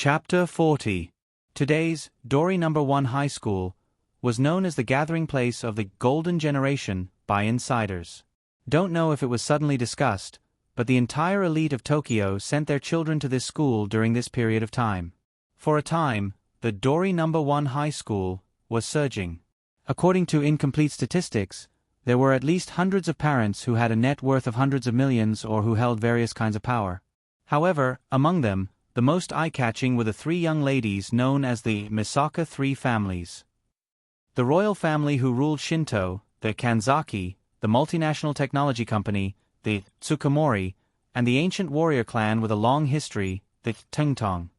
Chapter 40. Today's Dory No. 1 High School was known as the gathering place of the Golden Generation by insiders. Don't know if it was suddenly discussed, but the entire elite of Tokyo sent their children to this school during this period of time. For a time, the Dory No. 1 High School was surging. According to incomplete statistics, there were at least hundreds of parents who had a net worth of hundreds of millions or who held various kinds of power. However, among them, the most eye-catching were the three young ladies known as the Misaka Three Families. The royal family who ruled Shinto, the Kanzaki, the multinational technology company, the Tsukumori, and the ancient warrior clan with a long history, the Tengtong.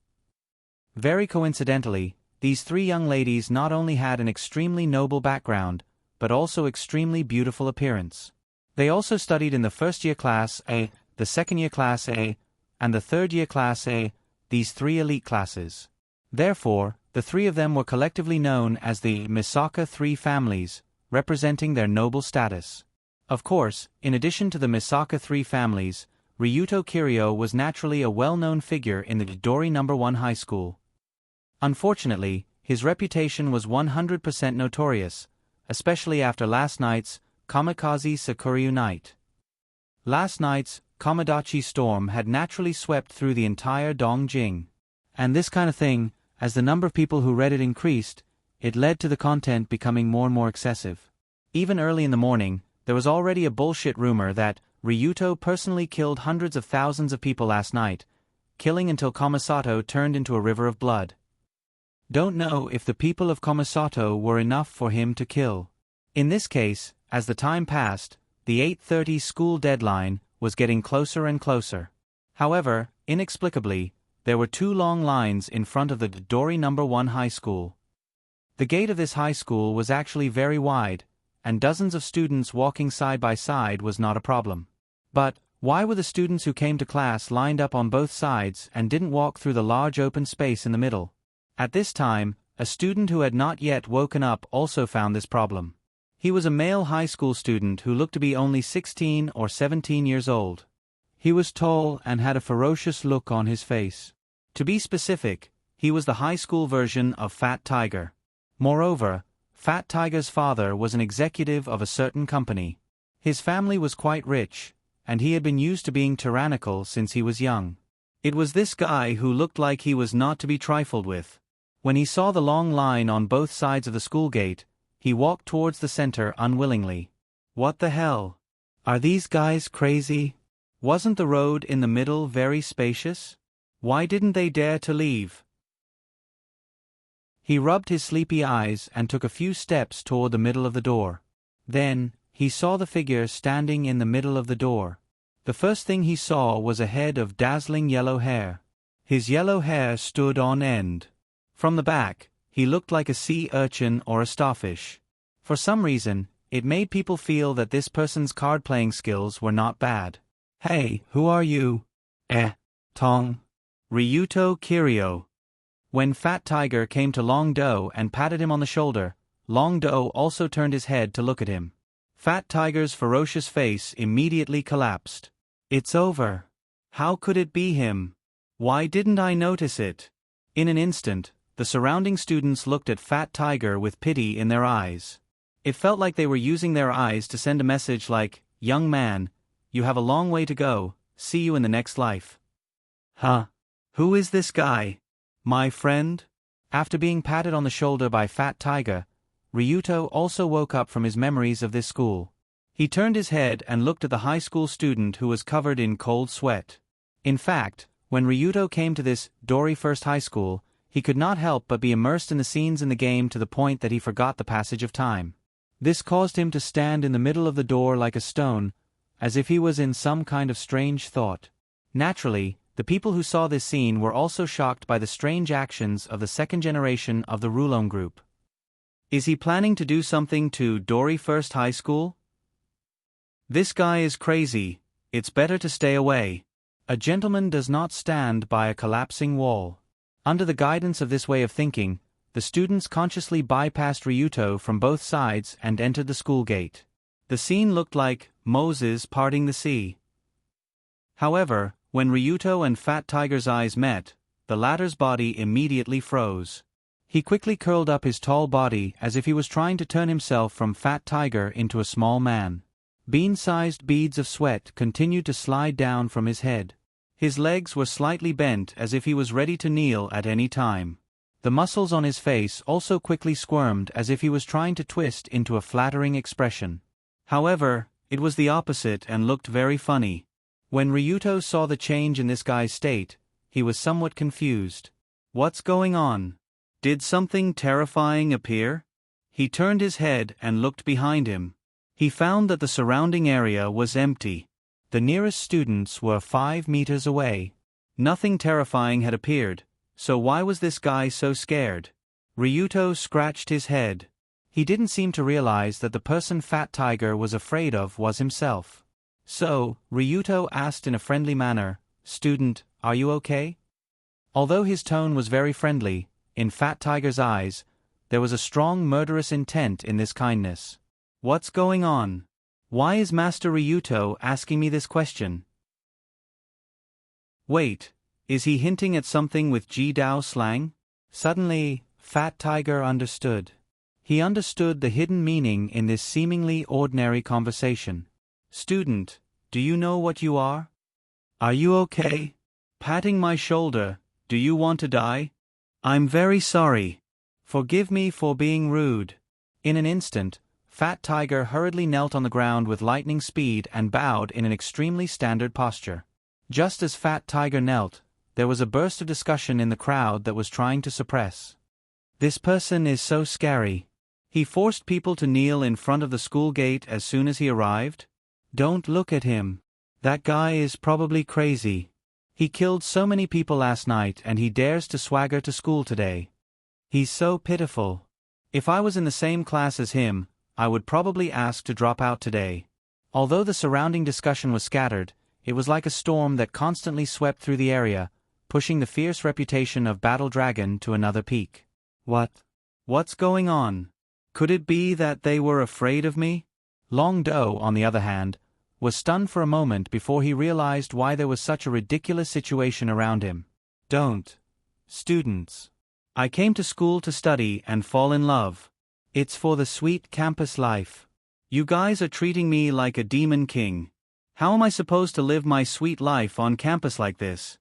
Very coincidentally, these three young ladies not only had an extremely noble background, but also extremely beautiful appearance. They also studied in the first-year class A, the second-year class A, and the third-year class A, these three elite classes. Therefore, the three of them were collectively known as the Misaka Three Families, representing their noble status. Of course, in addition to the Misaka Three Families, Ryuto Kiryo was naturally a well-known figure in the Dory No. 1 High School. Unfortunately, his reputation was 100% notorious, especially after last night's Kamikaze Sakuryu night. Last night's Komodachi storm had naturally swept through the entire Dongjing. And this kind of thing, as the number of people who read it increased, it led to the content becoming more and more excessive. Even early in the morning, there was already a bullshit rumor that Ryuto personally killed hundreds of thousands of people last night, killing until Komasato turned into a river of blood. Don't know if the people of Komasato were enough for him to kill. In this case, as the time passed, the 8:30 school deadline was getting closer and closer. However, inexplicably, there were two long lines in front of the Dory No. 1 High School. The gate of this high school was actually very wide, and dozens of students walking side by side was not a problem. But why were the students who came to class lined up on both sides and didn't walk through the large open space in the middle? At this time, a student who had not yet woken up also found this problem. He was a male high school student who looked to be only 16 or 17 years old. He was tall and had a ferocious look on his face. To be specific, he was the high school version of Fat Tiger. Moreover, Fat Tiger's father was an executive of a certain company. His family was quite rich, and he had been used to being tyrannical since he was young. It was this guy who looked like he was not to be trifled with. When he saw the long line on both sides of the school gate, he walked towards the center unwillingly. What the hell? Are these guys crazy? Wasn't the road in the middle very spacious? Why didn't they dare to leave? He rubbed his sleepy eyes and took a few steps toward the middle of the door. Then, he saw the figure standing in the middle of the door. The first thing he saw was a head of dazzling yellow hair. His yellow hair stood on end. From the back, he looked like a sea urchin or a starfish. For some reason, it made people feel that this person's card-playing skills were not bad. Hey, who are you? Tong. Ryuto Kiryo. When Fat Tiger came to Long Do and patted him on the shoulder, Long Do also turned his head to look at him. Fat Tiger's ferocious face immediately collapsed. It's over. How could it be him? Why didn't I notice it? In an instant, the surrounding students looked at Fat Tiger with pity in their eyes. It felt like they were using their eyes to send a message like, "Young man, you have a long way to go, see you in the next life." Huh? Who is this guy? My friend? After being patted on the shoulder by Fat Tiger, Ryuto also woke up from his memories of this school. He turned his head and looked at the high school student who was covered in cold sweat. In fact, when Ryuto came to this Dory First High School, he could not help but be immersed in the scenes in the game to the point that he forgot the passage of time. This caused him to stand in the middle of the door like a stone, as if he was in some kind of strange thought. Naturally, the people who saw this scene were also shocked by the strange actions of the second generation of the Rulon group. Is he planning to do something to Dory First High School? This guy is crazy. It's better to stay away. A gentleman does not stand by a collapsing wall. Under the guidance of this way of thinking, the students consciously bypassed Ryuto from both sides and entered the school gate. The scene looked like Moses parting the sea. However, when Ryuto and Fat Tiger's eyes met, the latter's body immediately froze. He quickly curled up his tall body as if he was trying to turn himself from Fat Tiger into a small man. Bean-sized beads of sweat continued to slide down from his head. His legs were slightly bent as if he was ready to kneel at any time. The muscles on his face also quickly squirmed as if he was trying to twist into a flattering expression. However, it was the opposite and looked very funny. When Ryuto saw the change in this guy's state, he was somewhat confused. What's going on? Did something terrifying appear? He turned his head and looked behind him. He found that the surrounding area was empty. The nearest students were 5 meters away. Nothing terrifying had appeared, so why was this guy so scared? Ryuto scratched his head. He didn't seem to realize that the person Fat Tiger was afraid of was himself. So, Ryuto asked in a friendly manner, "Student, are you okay?" Although his tone was very friendly, in Fat Tiger's eyes, there was a strong murderous intent in this kindness. What's going on? Why is Master Ryuto asking me this question? Wait, is he hinting at something with Ji-Dao slang? Suddenly, Fat Tiger understood. He understood the hidden meaning in this seemingly ordinary conversation. "Student, do you know what you are? Are you okay? Patting my shoulder, do you want to die? I'm very sorry. Forgive me for being rude." In an instant, Fat Tiger hurriedly knelt on the ground with lightning speed and bowed in an extremely standard posture. Just as Fat Tiger knelt, there was a burst of discussion in the crowd that was trying to suppress. "This person is so scary. He forced people to kneel in front of the school gate as soon as he arrived? Don't look at him. That guy is probably crazy. He killed so many people last night and he dares to swagger to school today. He's so pitiful. If I was in the same class as him, I would probably ask to drop out today." Although the surrounding discussion was scattered, it was like a storm that constantly swept through the area, pushing the fierce reputation of Battle Dragon to another peak. What's going on? Could it be that they were afraid of me? Long Do, on the other hand, was stunned for a moment before he realized why there was such a ridiculous situation around him. "Don't. Students. I came to school to study and fall in love. It's for the sweet campus life. You guys are treating me like a demon king. How am I supposed to live my sweet life on campus like this?"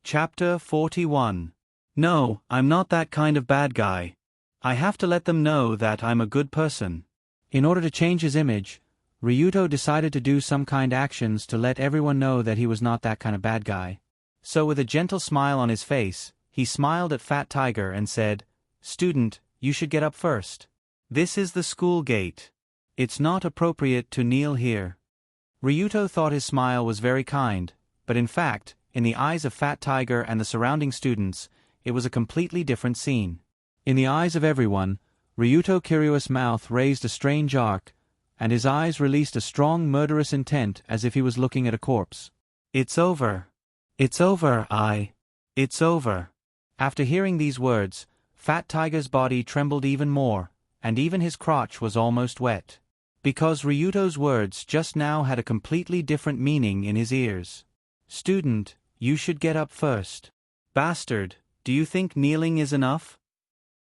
Chapter 41. No, I'm not that kind of bad guy. I have to let them know that I'm a good person. In order to change his image, Ryuto decided to do some kind actions to let everyone know that he was not that kind of bad guy. So with a gentle smile on his face, he smiled at Fat Tiger and said, "Student, you should get up first. This is the school gate. It's not appropriate to kneel here." Ryuto thought his smile was very kind, but in fact, in the eyes of Fat Tiger and the surrounding students, it was a completely different scene. In the eyes of everyone, Ryuto Kiryu's mouth raised a strange arc, and his eyes released a strong murderous intent as if he was looking at a corpse. "It's over. It's over, It's over." After hearing these words, Fat Tiger's body trembled even more, and even his crotch was almost wet. Because Ryuto's words just now had a completely different meaning in his ears. "Student, you should get up first. Bastard, do you think kneeling is enough?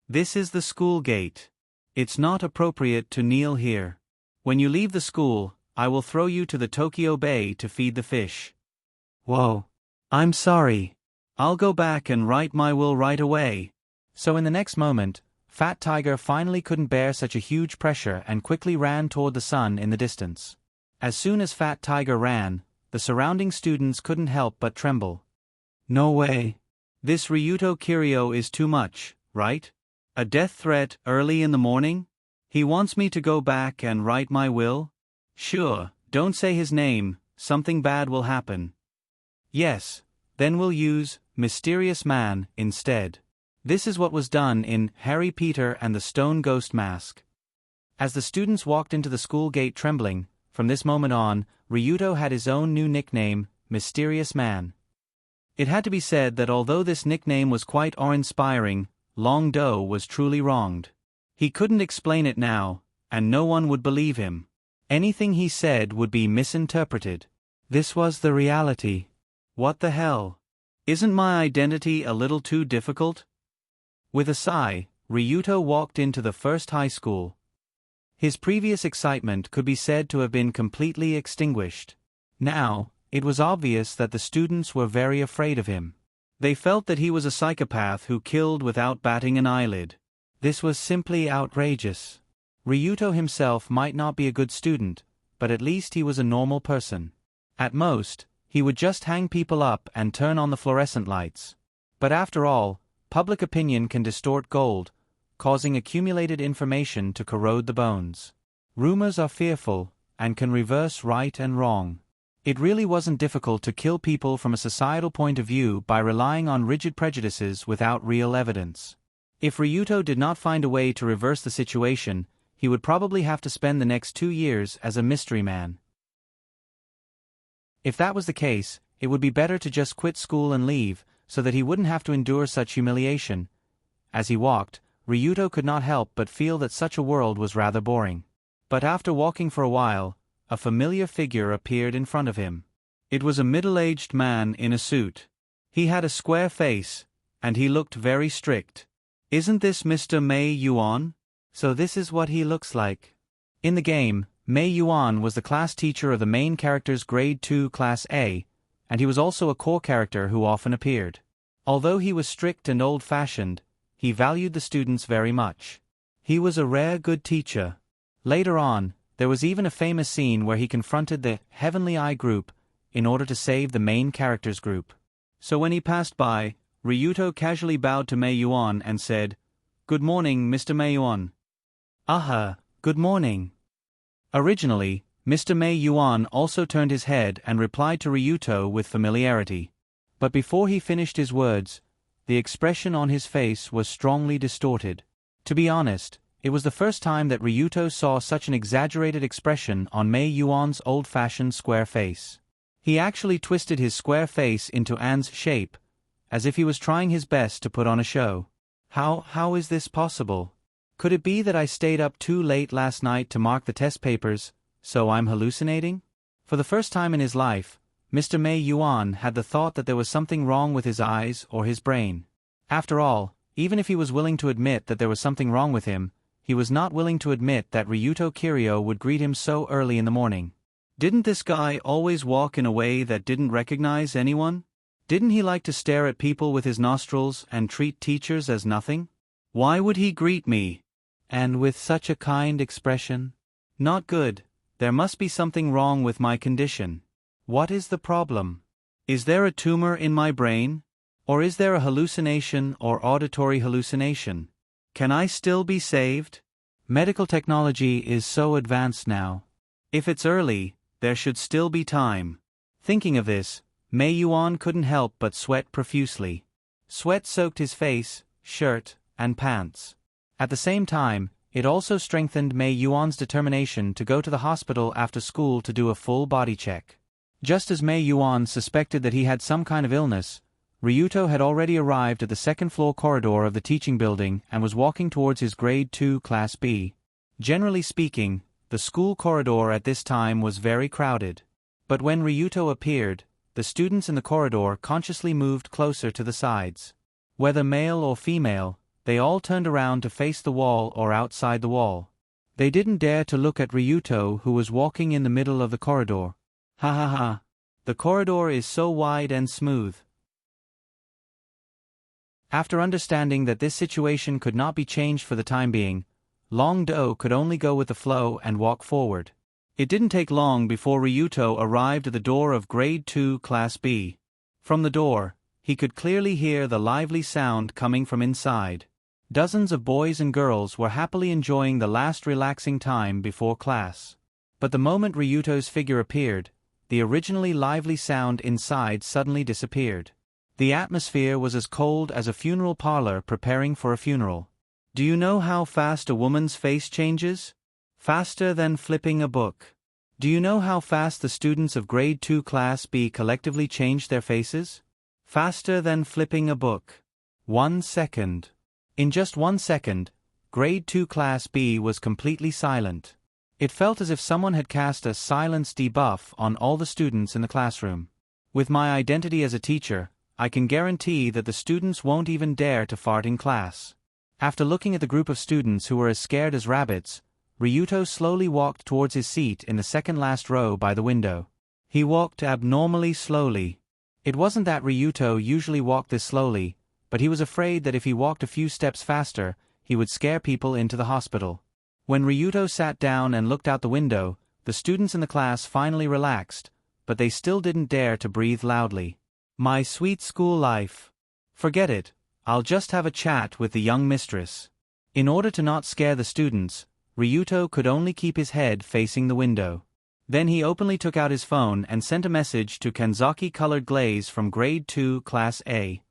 This is the school gate. It's not appropriate to kneel here. When you leave the school, I will throw you to the Tokyo Bay to feed the fish." "Whoa. I'm sorry. I'll go back and write my will right away." So in the next moment, Fat Tiger finally couldn't bear such a huge pressure and quickly ran toward the sun in the distance. As soon as Fat Tiger ran, the surrounding students couldn't help but tremble. "No way. This Ryuto Kiryu is too much, right? A death threat early in the morning? He wants me to go back and write my will? Sure, don't say his name, something bad will happen. Yes, then we'll use Mysterious Man instead." This is what was done in Harry Peter and the Stone Ghost Mask. As the students walked into the school gate trembling, from this moment on, Ryuto had his own new nickname, Mysterious Man. It had to be said that although this nickname was quite awe-inspiring, Long Do was truly wronged. He couldn't explain it now, and no one would believe him. Anything he said would be misinterpreted. This was the reality. What the hell? Isn't my identity a little too difficult? With a sigh, Ryuto walked into the first high school. His previous excitement could be said to have been completely extinguished. Now, it was obvious that the students were very afraid of him. They felt that he was a psychopath who killed without batting an eyelid. This was simply outrageous. Ryuto himself might not be a good student, but at least he was a normal person. At most, he would just hang people up and turn on the fluorescent lights. But after all, public opinion can distort gold, causing accumulated information to corrode the bones. Rumors are fearful, and can reverse right and wrong. It really wasn't difficult to kill people from a societal point of view by relying on rigid prejudices without real evidence. If Ryuto did not find a way to reverse the situation, he would probably have to spend the next 2 years as a mystery man. If that was the case, it would be better to just quit school and leave, so that he wouldn't have to endure such humiliation. As he walked, Ryuto could not help but feel that such a world was rather boring. But after walking for a while, a familiar figure appeared in front of him. It was a middle-aged man in a suit. He had a square face, and he looked very strict. "Isn't this Mr. Mei Yuan?" "So this is what he looks like." In the game, Mei Yuan was the class teacher of the main character's Grade 2 Class A, and he was also a core character who often appeared. Although he was strict and old-fashioned, he valued the students very much. He was a rare good teacher. Later on, there was even a famous scene where he confronted the Heavenly Eye group in order to save the main character's group. So when he passed by, Ryuto casually bowed to Mei Yuan and said, "Good morning, Mr. Mei Yuan." "Aha, good morning." Originally, Mr. Mei Yuan also turned his head and replied to Ryuto with familiarity. But before he finished his words, the expression on his face was strongly distorted. To be honest, it was the first time that Ryuto saw such an exaggerated expression on Mei Yuan's old-fashioned square face. He actually twisted his square face into An's shape, as if he was trying his best to put on a show. How is this possible? Could it be that I stayed up too late last night to mark the test papers, so I'm hallucinating? For the first time in his life, Mr. Mei Yuan had the thought that there was something wrong with his eyes or his brain. After all, even if he was willing to admit that there was something wrong with him, he was not willing to admit that Ryuto Kiryu would greet him so early in the morning. Didn't this guy always walk in a way that didn't recognize anyone? Didn't he like to stare at people with his nostrils and treat teachers as nothing? Why would he greet me? And with such a kind expression? Not good. There must be something wrong with my condition. What is the problem? Is there a tumor in my brain? Or is there a hallucination or auditory hallucination? Can I still be saved? Medical technology is so advanced now. If it's early, there should still be time. Thinking of this, Mei Yuan couldn't help but sweat profusely. Sweat soaked his face, shirt, and pants. At the same time, it also strengthened Mei Yuan's determination to go to the hospital after school to do a full body check. Just as Mei Yuan suspected that he had some kind of illness, Ryuto had already arrived at the second-floor corridor of the teaching building and was walking towards his Grade 2 Class B. Generally speaking, the school corridor at this time was very crowded. But when Ryuto appeared, the students in the corridor consciously moved closer to the sides. Whether male or female, they all turned around to face the wall or outside the wall. They didn't dare to look at Ryuto, who was walking in the middle of the corridor. Ha ha ha. The corridor is so wide and smooth. After understanding that this situation could not be changed for the time being, Long Do could only go with the flow and walk forward. It didn't take long before Ryuto arrived at the door of Grade 2 Class B. From the door, he could clearly hear the lively sound coming from inside. Dozens of boys and girls were happily enjoying the last relaxing time before class. But the moment Ryuto's figure appeared, the originally lively sound inside suddenly disappeared. The atmosphere was as cold as a funeral parlor preparing for a funeral. Do you know how fast a woman's face changes? Faster than flipping a book. Do you know how fast the students of Grade 2 Class B collectively changed their faces? Faster than flipping a book. 1 second. In just 1 second, Grade 2 Class B was completely silent. It felt as if someone had cast a silence debuff on all the students in the classroom. With my identity as a teacher, I can guarantee that the students won't even dare to fart in class. After looking at the group of students who were as scared as rabbits, Ryuto slowly walked towards his seat in the second last row by the window. He walked abnormally slowly. It wasn't that Ryuto usually walked this slowly, but he was afraid that if he walked a few steps faster, he would scare people into the hospital. When Ryuto sat down and looked out the window, the students in the class finally relaxed, but they still didn't dare to breathe loudly. My sweet school life. Forget it, I'll just have a chat with the young mistress. In order to not scare the students, Ryuto could only keep his head facing the window. Then he openly took out his phone and sent a message to Kanzaki-colored glaze from Grade 2, Class A.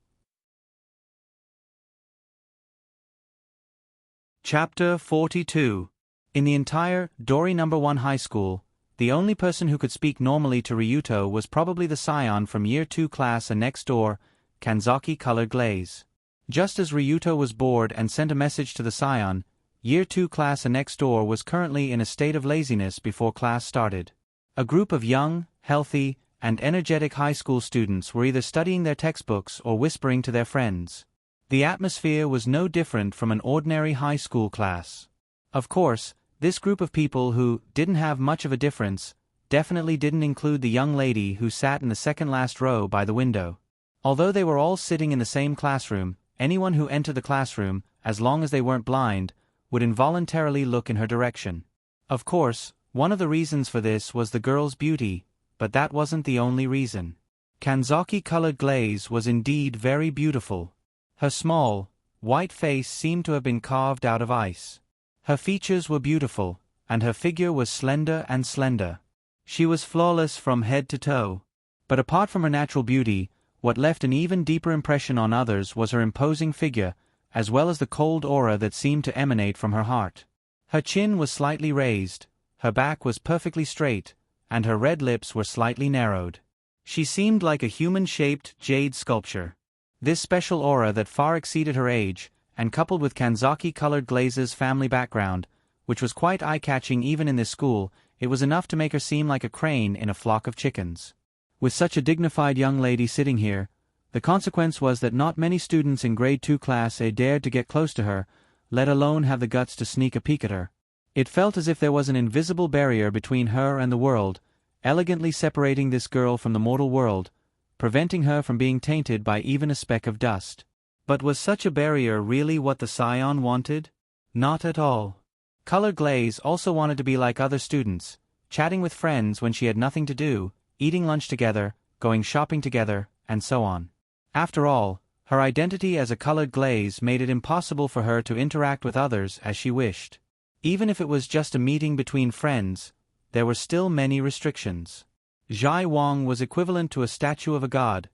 Chapter 42. In the entire Dori No. 1 high school, the only person who could speak normally to Ryuto was probably the scion from Year 2 class A next door, Kanzaki-colored glaze. Just as Ryuto was bored and sent a message to the scion, Year 2 class A next door was currently in a state of laziness before class started. A group of young, healthy, and energetic high school students were either studying their textbooks or whispering to their friends. The atmosphere was no different from an ordinary high school class. Of course, this group of people who didn't have much of a difference definitely didn't include the young lady who sat in the second last row by the window. Although they were all sitting in the same classroom, anyone who entered the classroom, as long as they weren't blind, would involuntarily look in her direction. Of course, one of the reasons for this was the girl's beauty, but that wasn't the only reason. Kanzaki-colored glaze was indeed very beautiful. Her small, white face seemed to have been carved out of ice. Her features were beautiful, and her figure was slender and slender. She was flawless from head to toe. But apart from her natural beauty, what left an even deeper impression on others was her imposing figure, as well as the cold aura that seemed to emanate from her heart. Her chin was slightly raised, her back was perfectly straight, and her red lips were slightly narrowed. She seemed like a human-shaped jade sculpture. This special aura that far exceeded her age, and coupled with Kanzaki-colored glaze's family background, which was quite eye-catching even in this school, it was enough to make her seem like a crane in a flock of chickens. With such a dignified young lady sitting here, the consequence was that not many students in Grade 2 Class A dared to get close to her, let alone have the guts to sneak a peek at her. It felt as if there was an invisible barrier between her and the world, elegantly separating this girl from the mortal world, preventing her from being tainted by even a speck of dust. But was such a barrier really what the scion wanted? Not at all. Colored Glaze also wanted to be like other students, chatting with friends when she had nothing to do, eating lunch together, going shopping together, and so on. After all, her identity as a colored glaze made it impossible for her to interact with others as she wished. Even if it was just a meeting between friends, there were still many restrictions. Zhai Wang was equivalent to a statue of a god,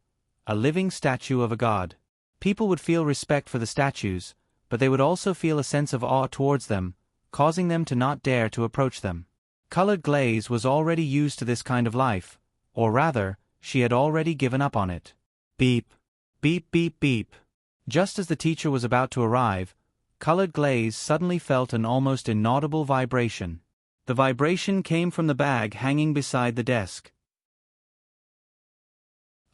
a living statue of a god. People would feel respect for the statues, but they would also feel a sense of awe towards them, causing them to not dare to approach them. Colored Glaze was already used to this kind of life, or rather, she had already given up on it. Beep. Beep beep beep. Just as the teacher was about to arrive, Colored Glaze suddenly felt an almost inaudible vibration. The vibration came from the bag hanging beside the desk.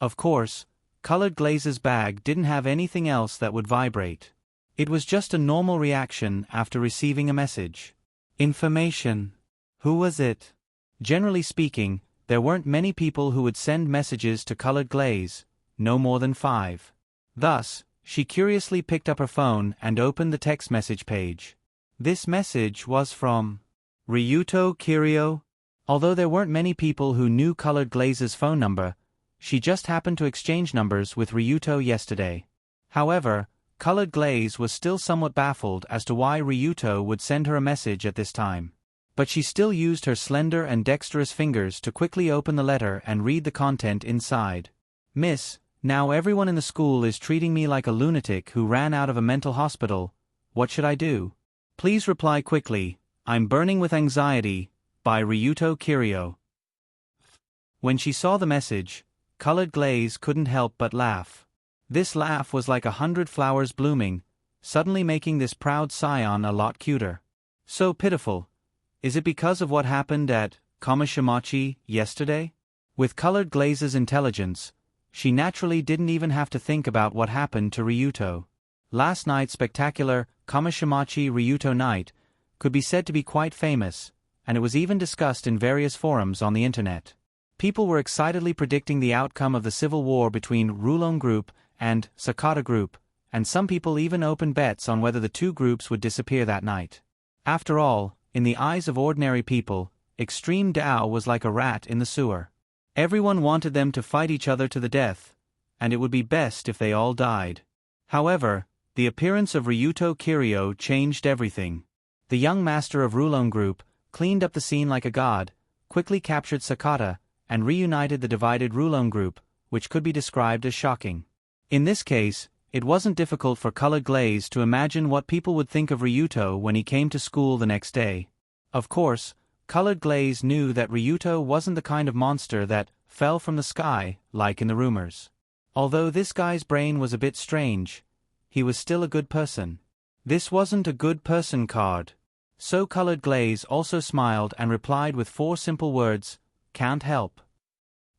Of course, Colored Glaze's bag didn't have anything else that would vibrate. It was just a normal reaction after receiving a message. Information. Who was it? Generally speaking, there weren't many people who would send messages to Colored Glaze, no more than 5. Thus, she curiously picked up her phone and opened the text message page. This message was from Ryuto Kiryu. Although there weren't many people who knew Colored Glaze's phone number, she just happened to exchange numbers with Ryuto yesterday. However, Colored Glaze was still somewhat baffled as to why Ryuto would send her a message at this time. But she still used her slender and dexterous fingers to quickly open the letter and read the content inside. Miss, now everyone in the school is treating me like a lunatic who ran out of a mental hospital. What should I do? Please reply quickly. I'm burning with anxiety. By Ryuto Kiryu. When she saw the message, Colored Glaze couldn't help but laugh. This laugh was like 100 flowers blooming, suddenly making this proud scion a lot cuter. So pitiful. Is it because of what happened at Kamishimachi yesterday? With Colored Glaze's intelligence, she naturally didn't even have to think about what happened to Ryuto. Last night's spectacular Kamishimachi Ryuto night could be said to be quite famous, and it was even discussed in various forums on the internet. People were excitedly predicting the outcome of the civil war between Rulon Group and Sakata Group, and some people even opened bets on whether the two groups would disappear that night. After all, in the eyes of ordinary people, Extreme Tao was like a rat in the sewer. Everyone wanted them to fight each other to the death, and it would be best if they all died. However, the appearance of Ryuto Kiryu changed everything. The young master of Rulon Group cleaned up the scene like a god, quickly captured Sakata, and reunited the divided Rulon Group, which could be described as shocking. In this case, it wasn't difficult for Colored Glaze to imagine what people would think of Ryuto when he came to school the next day. Of course, Colored Glaze knew that Ryuto wasn't the kind of monster that fell from the sky, like in the rumors. Although this guy's brain was a bit strange, he was still a good person. This wasn't a good person card. So Colored Glaze also smiled and replied with 4 simple words, "Can't help."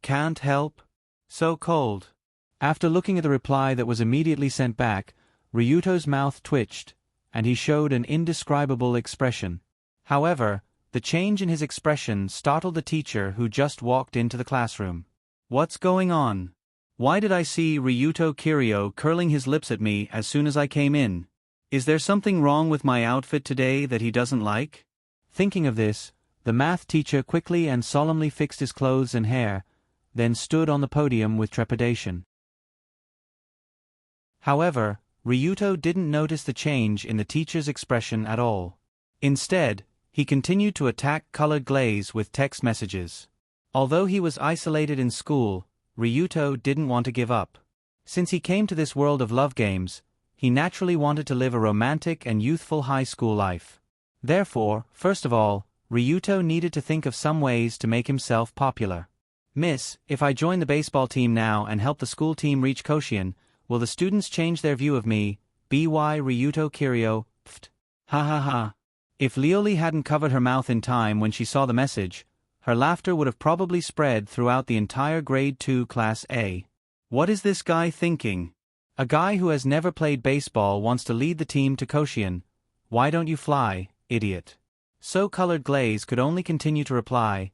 Can't help? So cold. After looking at the reply that was immediately sent back, Ryuto's mouth twitched, and he showed an indescribable expression. However, the change in his expression startled the teacher who just walked into the classroom. What's going on? Why did I see Ryuto Kiryu curling his lips at me as soon as I came in? Is there something wrong with my outfit today that he doesn't like? Thinking of this, the math teacher quickly and solemnly fixed his clothes and hair, then stood on the podium with trepidation. However, Ryuto didn't notice the change in the teacher's expression at all. Instead, he continued to attack Colored Glaze with text messages. Although he was isolated in school, Ryuto didn't want to give up. Since he came to this world of love games, he naturally wanted to live a romantic and youthful high school life. Therefore, first of all, Ryuto needed to think of some ways to make himself popular. "Miss, if I join the baseball team now and help the school team reach Koshien, will the students change their view of me? By Ryuto Kiryu, pft. Ha ha ha." If Lioli hadn't covered her mouth in time when she saw the message, her laughter would have probably spread throughout the entire Grade 2 Class A. What is this guy thinking? A guy who has never played baseball wants to lead the team to Koshien. Why don't you fly, idiot? So Colored Glaze could only continue to reply,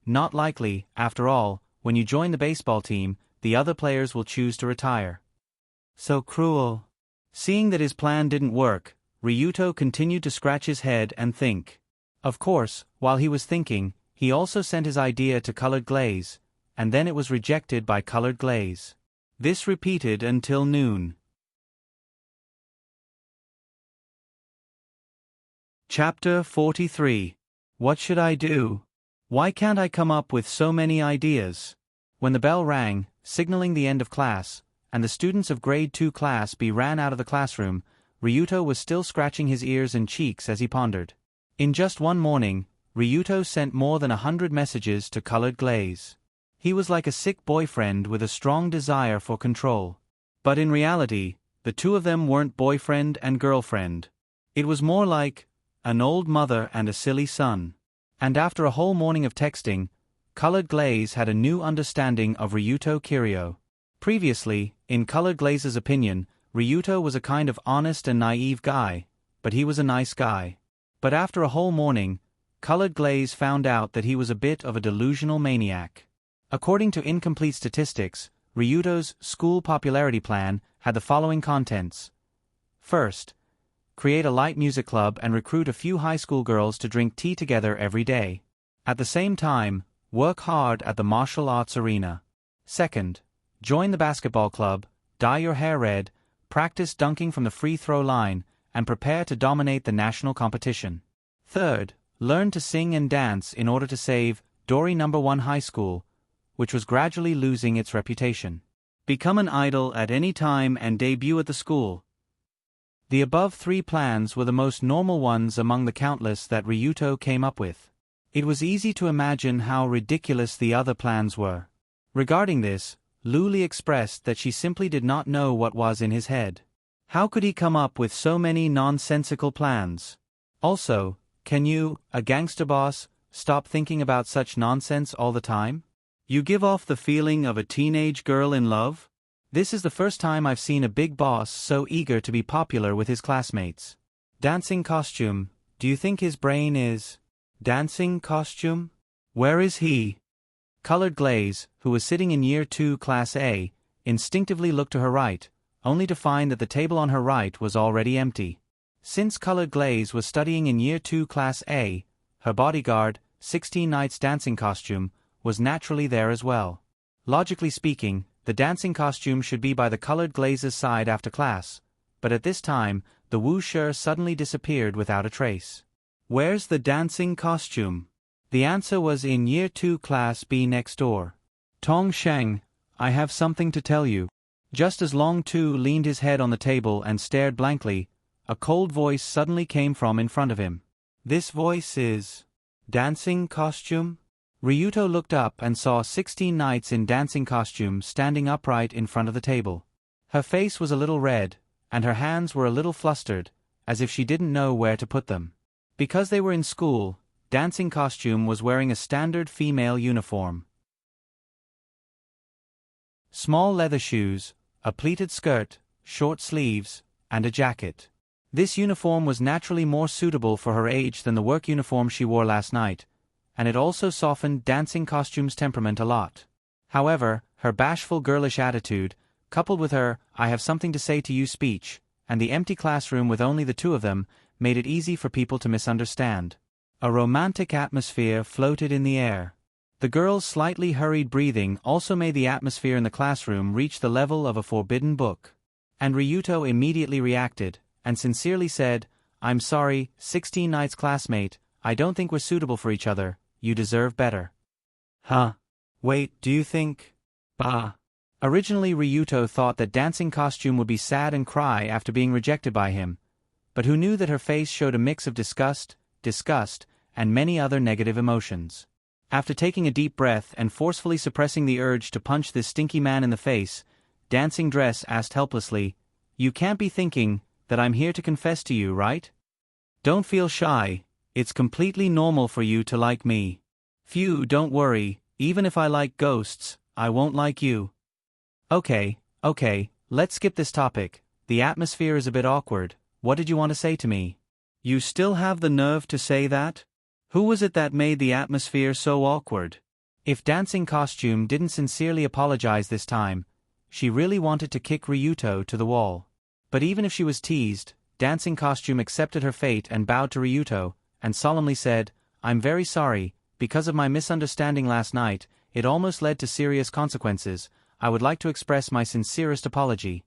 "Not likely, after all, when you join the baseball team, the other players will choose to retire." So cruel. Seeing that his plan didn't work, Ryuto continued to scratch his head and think. Of course, while he was thinking, he also sent his idea to Colored Glaze, and then it was rejected by Colored Glaze. This repeated until noon. Chapter 43. What should I do? Why can't I come up with so many ideas? When the bell rang, signaling the end of class, and the students of Grade 2 Class B ran out of the classroom, Ryuto was still scratching his ears and cheeks as he pondered. In just one morning, Ryuto sent more than 100 messages to Colored Glaze. He was like a sick boyfriend with a strong desire for control. But in reality, the two of them weren't boyfriend and girlfriend. It was more like an old mother and a silly son. And after a whole morning of texting, Colored Glaze had a new understanding of Ryuto Kiryu. Previously, in Colored Glaze's opinion, Ryuto was a kind of honest and naive guy, but he was a nice guy. But after a whole morning, Colored Glaze found out that he was a bit of a delusional maniac. According to incomplete statistics, Ryuto's school popularity plan had the following contents. First, create a light music club and recruit a few high school girls to drink tea together every day. At the same time, work hard at the martial arts arena. Second, join the basketball club, dye your hair red, practice dunking from the free throw line, and prepare to dominate the national competition. Third, learn to sing and dance in order to save Dori No. 1 High School, which was gradually losing its reputation. Become an idol at any time and debut at the school. The above 3 plans were the most normal ones among the countless that Ryuto came up with. It was easy to imagine how ridiculous the other plans were. Regarding this, Luli expressed that she simply did not know what was in his head. How could he come up with so many nonsensical plans? Also, Can you, a gangster boss, stop thinking about such nonsense all the time? You give off the feeling of a teenage girl in love? This is the first time I've seen a big boss so eager to be popular with his classmates. Dancing costume, do you think his brain is... Dancing costume? Where is he? Colored Glaze, who was sitting in Year 2 Class A, instinctively looked to her right, only to find that the table on her right was already empty. Since Colored Glaze was studying in Year 2 Class A, her bodyguard, 16 Nights dancing costume, was naturally there as well. Logically speaking, the dancing costume should be by the Colored Glaze's side after class, but at this time, the Wu-Shi suddenly disappeared without a trace. Where's the dancing costume? The answer was in Year 2 Class B next door. Tong Sheng, I have something to tell you. Just as Long Tu leaned his head on the table and stared blankly, a cold voice suddenly came from in front of him. This voice is... Dancing costume? Ryuto looked up and saw 16 knights in dancing costume standing upright in front of the table. Her face was a little red, and her hands were a little flustered, as if she didn't know where to put them. Because they were in school, dancing costume was wearing a standard female uniform. Small leather shoes, a pleated skirt, short sleeves, and a jacket. This uniform was naturally more suitable for her age than the work uniform she wore last night, and it also softened dancing costume's temperament a lot. However, her bashful girlish attitude, coupled with her "I have something to say to you" speech, and the empty classroom with only the two of them, made it easy for people to misunderstand. A romantic atmosphere floated in the air. The girl's slightly hurried breathing also made the atmosphere in the classroom reach the level of a forbidden book. And Ryuto immediately reacted, and sincerely said, "I'm sorry, 16 Nights classmate, I don't think we're suitable for each other, you deserve better." Huh? Wait, do you think? Bah. Originally Ryuto thought that dancing costume would be sad and cry after being rejected by him, but who knew that her face showed a mix of disgust, and many other negative emotions. After taking a deep breath and forcefully suppressing the urge to punch this stinky man in the face, Dancing Dress asked helplessly, "You can't be thinking that I'm here to confess to you, right? Don't feel shy, it's completely normal for you to like me. Phew, don't worry, even if I like ghosts, I won't like you." Okay, let's skip this topic, the atmosphere is a bit awkward, what did you want to say to me? You still have the nerve to say that? Who was it that made the atmosphere so awkward? If dancing costume didn't sincerely apologize this time, she really wanted to kick Ryuto to the wall. But even if she was teased, dancing costume accepted her fate and bowed to Ryuto, and solemnly said, "I'm very sorry, because of my misunderstanding last night, it almost led to serious consequences, I would like to express my sincerest apology."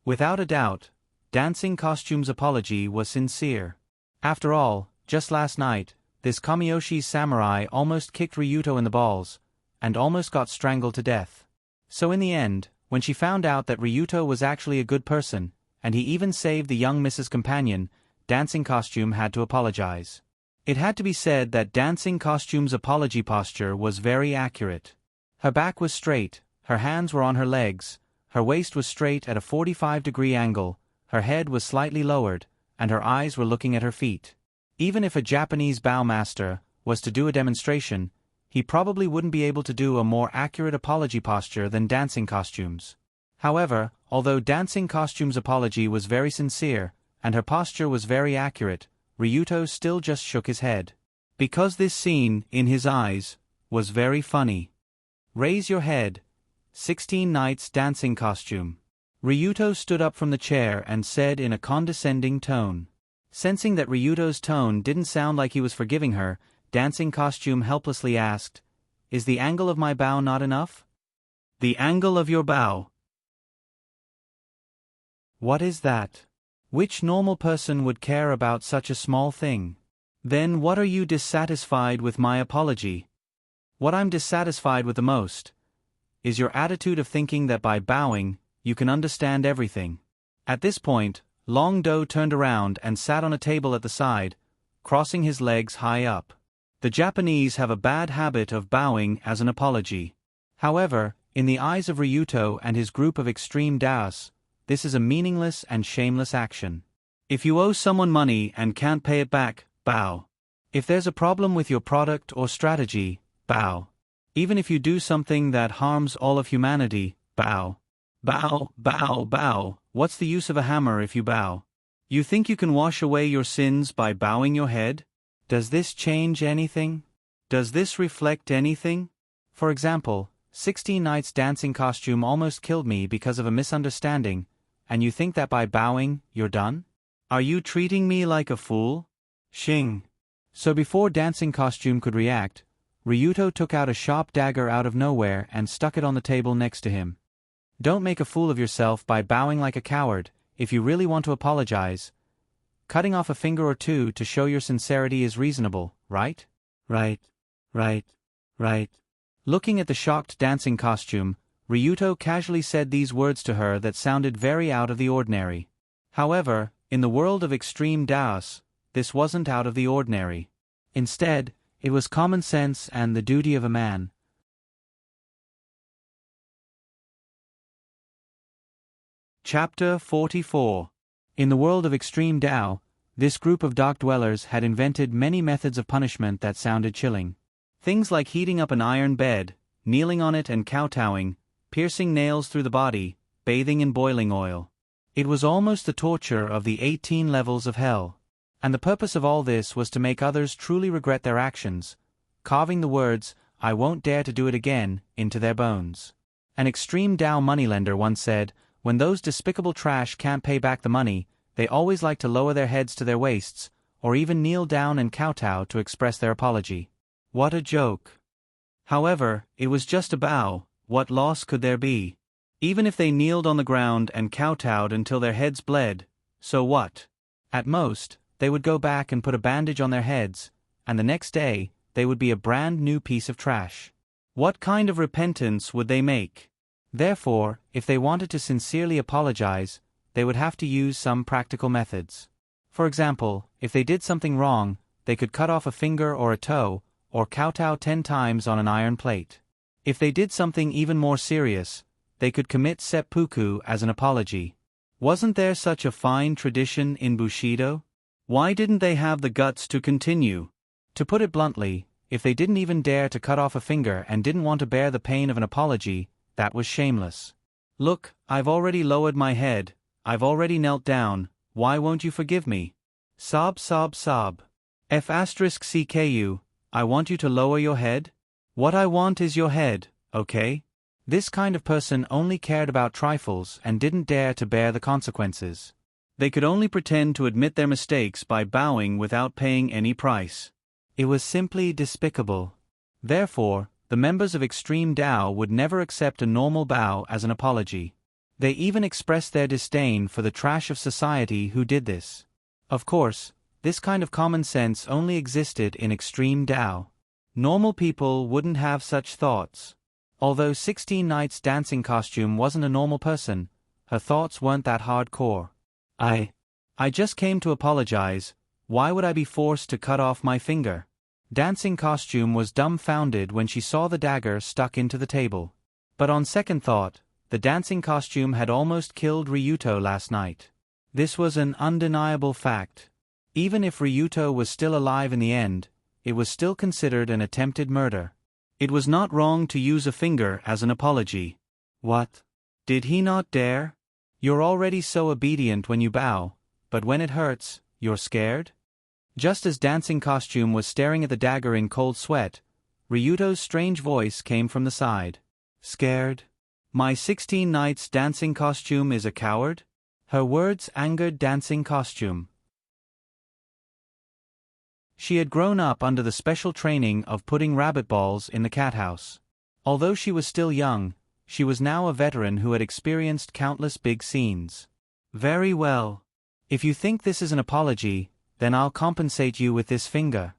Without a doubt, dancing costume's apology was sincere. After all, just last night, this Kamiyoshi's samurai almost kicked Ryuto in the balls, and almost got strangled to death. So in the end, when she found out that Ryuto was actually a good person, and he even saved the young Mrs. Companion, dancing costume had to apologize. It had to be said that dancing costume's apology posture was very accurate. Her back was straight, her hands were on her legs, her waist was straight at a 45-degree angle, her head was slightly lowered, and her eyes were looking at her feet. Even if a Japanese bow master was to do a demonstration, he probably wouldn't be able to do a more accurate apology posture than dancing costumes. However, although dancing costume's apology was very sincere, and her posture was very accurate, Ryuto still just shook his head. Because this scene, in his eyes, was very funny. "Raise your head. 16 Nights dancing costume." Ryuto stood up from the chair and said in a condescending tone. Sensing that Ryuto's tone didn't sound like he was forgiving her, dancing costume helplessly asked, "Is the angle of my bow not enough?" "The angle of your bow." What is that? Which normal person would care about such a small thing? Then what are you dissatisfied with my apology? What I'm dissatisfied with the most is your attitude of thinking that by bowing, you can understand everything. At this point, Long Do turned around and sat on a table at the side, crossing his legs high up. The Japanese have a bad habit of bowing as an apology. However, in the eyes of Ryuto and his group of extreme Daos, this is a meaningless and shameless action. If you owe someone money and can't pay it back, bow. If there's a problem with your product or strategy, bow. Even if you do something that harms all of humanity, bow. Bow, bow, bow. What's the use of a hammer if you bow? You think you can wash away your sins by bowing your head? Does this change anything? Does this reflect anything? For example, 16 Nights dancing costume almost killed me because of a misunderstanding, and you think that by bowing, you're done? Are you treating me like a fool? Shing. So before dancing costume could react, Ryuto took out a sharp dagger out of nowhere and stuck it on the table next to him. Don't make a fool of yourself by bowing like a coward. If you really want to apologize, cutting off a finger or two to show your sincerity is reasonable, right? Right. Looking at the shocked dancing costume, Ryuto casually said these words to her that sounded very out of the ordinary. However, in the world of extreme Daos, this wasn't out of the ordinary. Instead, it was common sense and the duty of a man. Chapter 44. In the world of extreme Tao, this group of dock dwellers had invented many methods of punishment that sounded chilling. Things like heating up an iron bed, kneeling on it and kowtowing, piercing nails through the body, bathing in boiling oil. It was almost the torture of the 18 levels of hell. And the purpose of all this was to make others truly regret their actions, carving the words, "I won't dare to do it again," into their bones. An extreme Tao moneylender once said, when those despicable trash can't pay back the money, they always like to lower their heads to their waists, or even kneel down and kowtow to express their apology. What a joke. However, it was just a bow. What loss could there be? Even if they kneeled on the ground and kowtowed until their heads bled, so what? At most, they would go back and put a bandage on their heads, and the next day, they would be a brand new piece of trash. What kind of repentance would they make? Therefore, if they wanted to sincerely apologize, they would have to use some practical methods. For example, if they did something wrong, they could cut off a finger or a toe, or kowtow 10 times on an iron plate. If they did something even more serious, they could commit seppuku as an apology. Wasn't there such a fine tradition in Bushido? Why didn't they have the guts to continue? To put it bluntly, if they didn't even dare to cut off a finger and didn't want to bear the pain of an apology, that was shameless. Look, I've already lowered my head, I've already knelt down, why won't you forgive me? Sob sob sob. F*CKU, I want you to lower your head? What I want is your head, okay? This kind of person only cared about trifles and didn't dare to bear the consequences. They could only pretend to admit their mistakes by bowing without paying any price. It was simply despicable. Therefore, the members of Extreme Tao would never accept a normal bow as an apology. They even expressed their disdain for the trash of society who did this. Of course, this kind of common sense only existed in Extreme Tao. Normal people wouldn't have such thoughts. Although 16 Nights dancing costume wasn't a normal person, her thoughts weren't that hardcore. I just came to apologize. Why would I be forced to cut off my finger? Dancing costume was dumbfounded when she saw the dagger stuck into the table. But on second thought, the dancing costume had almost killed Ryuto last night. This was an undeniable fact. Even if Ryuto was still alive in the end, it was still considered an attempted murder. It was not wrong to use a finger as an apology. What? Did he not dare? You're already so obedient when you bow, but when it hurts, you're scared? Just as dancing costume was staring at the dagger in cold sweat, Ryuto's strange voice came from the side. Scared? My 16 Nights dancing costume is a coward? Her words angered dancing costume. She had grown up under the special training of putting rabbit balls in the cat house. Although she was still young, she was now a veteran who had experienced countless big scenes. Very well. If you think this is an apology, then I'll compensate you with this finger.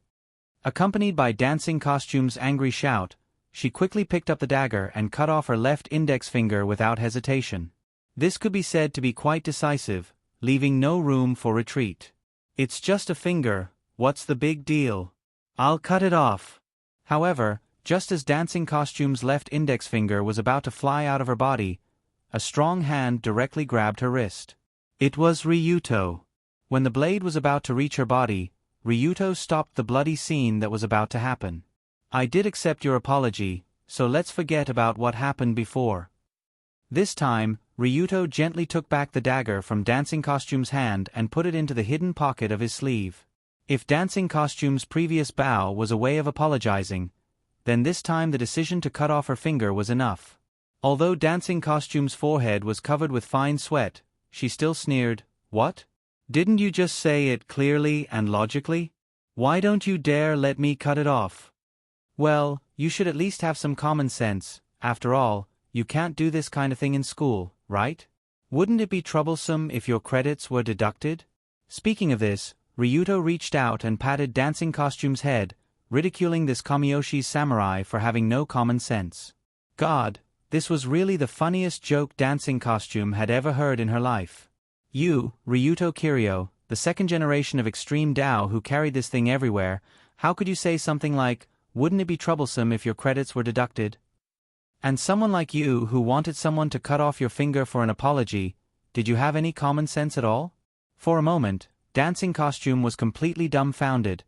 Accompanied by dancing costume's angry shout, she quickly picked up the dagger and cut off her left index finger without hesitation. This could be said to be quite decisive, leaving no room for retreat. It's just a finger, what's the big deal? I'll cut it off. However, just as dancing costume's left index finger was about to fly out of her body, a strong hand directly grabbed her wrist. It was Ryuto. When the blade was about to reach her body, Ryuto stopped the bloody scene that was about to happen. I did accept your apology, so let's forget about what happened before. This time, Ryuto gently took back the dagger from Dancing Costume's hand and put it into the hidden pocket of his sleeve. If Dancing Costume's previous bow was a way of apologizing, then this time the decision to cut off her finger was enough. Although Dancing Costume's forehead was covered with fine sweat, she still sneered, "What? Didn't you just say it clearly and logically? Why don't you dare let me cut it off?" Well, you should at least have some common sense. After all, you can't do this kind of thing in school, right? Wouldn't it be troublesome if your credits were deducted? Speaking of this, Ryuto reached out and patted Dancing Costume's head, ridiculing this Kamiyoshi's samurai for having no common sense. God, this was really the funniest joke Dancing Costume had ever heard in her life. You, Ryuto Kiryu, the second generation of Extreme Dao who carried this thing everywhere, how could you say something like, "Wouldn't it be troublesome if your credits were deducted?" And someone like you who wanted someone to cut off your finger for an apology, did you have any common sense at all? For a moment, Dancing Costume was completely dumbfounded.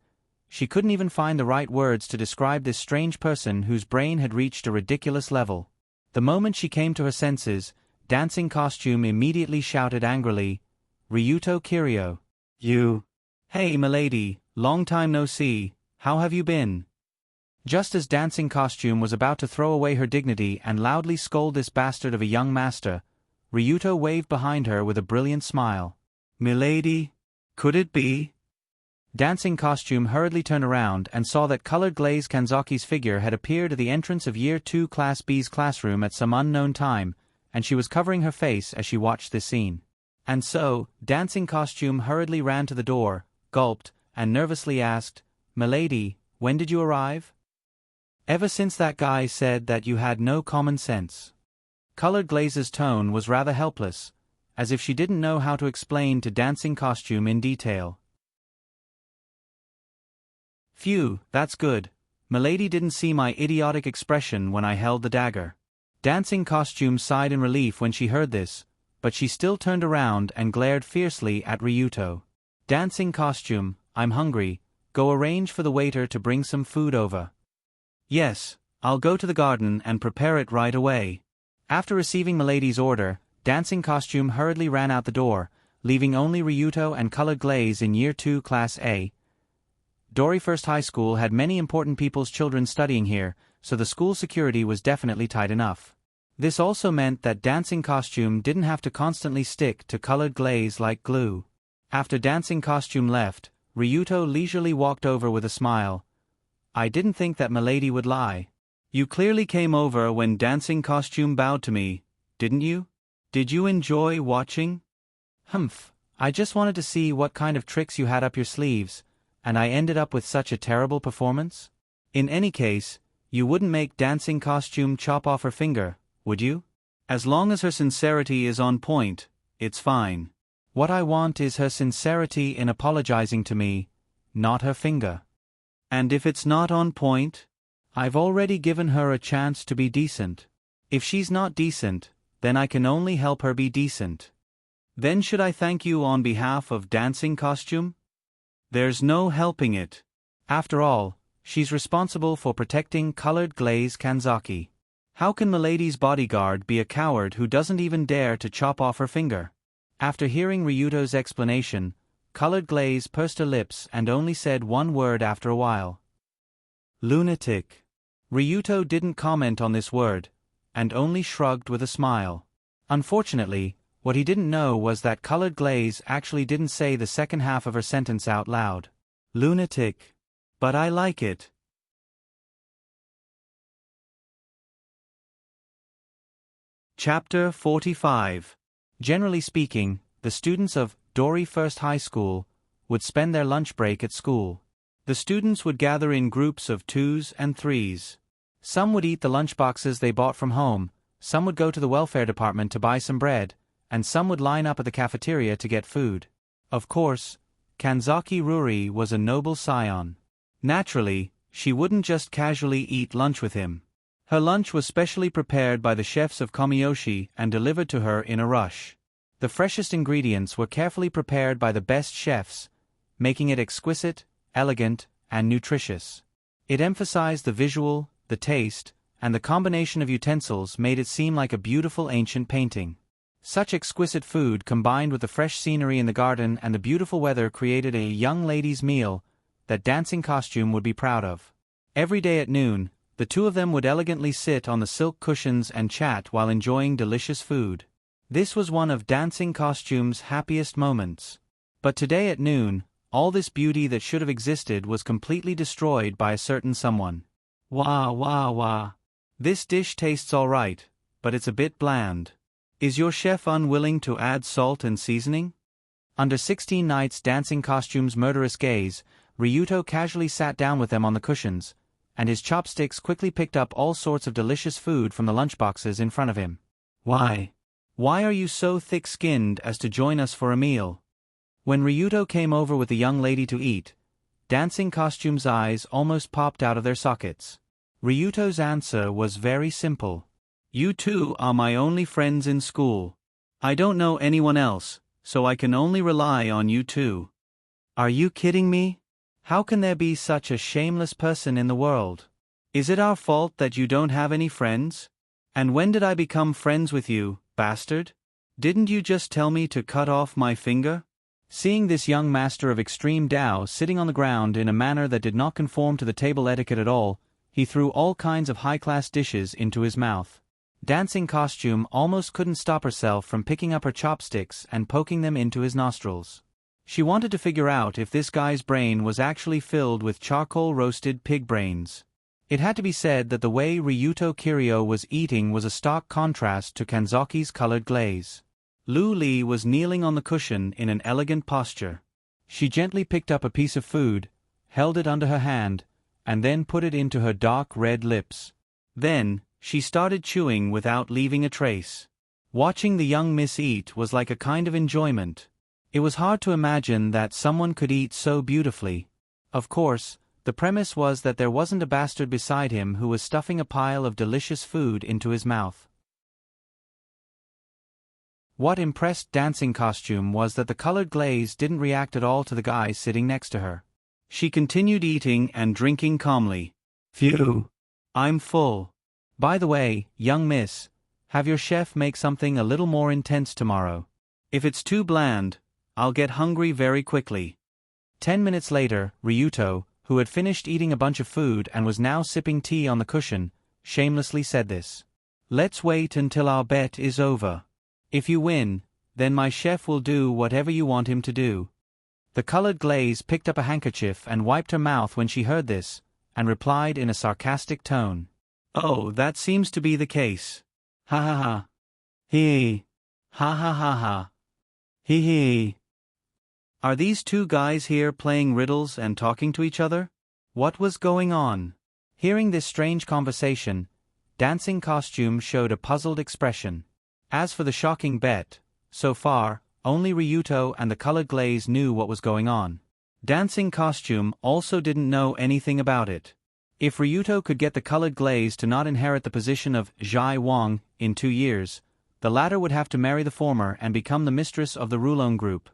She couldn't even find the right words to describe this strange person whose brain had reached a ridiculous level. The moment she came to her senses, Dancing Costume immediately shouted angrily, "Ryuto Kiryu. You. Hey milady, long time no see, how have you been?" Just as Dancing Costume was about to throw away her dignity and loudly scold this bastard of a young master, Ryuto waved behind her with a brilliant smile. "Milady? Could it be?" Dancing Costume hurriedly turned around and saw that colored glaze Kanzaki's figure had appeared at the entrance of Year 2 Class B's classroom at some unknown time, and she was covering her face as she watched this scene. And so, Dancing Costume hurriedly ran to the door, gulped, and nervously asked, "Milady, when did you arrive?" "Ever since that guy said that you had no common sense." Colored Glaze's tone was rather helpless, as if she didn't know how to explain to Dancing Costume in detail. "Phew, that's good. Milady didn't see my idiotic expression when I held the dagger." Dancing Costume sighed in relief when she heard this, but she still turned around and glared fiercely at Ryuto. "Dancing Costume, I'm hungry. Go arrange for the waiter to bring some food over." "Yes, I'll go to the garden and prepare it right away." After receiving Milady's order, Dancing Costume hurriedly ran out the door, leaving only Ryuto and Colored Glaze in Year 2 Class A. Dori First High School had many important people's children studying here, so the school security was definitely tight enough. This also meant that Dancing Costume didn't have to constantly stick to Colored Glaze like glue. After Dancing Costume left, Ryuto leisurely walked over with a smile. "I didn't think that Milady would lie. You clearly came over when Dancing Costume bowed to me, didn't you? Did you enjoy watching?" "Humph, I just wanted to see what kind of tricks you had up your sleeves, and I ended up with such a terrible performance? In any case, you wouldn't make Dancing Costume chop off her finger, would you? As long as her sincerity is on point, it's fine. What I want is her sincerity in apologizing to me, not her finger. And if it's not on point, I've already given her a chance to be decent. If she's not decent, then I can only help her be decent. Then should I thank you on behalf of Dancing Costume? There's no helping it. After all, she's responsible for protecting Colored Glaze Kanzaki. How can Milady's bodyguard be a coward who doesn't even dare to chop off her finger?" After hearing Ryuto's explanation, Colored Glaze pursed her lips and only said one word after a while. "Lunatic." Ryuto didn't comment on this word, and only shrugged with a smile. Unfortunately, what he didn't know was that Colored Glaze actually didn't say the second half of her sentence out loud. "Lunatic. But I like it." Chapter 45. Generally speaking, the students of Dori First High School would spend their lunch break at school. The students would gather in groups of 2s and 3s. Some would eat the lunchboxes they bought from home, some would go to the welfare department to buy some bread, and some would line up at the cafeteria to get food. Of course, Kanzaki Ruri was a noble scion. Naturally, she wouldn't just casually eat lunch with him. Her lunch was specially prepared by the chefs of Komiyoshi and delivered to her in a rush. The freshest ingredients were carefully prepared by the best chefs, making it exquisite, elegant, and nutritious. It emphasized the visual, the taste, and the combination of utensils made it seem like a beautiful ancient painting. Such exquisite food combined with the fresh scenery in the garden and the beautiful weather created a young lady's meal that Dancing Costume would be proud of. Every day at noon, the two of them would elegantly sit on the silk cushions and chat while enjoying delicious food. This was one of Dancing Costume's happiest moments. But today at noon, all this beauty that should have existed was completely destroyed by a certain someone. Wah wah wah. This dish tastes all right, but it's a bit bland. Is your chef unwilling to add salt and seasoning? Under 16 Nights Dancing Costume's murderous gaze, Ryuto casually sat down with them on the cushions, and his chopsticks quickly picked up all sorts of delicious food from the lunchboxes in front of him. Why are you so thick-skinned as to join us for a meal? When Ryuto came over with the young lady to eat, Dancing Costume's eyes almost popped out of their sockets. Ryuto's answer was very simple. You two are my only friends in school. I don't know anyone else, so I can only rely on you two. Are you kidding me? How can there be such a shameless person in the world? Is it our fault that you don't have any friends? And when did I become friends with you, bastard? Didn't you just tell me to cut off my finger? Seeing this young master of extreme Tao sitting on the ground in a manner that did not conform to the table etiquette at all, he threw all kinds of high-class dishes into his mouth. Dancing Costume almost couldn't stop herself from picking up her chopsticks and poking them into his nostrils. She wanted to figure out if this guy's brain was actually filled with charcoal-roasted pig brains. It had to be said that the way Ryuto Kiryu was eating was a stark contrast to Kanzaki's colored glaze. Lu Li was kneeling on the cushion in an elegant posture. She gently picked up a piece of food, held it under her hand, and then put it into her dark red lips. Then, she started chewing without leaving a trace. Watching the young miss eat was like a kind of enjoyment. It was hard to imagine that someone could eat so beautifully. Of course, the premise was that there wasn't a bastard beside him who was stuffing a pile of delicious food into his mouth. What impressed Dancing Costume was that the colored glaze didn't react at all to the guy sitting next to her. She continued eating and drinking calmly. Phew. I'm full. By the way, young miss, have your chef make something a little more intense tomorrow. If it's too bland, I'll get hungry very quickly. 10 minutes later, Ryuto, who had finished eating a bunch of food and was now sipping tea on the cushion, shamelessly said this. Let's wait until our bet is over. If you win, then my chef will do whatever you want him to do. The colored glaze picked up a handkerchief and wiped her mouth when she heard this, and replied in a sarcastic tone. Oh, that seems to be the case. Ha ha ha. Hee. Ha ha ha ha. Hee hee. Are these two guys here playing riddles and talking to each other? What was going on? Hearing this strange conversation, Dancing Costume showed a puzzled expression. As for the shocking bet, so far, only Ryuto and the colored glaze knew what was going on. Dancing Costume also didn't know anything about it. If Ryuto could get the colored glaze to not inherit the position of Zhai Wang in 2 years, the latter would have to marry the former and become the mistress of the Rulong group.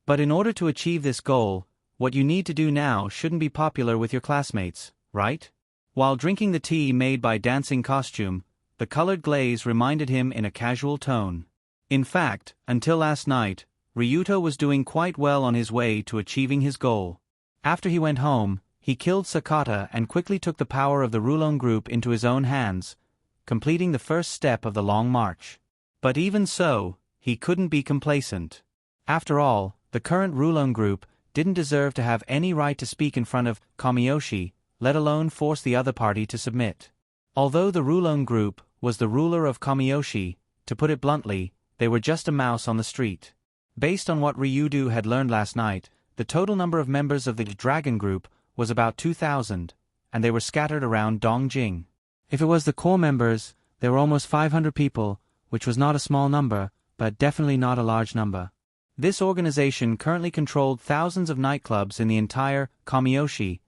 But in order to achieve this goal, what you need to do now shouldn't be popular with your classmates, right? While drinking the tea made by Dancing Costume, the colored glaze reminded him in a casual tone. In fact, until last night, Ryuto was doing quite well on his way to achieving his goal. After he went home, he killed Sakata and quickly took the power of the Rulong group into his own hands, completing the first step of the long march. But even so, he couldn't be complacent. After all, the current Rulong group didn't deserve to have any right to speak in front of Kamiyoshi, let alone force the other party to submit. Although the Rulong group was the ruler of Kamiyoshi, to put it bluntly, they were just a mouse on the street. Based on what Ryudo had learned last night, the total number of members of the Dragon group was about 2,000, and they were scattered around Dongjing. If it was the core members, there were almost 500 people, which was not a small number, but definitely not a large number. This organization currently controlled thousands of nightclubs in the entire Kamiyoshi,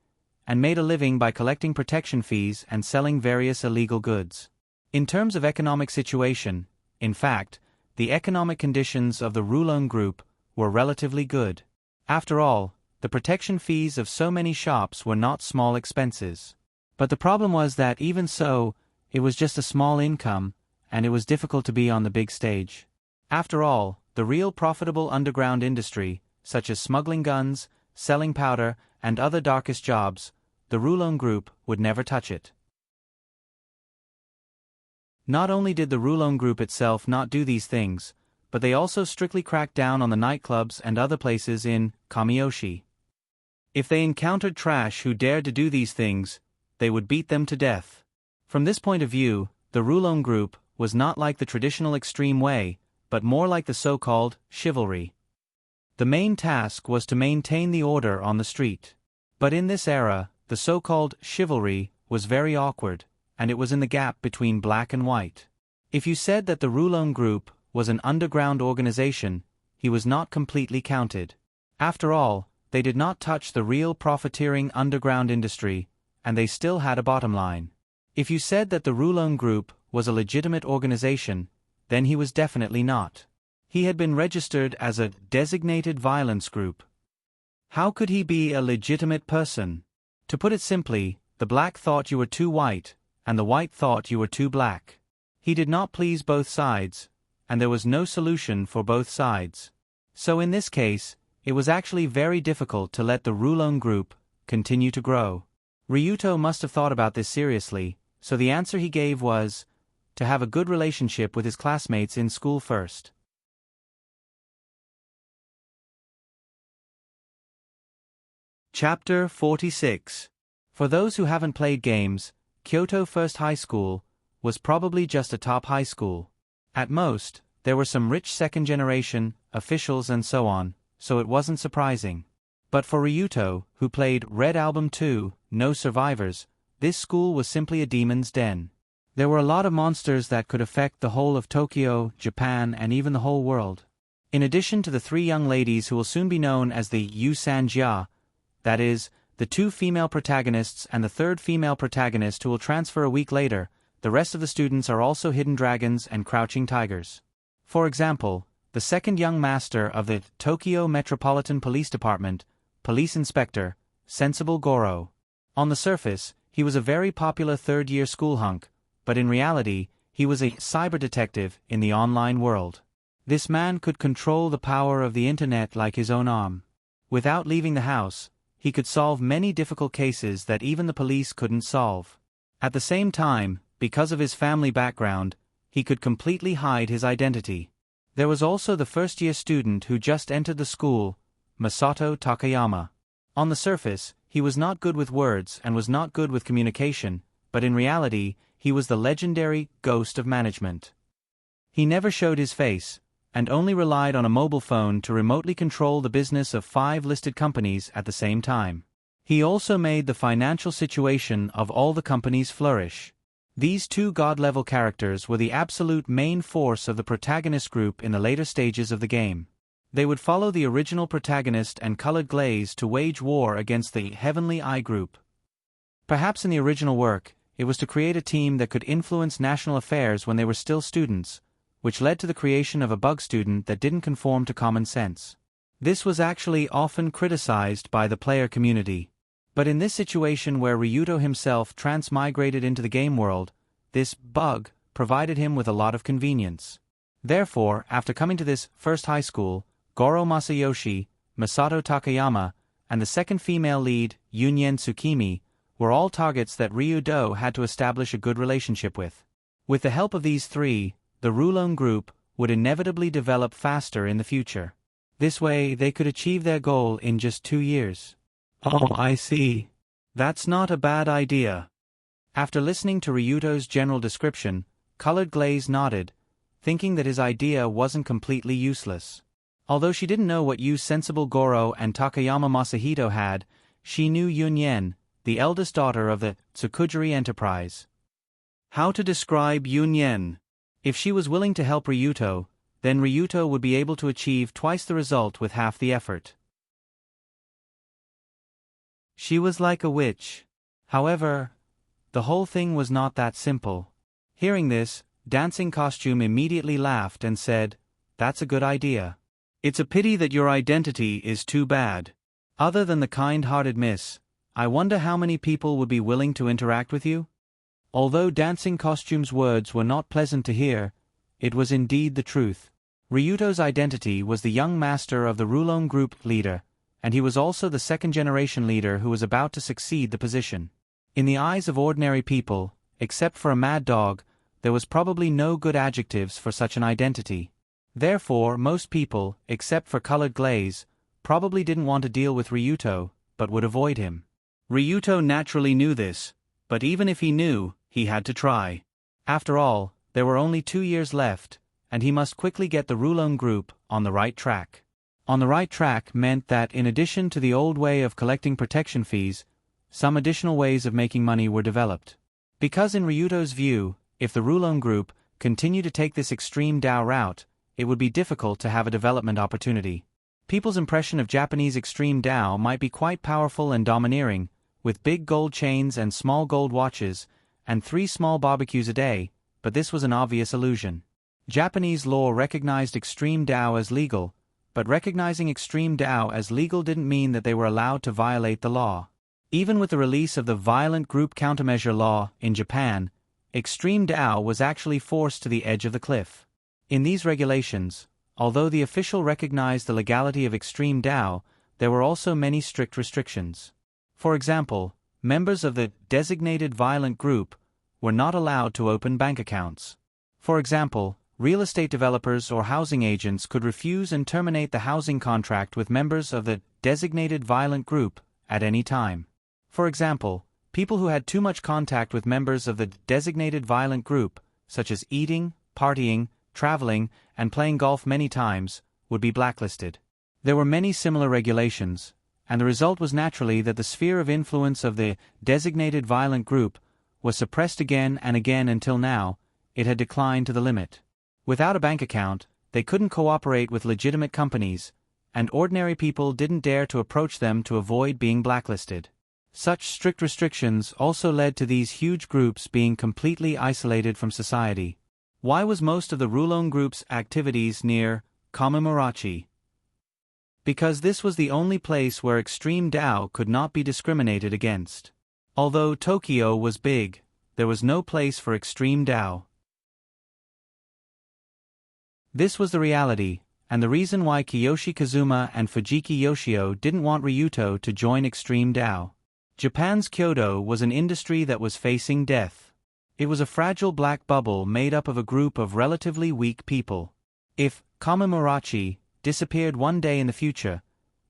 and made a living by collecting protection fees and selling various illegal goods. In terms of economic situation, in fact, the economic conditions of the Rulong group were relatively good. After all, the protection fees of so many shops were not small expenses. But the problem was that even so, it was just a small income, and it was difficult to be on the big stage. After all, the real profitable underground industry, such as smuggling guns, selling powder, and other darkest jobs, the Rulon Group would never touch it. Not only did the Rulon Group itself not do these things, but they also strictly cracked down on the nightclubs and other places in Kamiyoshi. If they encountered trash who dared to do these things, they would beat them to death. From this point of view, the Rulon Group was not like the traditional extreme way, but more like the so-called chivalry. The main task was to maintain the order on the street. But in this era, the so-called chivalry was very awkward, and it was in the gap between black and white. If you said that the Rulon Group was an underground organization, he was not completely counted. After all, they did not touch the real profiteering underground industry, and they still had a bottom line. If you said that the Rulon Group was a legitimate organization, then he was definitely not. He had been registered as a designated violence group. How could he be a legitimate person? To put it simply, the black thought you were too white, and the white thought you were too black. He did not please both sides, and there was no solution for both sides. So in this case, it was actually very difficult to let the Rulon Group continue to grow. Ryuto must have thought about this seriously, so the answer he gave was, to have a good relationship with his classmates in school first. Chapter 46. For those who haven't played games, Kyoto First High School was probably just a top high school. At most, there were some rich second-generation officials and so on, so it wasn't surprising. But for Ryuto, who played Red Album 2, No Survivors, this school was simply a demon's den. There were a lot of monsters that could affect the whole of Tokyo, Japan, and even the whole world. In addition to the three young ladies who will soon be known as the Yusanjia, that is, the two female protagonists and the third female protagonist who will transfer a week later, the rest of the students are also hidden dragons and crouching tigers. For example, the second young master of the Tokyo Metropolitan Police Department, Police Inspector, Sensible Goro. On the surface, he was a very popular third-year school hunk, but in reality, he was a cyber detective in the online world. This man could control the power of the internet like his own arm. Without leaving the house, he could solve many difficult cases that even the police couldn't solve. At the same time, because of his family background, he could completely hide his identity. There was also the first-year student who just entered the school, Masato Takayama. On the surface, he was not good with words and was not good with communication, but in reality, he was the legendary ghost of management. He never showed his face, and only relied on a mobile phone to remotely control the business of 5 listed companies at the same time. He also made the financial situation of all the companies flourish. These two god-level characters were the absolute main force of the protagonist group in the later stages of the game. They would follow the original protagonist and Colored Glaze to wage war against the Heavenly Eye group. Perhaps in the original work, it was to create a team that could influence national affairs when they were still students, which led to the creation of a bug student that didn't conform to common sense. This was actually often criticized by the player community. But in this situation where Ryuto himself transmigrated into the game world, this bug provided him with a lot of convenience. Therefore, after coming to this first high school, Goro Masayoshi, Masato Takayama, and the second female lead, Yunyen Tsukimi, were all targets that Ryudo had to establish a good relationship with. With the help of these three, the Rulon Group would inevitably develop faster in the future. This way, they could achieve their goal in just 2 years. Oh, I see. That's not a bad idea. After listening to Ryuto's general description, Colored Glaze nodded, thinking that his idea wasn't completely useless. Although she didn't know what use Sensible Goro and Takayama Masahito had, she knew Yunyen, the eldest daughter of the Tsukujiri Enterprise. How to describe Yunyen? If she was willing to help Ryuto, then Ryuto would be able to achieve twice the result with half the effort. She was like a witch. However, the whole thing was not that simple. Hearing this, Dancing Costume immediately laughed and said, "That's a good idea. It's a pity that your identity is too bad. Other than the kind-hearted miss, I wonder how many people would be willing to interact with you? Although Dancing Costume's words were not pleasant to hear, it was indeed the truth. Ryuto's identity was the young master of the Rulon Group leader, and he was also the second-generation leader who was about to succeed the position. In the eyes of ordinary people, except for a mad dog, there was probably no good adjectives for such an identity. Therefore, most people, except for Colored Glaze, probably didn't want to deal with Ryuto, but would avoid him. Ryuto naturally knew this, but even if he knew, he had to try. After all, there were only 2 years left, and he must quickly get the Rulon Group on the right track. On the right track meant that in addition to the old way of collecting protection fees, some additional ways of making money were developed. Because in Ryuto's view, if the Rulon Group continued to take this extreme Dao route, it would be difficult to have a development opportunity. People's impression of Japanese extreme Dao might be quite powerful and domineering, with big gold chains and small gold watches, and 3 small barbecues a day, but this was an obvious illusion. Japanese law recognized extreme Dao as legal, but recognizing extreme Dao as legal didn't mean that they were allowed to violate the law. Even with the release of the Violent Group Countermeasure Law in Japan, extreme Dao was actually forced to the edge of the cliff. In these regulations, although the official recognized the legality of extreme Dao, there were also many strict restrictions. For example, members of the designated violent group were not allowed to open bank accounts. For example, real estate developers or housing agents could refuse and terminate the housing contract with members of the designated violent group at any time. For example, people who had too much contact with members of the designated violent group, such as eating, partying, traveling, and playing golf many times, would be blacklisted. There were many similar regulations, and the result was naturally that the sphere of influence of the designated violent group was suppressed again and again until now, it had declined to the limit. Without a bank account, they couldn't cooperate with legitimate companies, and ordinary people didn't dare to approach them to avoid being blacklisted. Such strict restrictions also led to these huge groups being completely isolated from society. Why was most of the Rulon Group's activities near Kamimurachi? Because this was the only place where extreme Dao could not be discriminated against. Although Tokyo was big, there was no place for extreme Dao. This was the reality, and the reason why Kiyoshi Kazuma and Fujiki Yoshio didn't want Ryuto to join extreme Dao. Japan's Kyoto was an industry that was facing death. It was a fragile black bubble made up of a group of relatively weak people. If Kamimurachi disappeared one day in the future,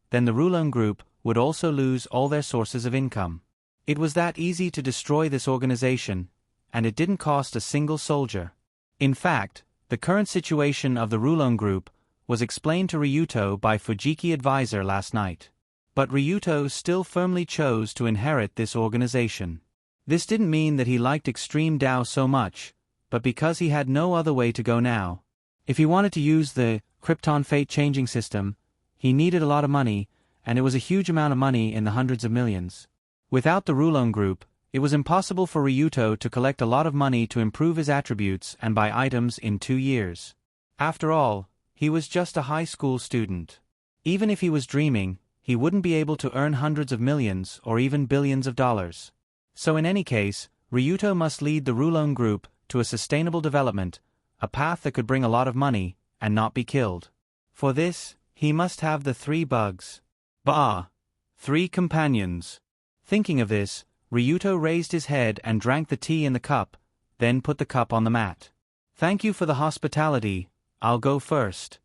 then the Rulon Group would also lose all their sources of income. It was that easy to destroy this organization, and it didn't cost a single soldier. In fact, the current situation of the Rulon Group was explained to Ryuto by Fujiki advisor last night. But Ryuto still firmly chose to inherit this organization. This didn't mean that he liked extreme Dao so much, but because he had no other way to go now. If he wanted to use the Krypton Fate changing system, he needed a lot of money, and it was a huge amount of money in the hundreds of millions. Without the Rulon Group, it was impossible for Ryuto to collect a lot of money to improve his attributes and buy items in 2 years. After all, he was just a high school student. Even if he was dreaming, he wouldn't be able to earn hundreds of millions or even billions of dollars. So in any case, Ryuto must lead the Rulon Group to a sustainable development, a path that could bring a lot of money, and not be killed. For this, he must have the 3 bugs. 3 companions. Thinking of this, Ryuto raised his head and drank the tea in the cup, then put the cup on the mat. Thank you for the hospitality, I'll go first.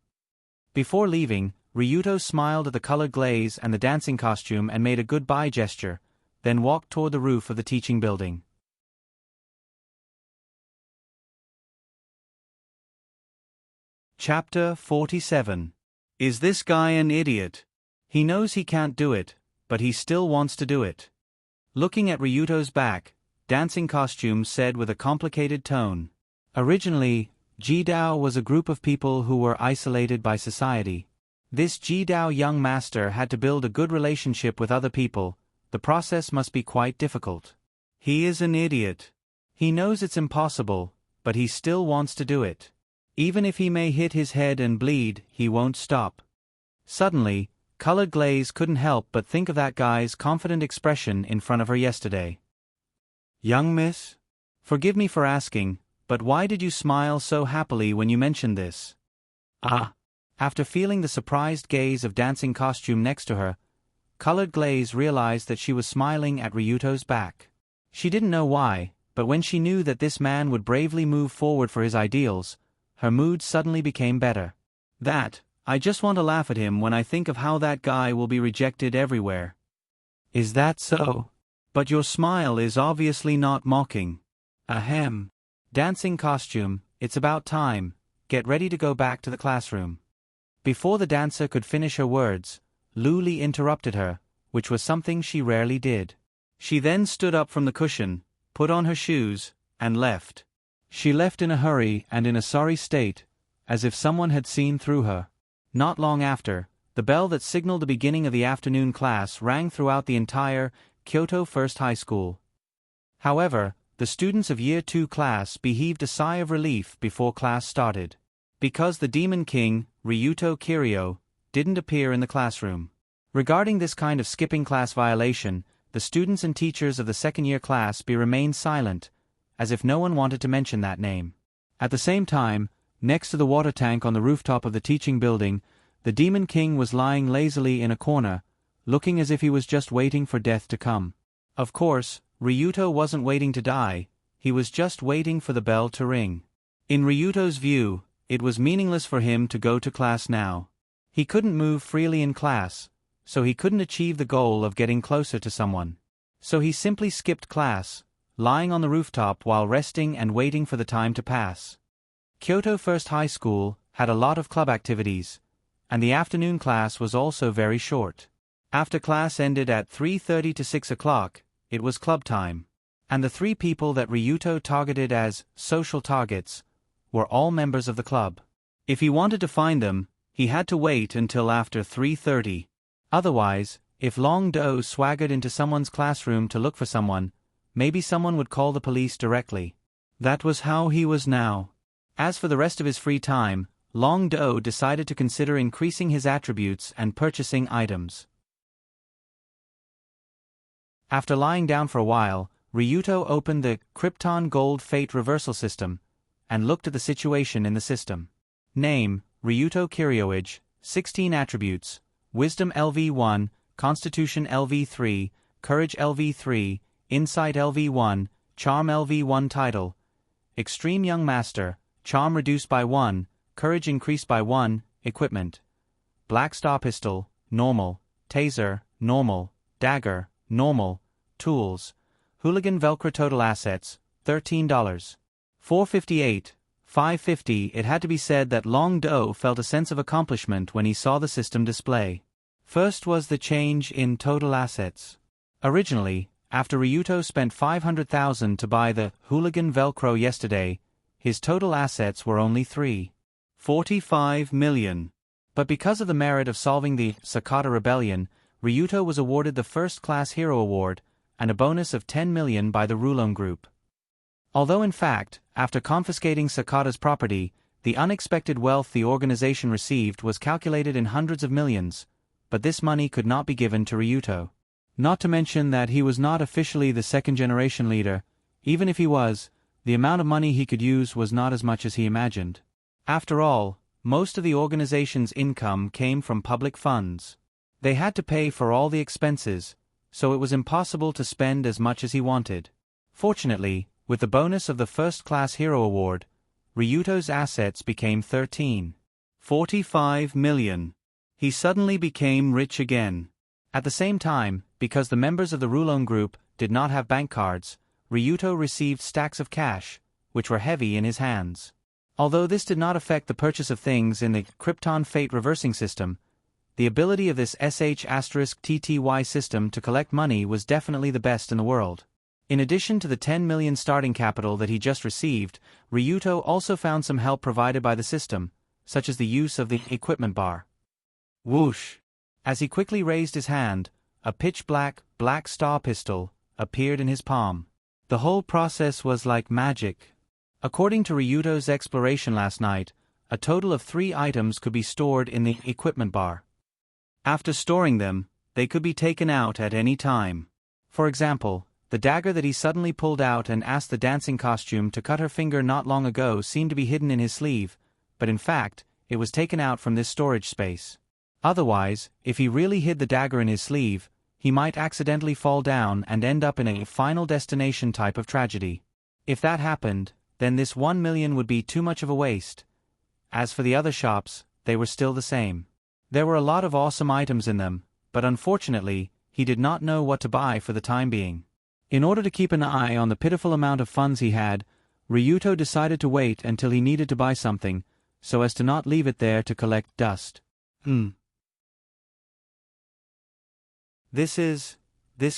Before leaving, Ryuto smiled at the colored glaze and the dancing costume and made a goodbye gesture, then walked toward the roof of the teaching building. Chapter 47. Is this guy an idiot? He knows he can't do it, but he still wants to do it. Looking at Ryuto's back, Dancing Costume said with a complicated tone. Originally, Jidao was a group of people who were isolated by society. This Jidao young master had to build a good relationship with other people. The process must be quite difficult. He is an idiot. He knows it's impossible, but he still wants to do it. Even if he may hit his head and bleed, he won't stop. Suddenly, Colored Glaze couldn't help but think of that guy's confident expression in front of her yesterday. "Young miss? Forgive me for asking, but why did you smile so happily when you mentioned this?" "Ah." After feeling the surprised gaze of Dancing Costume next to her, Colored Glaze realized that she was smiling at Ryuto's back. She didn't know why, but when she knew that this man would bravely move forward for his ideals, her mood suddenly became better. I just want to laugh at him when I think of how that guy will be rejected everywhere." "Is that so? But your smile is obviously not mocking." "Ahem. Dancing Costume, it's about time. Get ready to go back to the classroom." Before the dancer could finish her words, Luli interrupted her, which was something she rarely did. She then stood up from the cushion, put on her shoes, and left. She left in a hurry and in a sorry state, as if someone had seen through her. Not long after, the bell that signaled the beginning of the afternoon class rang throughout the entire Kyoto First High School. However, the students of Year 2 class heaved a sigh of relief before class started. Because the Demon King, Ryuto Kiryu, didn't appear in the classroom. Regarding this kind of skipping class violation, the students and teachers of the second-year class remained silent, as if no one wanted to mention that name. At the same time, next to the water tank on the rooftop of the teaching building, the Demon King was lying lazily in a corner, looking as if he was just waiting for death to come. Of course, Ryuto wasn't waiting to die, he was just waiting for the bell to ring. In Ryuto's view, it was meaningless for him to go to class now. He couldn't move freely in class, so he couldn't achieve the goal of getting closer to someone. So he simply skipped class, lying on the rooftop while resting and waiting for the time to pass. Kyoto First High School had a lot of club activities, and the afternoon class was also very short. After class ended at 3:30 to 6 o'clock, it was club time. And the three people that Ryuto targeted as social targets were all members of the club. If he wanted to find them, he had to wait until after 3:30. Otherwise, if Long Do swaggered into someone's classroom to look for someone, maybe someone would call the police directly. That was how he was now. As for the rest of his free time, Long Do decided to consider increasing his attributes and purchasing items. After lying down for a while, Ryuto opened the Krypton Gold Fate Reversal System and looked at the situation in the system. Name, Ryuto Kiryuage, 16 attributes, Wisdom LV1, Constitution LV3, Courage LV3, Insight LV1, Charm LV1 Title, Extreme Young Master, Charm reduced by 1, Courage increased by 1, Equipment, Black Star Pistol, Normal, Taser, Normal, Dagger, Normal, Tools, Hooligan Velcro. Total assets, $13. 458, 550. It had to be said that Long Do felt a sense of accomplishment when he saw the system display. First was the change in total assets. Originally, after Ryuto spent $500,000 to buy the Hooligan Velcro yesterday, his total assets were only $3.45 million. But because of the merit of solving the Sakata Rebellion, Ryuto was awarded the First Class Hero Award and a bonus of $10 million by the Rulon Group. Although in fact, after confiscating Sakata's property, the unexpected wealth the organization received was calculated in hundreds of millions, but this money could not be given to Ryuto. Not to mention that he was not officially the second-generation leader. Even if he was, the amount of money he could use was not as much as he imagined. After all, most of the organization's income came from public funds. They had to pay for all the expenses, so it was impossible to spend as much as he wanted. Fortunately, with the bonus of the First Class Hero Award, Ryuto's assets became $13.45 million. He suddenly became rich again. At the same time, because the members of the Rulon Group did not have bank cards, Ryuto received stacks of cash, which were heavy in his hands. Although this did not affect the purchase of things in the Krypton Fate reversing system, the ability of this *TTY system to collect money was definitely the best in the world. In addition to the 10 million starting capital that he just received, Ryuto also found some help provided by the system, such as the use of the equipment bar. Whoosh! As he quickly raised his hand, a pitch-black, Black Star pistol appeared in his palm. The whole process was like magic. According to Ryuto's exploration last night, a total of 3 items could be stored in the equipment bar. After storing them, they could be taken out at any time. For example, the dagger that he suddenly pulled out and asked the dancing costume to cut her finger not long ago seemed to be hidden in his sleeve, but in fact, it was taken out from this storage space. Otherwise, if he really hid the dagger in his sleeve, he might accidentally fall down and end up in a Final Destination type of tragedy. If that happened, then this 1 million would be too much of a waste. As for the other shops, they were still the same. There were a lot of awesome items in them, but unfortunately, he did not know what to buy for the time being. In order to keep an eye on the pitiful amount of funds he had, Ryuto decided to wait until he needed to buy something, so as to not leave it there to collect dust. This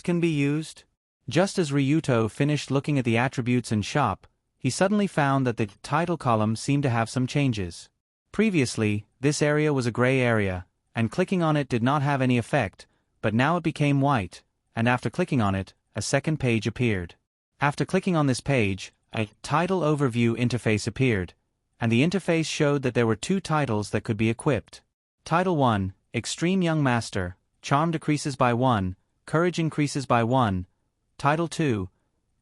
can be used? Just as Ryuto finished looking at the attributes and shop, he suddenly found that the title column seemed to have some changes. Previously, this area was a gray area, and clicking on it did not have any effect, but now it became white, and after clicking on it, a second page appeared. After clicking on this page, a title overview interface appeared, and the interface showed that there were 2 titles that could be equipped. Title 1, Extreme Young Master, Charm decreases by 1, Courage increases by 1. Title 2,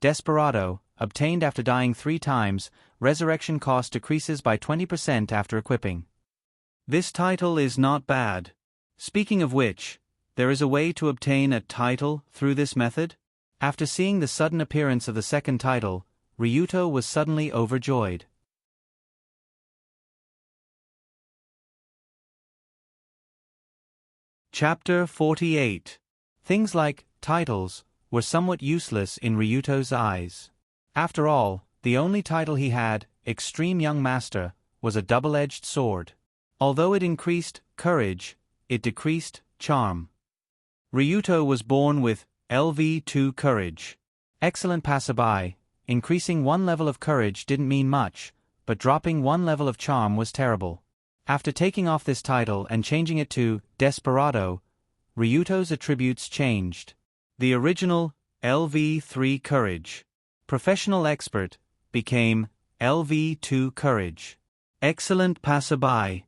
Desperado, obtained after dying 3 times, resurrection cost decreases by 20% after equipping. This title is not bad. Speaking of which, there is a way to obtain a title through this method? After seeing the sudden appearance of the second title, Ryuto was suddenly overjoyed. Chapter 48. Things like titles were somewhat useless in Ryuto's eyes. After all, the only title he had, Extreme Young Master, was a double-edged sword. Although it increased courage, it decreased charm. Ryuto was born with LV2 Courage. Excellent passerby. Increasing 1 level of courage didn't mean much, but dropping 1 level of charm was terrible. After taking off this title and changing it to Desperado, Ryuto's attributes changed. The original LV3 Courage, Professional Expert, became LV2 Courage. Excellent passerby.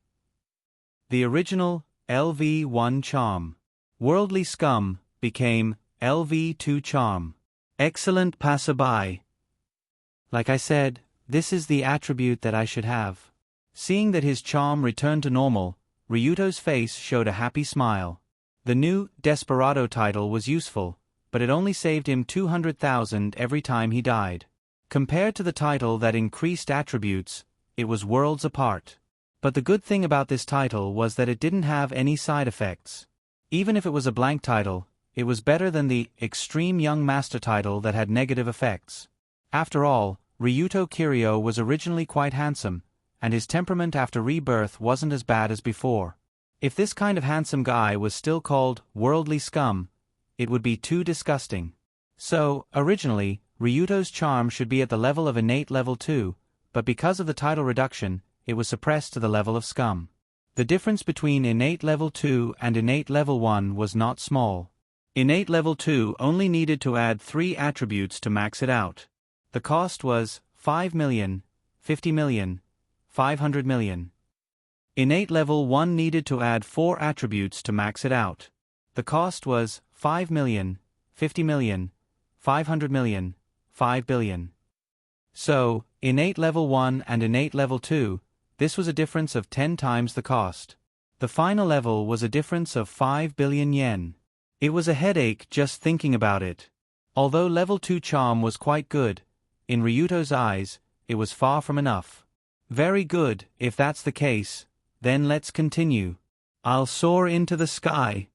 The original LV1 Charm, Worldly Scum, became LV2 Charm. Excellent passerby. Like I said, this is the attribute that I should have. Seeing that his charm returned to normal, Ryuto's face showed a happy smile. The new Desperado title was useful, but it only saved him 200,000 every time he died. Compared to the title that increased attributes, it was worlds apart. But the good thing about this title was that it didn't have any side effects. Even if it was a blank title, it was better than the Extreme Young Master title that had negative effects. After all, Ryuto Kiryu was originally quite handsome, and his temperament after rebirth wasn't as bad as before. If this kind of handsome guy was still called Worldly Scum, it would be too disgusting. So, originally, Ryuto's charm should be at the level of innate level 2, but because of the title reduction, it was suppressed to the level of Scum. The difference between innate level 2 and innate level 1 was not small. Innate level 2 only needed to add 3 attributes to max it out. The cost was 5 million, 50 million, 500 million. Innate level 1 needed to add 4 attributes to max it out. The cost was 5 million, 50 million, 500 million, 5 billion. So, innate level 1 and innate level 2, this was a difference of 10 times the cost. The final level was a difference of 5 billion yen. It was a headache just thinking about it. Although level 2 charm was quite good, in Ryuto's eyes, it was far from enough. Very good, if that's the case, then let's continue. I'll soar into the sky.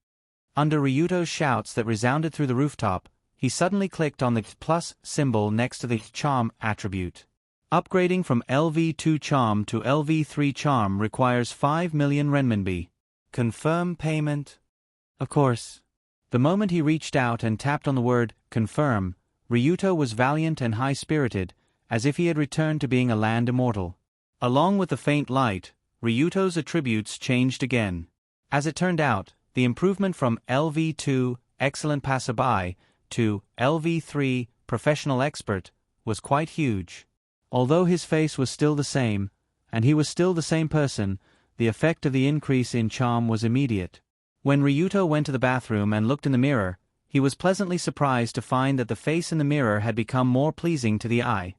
Under Ryuto's shouts that resounded through the rooftop, he suddenly clicked on the plus symbol next to the charm attribute. Upgrading from LV2 charm to LV3 charm requires 5 million renminbi. Confirm payment? Of course. The moment he reached out and tapped on the word confirm, Ryuto was valiant and high-spirited, as if he had returned to being a land immortal. Along with the faint light, Ryuto's attributes changed again. As it turned out, the improvement from LV2 Excellent Passerby to LV3 Professional Expert was quite huge. Although his face was still the same, and he was still the same person, the effect of the increase in charm was immediate. When Ryuto went to the bathroom and looked in the mirror, he was pleasantly surprised to find that the face in the mirror had become more pleasing to the eye.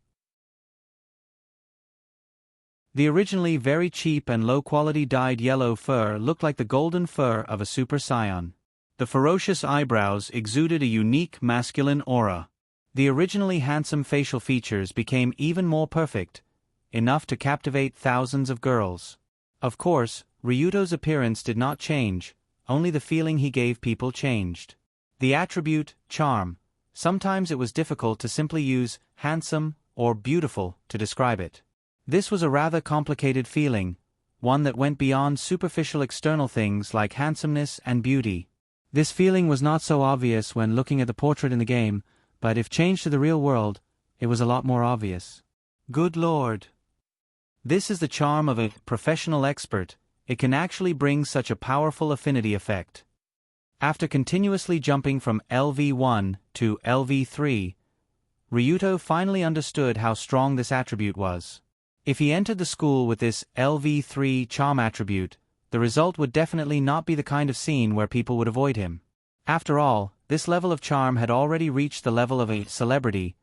The originally very cheap and low-quality dyed yellow fur looked like the golden fur of a super scion. The ferocious eyebrows exuded a unique masculine aura. The originally handsome facial features became even more perfect, enough to captivate thousands of girls. Of course, Ryuto's appearance did not change, only the feeling he gave people changed. The attribute, charm. Sometimes it was difficult to simply use handsome or beautiful to describe it. This was a rather complicated feeling, one that went beyond superficial external things like handsomeness and beauty. This feeling was not so obvious when looking at the portrait in the game, but if changed to the real world, it was a lot more obvious. Good Lord! This is the charm of a professional expert. It can actually bring such a powerful affinity effect. After continuously jumping from LV1 to LV3, Ryuto finally understood how strong this attribute was. If he entered the school with this LV3 charm attribute, the result would definitely not be the kind of scene where people would avoid him. After all, this level of charm had already reached the level of a celebrity.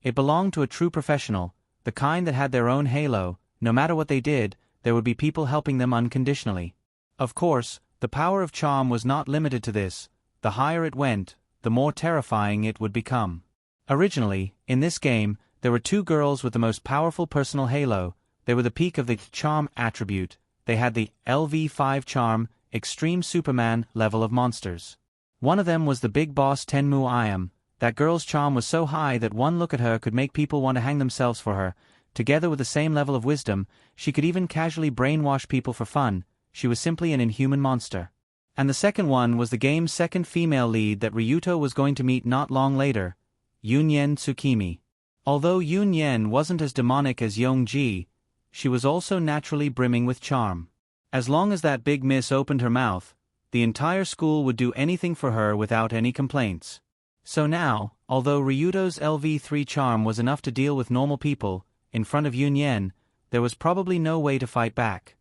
It belonged to a true professional, the kind that had their own halo. No matter what they did, there would be people helping them unconditionally. Of course, the power of charm was not limited to this. The higher it went, the more terrifying it would become. Originally, in this game, there were two girls with the most powerful personal halo. They were the peak of the charm attribute. They had the LV5 charm, extreme Superman level of monsters. One of them was the big boss Tenmu Iam. That girl's charm was so high that one look at her could make people want to hang themselves for her. Together with the same level of wisdom, she could even casually brainwash people for fun. She was simply an inhuman monster. And the second one was the game's second female lead that Ryuto was going to meet not long later, Yunyen Tsukimi. Although Yunyen wasn't as demonic as Yongji, she was also naturally brimming with charm. As long as that big miss opened her mouth, the entire school would do anything for her without any complaints. So now, although Ryuto's LV3 charm was enough to deal with normal people, in front of Yunyen, there was probably no way to fight back.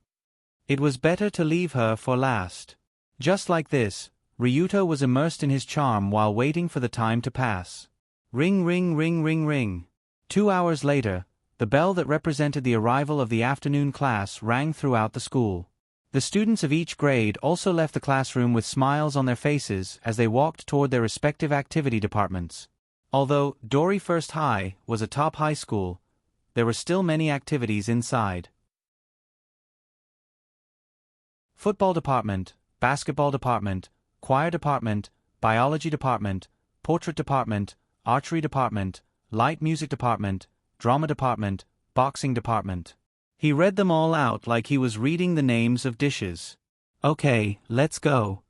It was better to leave her for last. Just like this, Ryuto was immersed in his charm while waiting for the time to pass. Ring ring ring ring ring. 2 hours later, the bell that represented the arrival of the afternoon class rang throughout the school. The students of each grade also left the classroom with smiles on their faces as they walked toward their respective activity departments. Although Dori First High was a top high school, there were still many activities inside. Football department, basketball department, choir department, biology department, portrait department, archery department, light music department, drama department, boxing department. He read them all out like he was reading the names of dishes. Okay, let's go.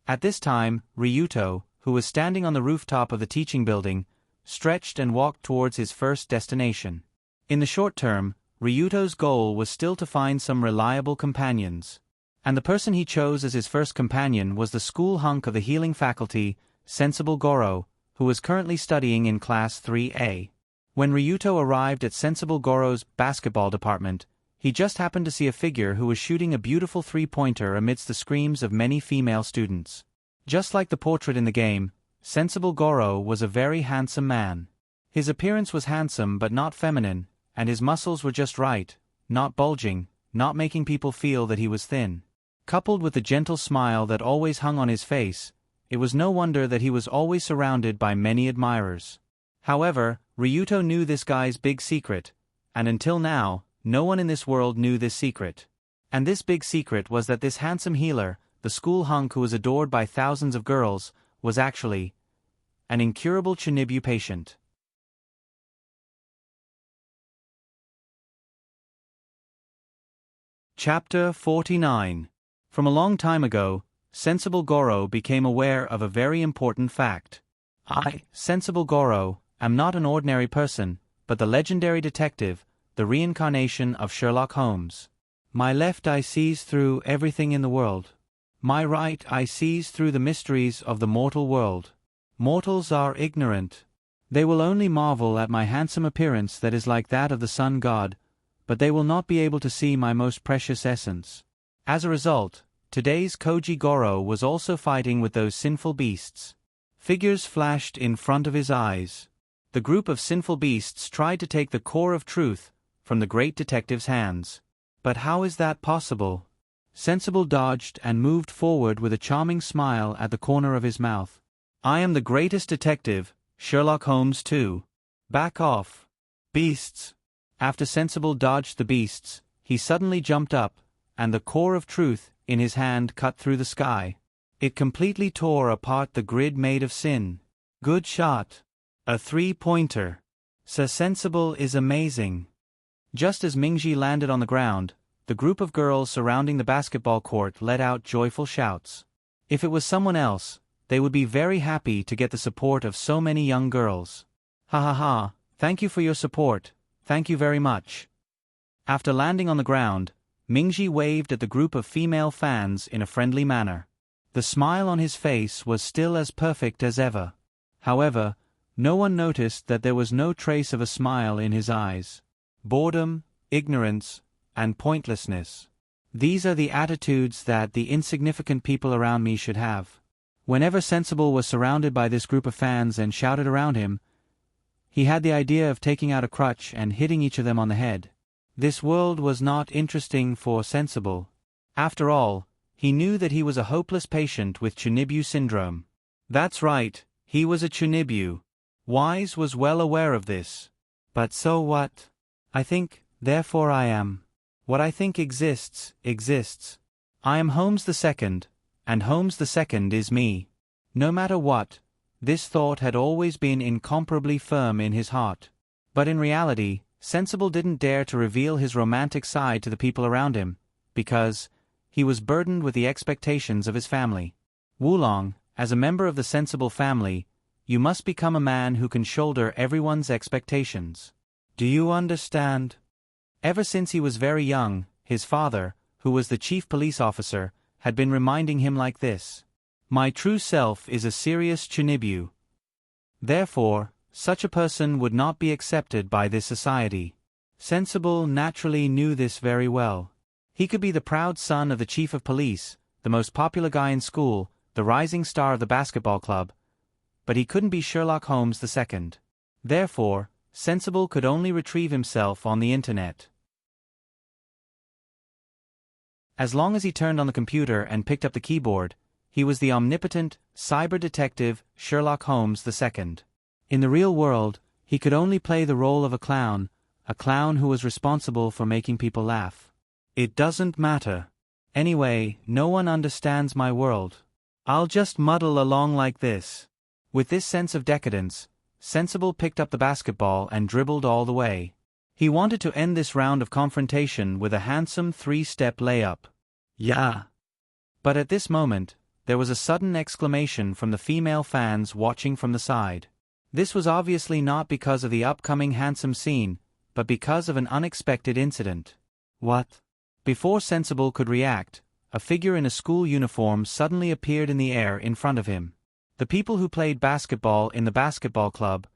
At this time, Ryuto, who was standing on the rooftop of the teaching building, stretched and walked towards his first destination. In the short term, Ryuto's goal was still to find some reliable companions. And the person he chose as his first companion was the school hunk of the healing faculty, Sensible Goro, who was currently studying in Class 3A. When Ryuto arrived at Sensible Goro's basketball department, he just happened to see a figure who was shooting a beautiful three-pointer amidst the screams of many female students. Just like the portrait in the game, Sensible Goro was a very handsome man. His appearance was handsome but not feminine, and his muscles were just right, not bulging, not making people feel that he was thin. Coupled with the gentle smile that always hung on his face, it was no wonder that he was always surrounded by many admirers. However, Ryuto knew this guy's big secret, and until now, no one in this world knew this secret. And this big secret was that this handsome healer, the school hunk who was adored by thousands of girls, was actually an incurable Chinibu patient. Chapter 49. From a long time ago, Sensible Goro became aware of a very important fact. I, Sensible Goro, am not an ordinary person, but the legendary detective, the reincarnation of Sherlock Holmes. My left eye sees through everything in the world. My right eye sees through the mysteries of the mortal world. Mortals are ignorant. They will only marvel at my handsome appearance that is like that of the sun god, but they will not be able to see my most precious essence. As a result, today's Koji Goro was also fighting with those sinful beasts. Figures flashed in front of his eyes. The group of sinful beasts tried to take the core of truth from the great detective's hands. But how is that possible? Sensible dodged and moved forward with a charming smile at the corner of his mouth. I am the greatest detective, Sherlock Holmes too. Back off. Beasts. After Sensible dodged the beasts, he suddenly jumped up, and the core of truth in his hand cut through the sky. It completely tore apart the grid made of sin. Good shot. A 3-pointer. Sir Sensible is amazing. Just as Mingji landed on the ground, the group of girls surrounding the basketball court let out joyful shouts. If it was someone else, they would be very happy to get the support of so many young girls. Ha ha ha, thank you for your support, thank you very much. After landing on the ground, Mingji waved at the group of female fans in a friendly manner. The smile on his face was still as perfect as ever. However, no one noticed that there was no trace of a smile in his eyes. Boredom, ignorance, and pointlessness. These are the attitudes that the insignificant people around me should have. Whenever Sensible was surrounded by this group of fans and shouted around him, he had the idea of taking out a crutch and hitting each of them on the head. This world was not interesting for Sensible. After all, he knew that he was a hopeless patient with Chunibyo syndrome. That's right, he was a Chunibyo. Wise was well aware of this. But so what? I think, therefore I am. What I think exists, exists. I am Holmes II, and Holmes II is me. No matter what, this thought had always been incomparably firm in his heart. But in reality, Sensible didn't dare to reveal his romantic side to the people around him, because he was burdened with the expectations of his family. Wulong, as a member of the Sensible family, you must become a man who can shoulder everyone's expectations. Do you understand? Ever since he was very young, his father, who was the chief police officer, had been reminding him like this. My true self is a serious Chunibyo. Therefore, such a person would not be accepted by this society. Sensible naturally knew this very well. He could be the proud son of the chief of police, the most popular guy in school, the rising star of the basketball club, but he couldn't be Sherlock Holmes II. Therefore, Sensible could only retrieve himself on the internet. As long as he turned on the computer and picked up the keyboard, he was the omnipotent, cyber detective Sherlock Holmes II. In the real world, he could only play the role of a clown who was responsible for making people laugh. It doesn't matter. Anyway, no one understands my world. I'll just muddle along like this. With this sense of decadence, Sensible picked up the basketball and dribbled all the way. He wanted to end this round of confrontation with a handsome 3-step layup. Yeah. But at this moment, there was a sudden exclamation from the female fans watching from the side. This was obviously not because of the upcoming handsome scene, but because of an unexpected incident. What? Before Sensible could react, a figure in a school uniform suddenly appeared in the air in front of him. The people who played basketball in the basketball club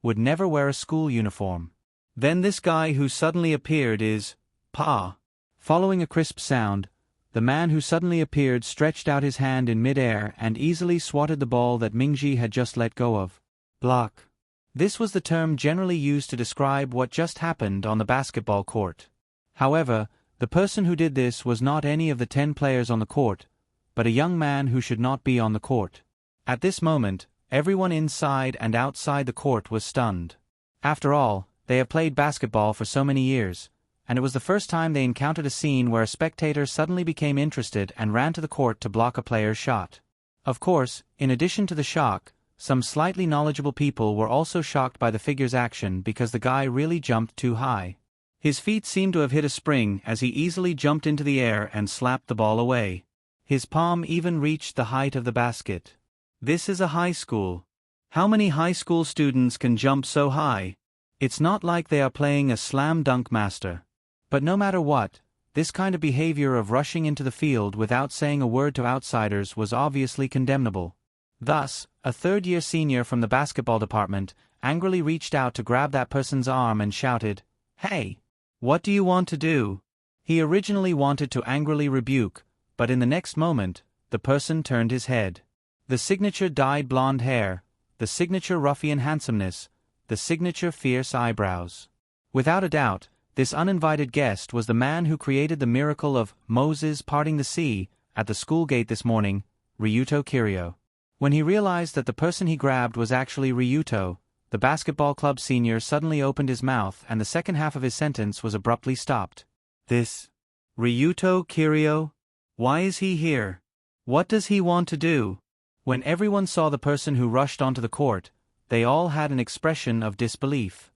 would never wear a school uniform. Then this guy who suddenly appeared is Pa. Following a crisp sound, the man who suddenly appeared stretched out his hand in mid-air and easily swatted the ball that Mingji had just let go of. Block. This was the term generally used to describe what just happened on the basketball court. However, the person who did this was not any of the 10 players on the court, but a young man who should not be on the court. At this moment, everyone inside and outside the court was stunned. After all, they have played basketball for so many years, and it was the first time they encountered a scene where a spectator suddenly became interested and ran to the court to block a player's shot. Of course, in addition to the shock, some slightly knowledgeable people were also shocked by the figure's action because the guy really jumped too high. His feet seemed to have hit a spring as he easily jumped into the air and slapped the ball away. His palm even reached the height of the basket. This is a high school. How many high school students can jump so high? It's not like they are playing a slam dunk master. But no matter what, this kind of behavior of rushing into the field without saying a word to outsiders was obviously condemnable. Thus, a third-year senior from the basketball department angrily reached out to grab that person's arm and shouted, "Hey! What do you want to do?" He originally wanted to angrily rebuke, but in the next moment, the person turned his head. The signature dyed blonde hair, the signature ruffian handsomeness, the signature fierce eyebrows. Without a doubt, this uninvited guest was the man who created the miracle of Moses parting the sea at the school gate this morning, Ryuto Kiryu. When he realized that the person he grabbed was actually Ryuto, the basketball club senior suddenly opened his mouth and the second half of his sentence was abruptly stopped. This Ryuto Kiryu? Why is he here? What does he want to do? When everyone saw the person who rushed onto the court, they all had an expression of disbelief.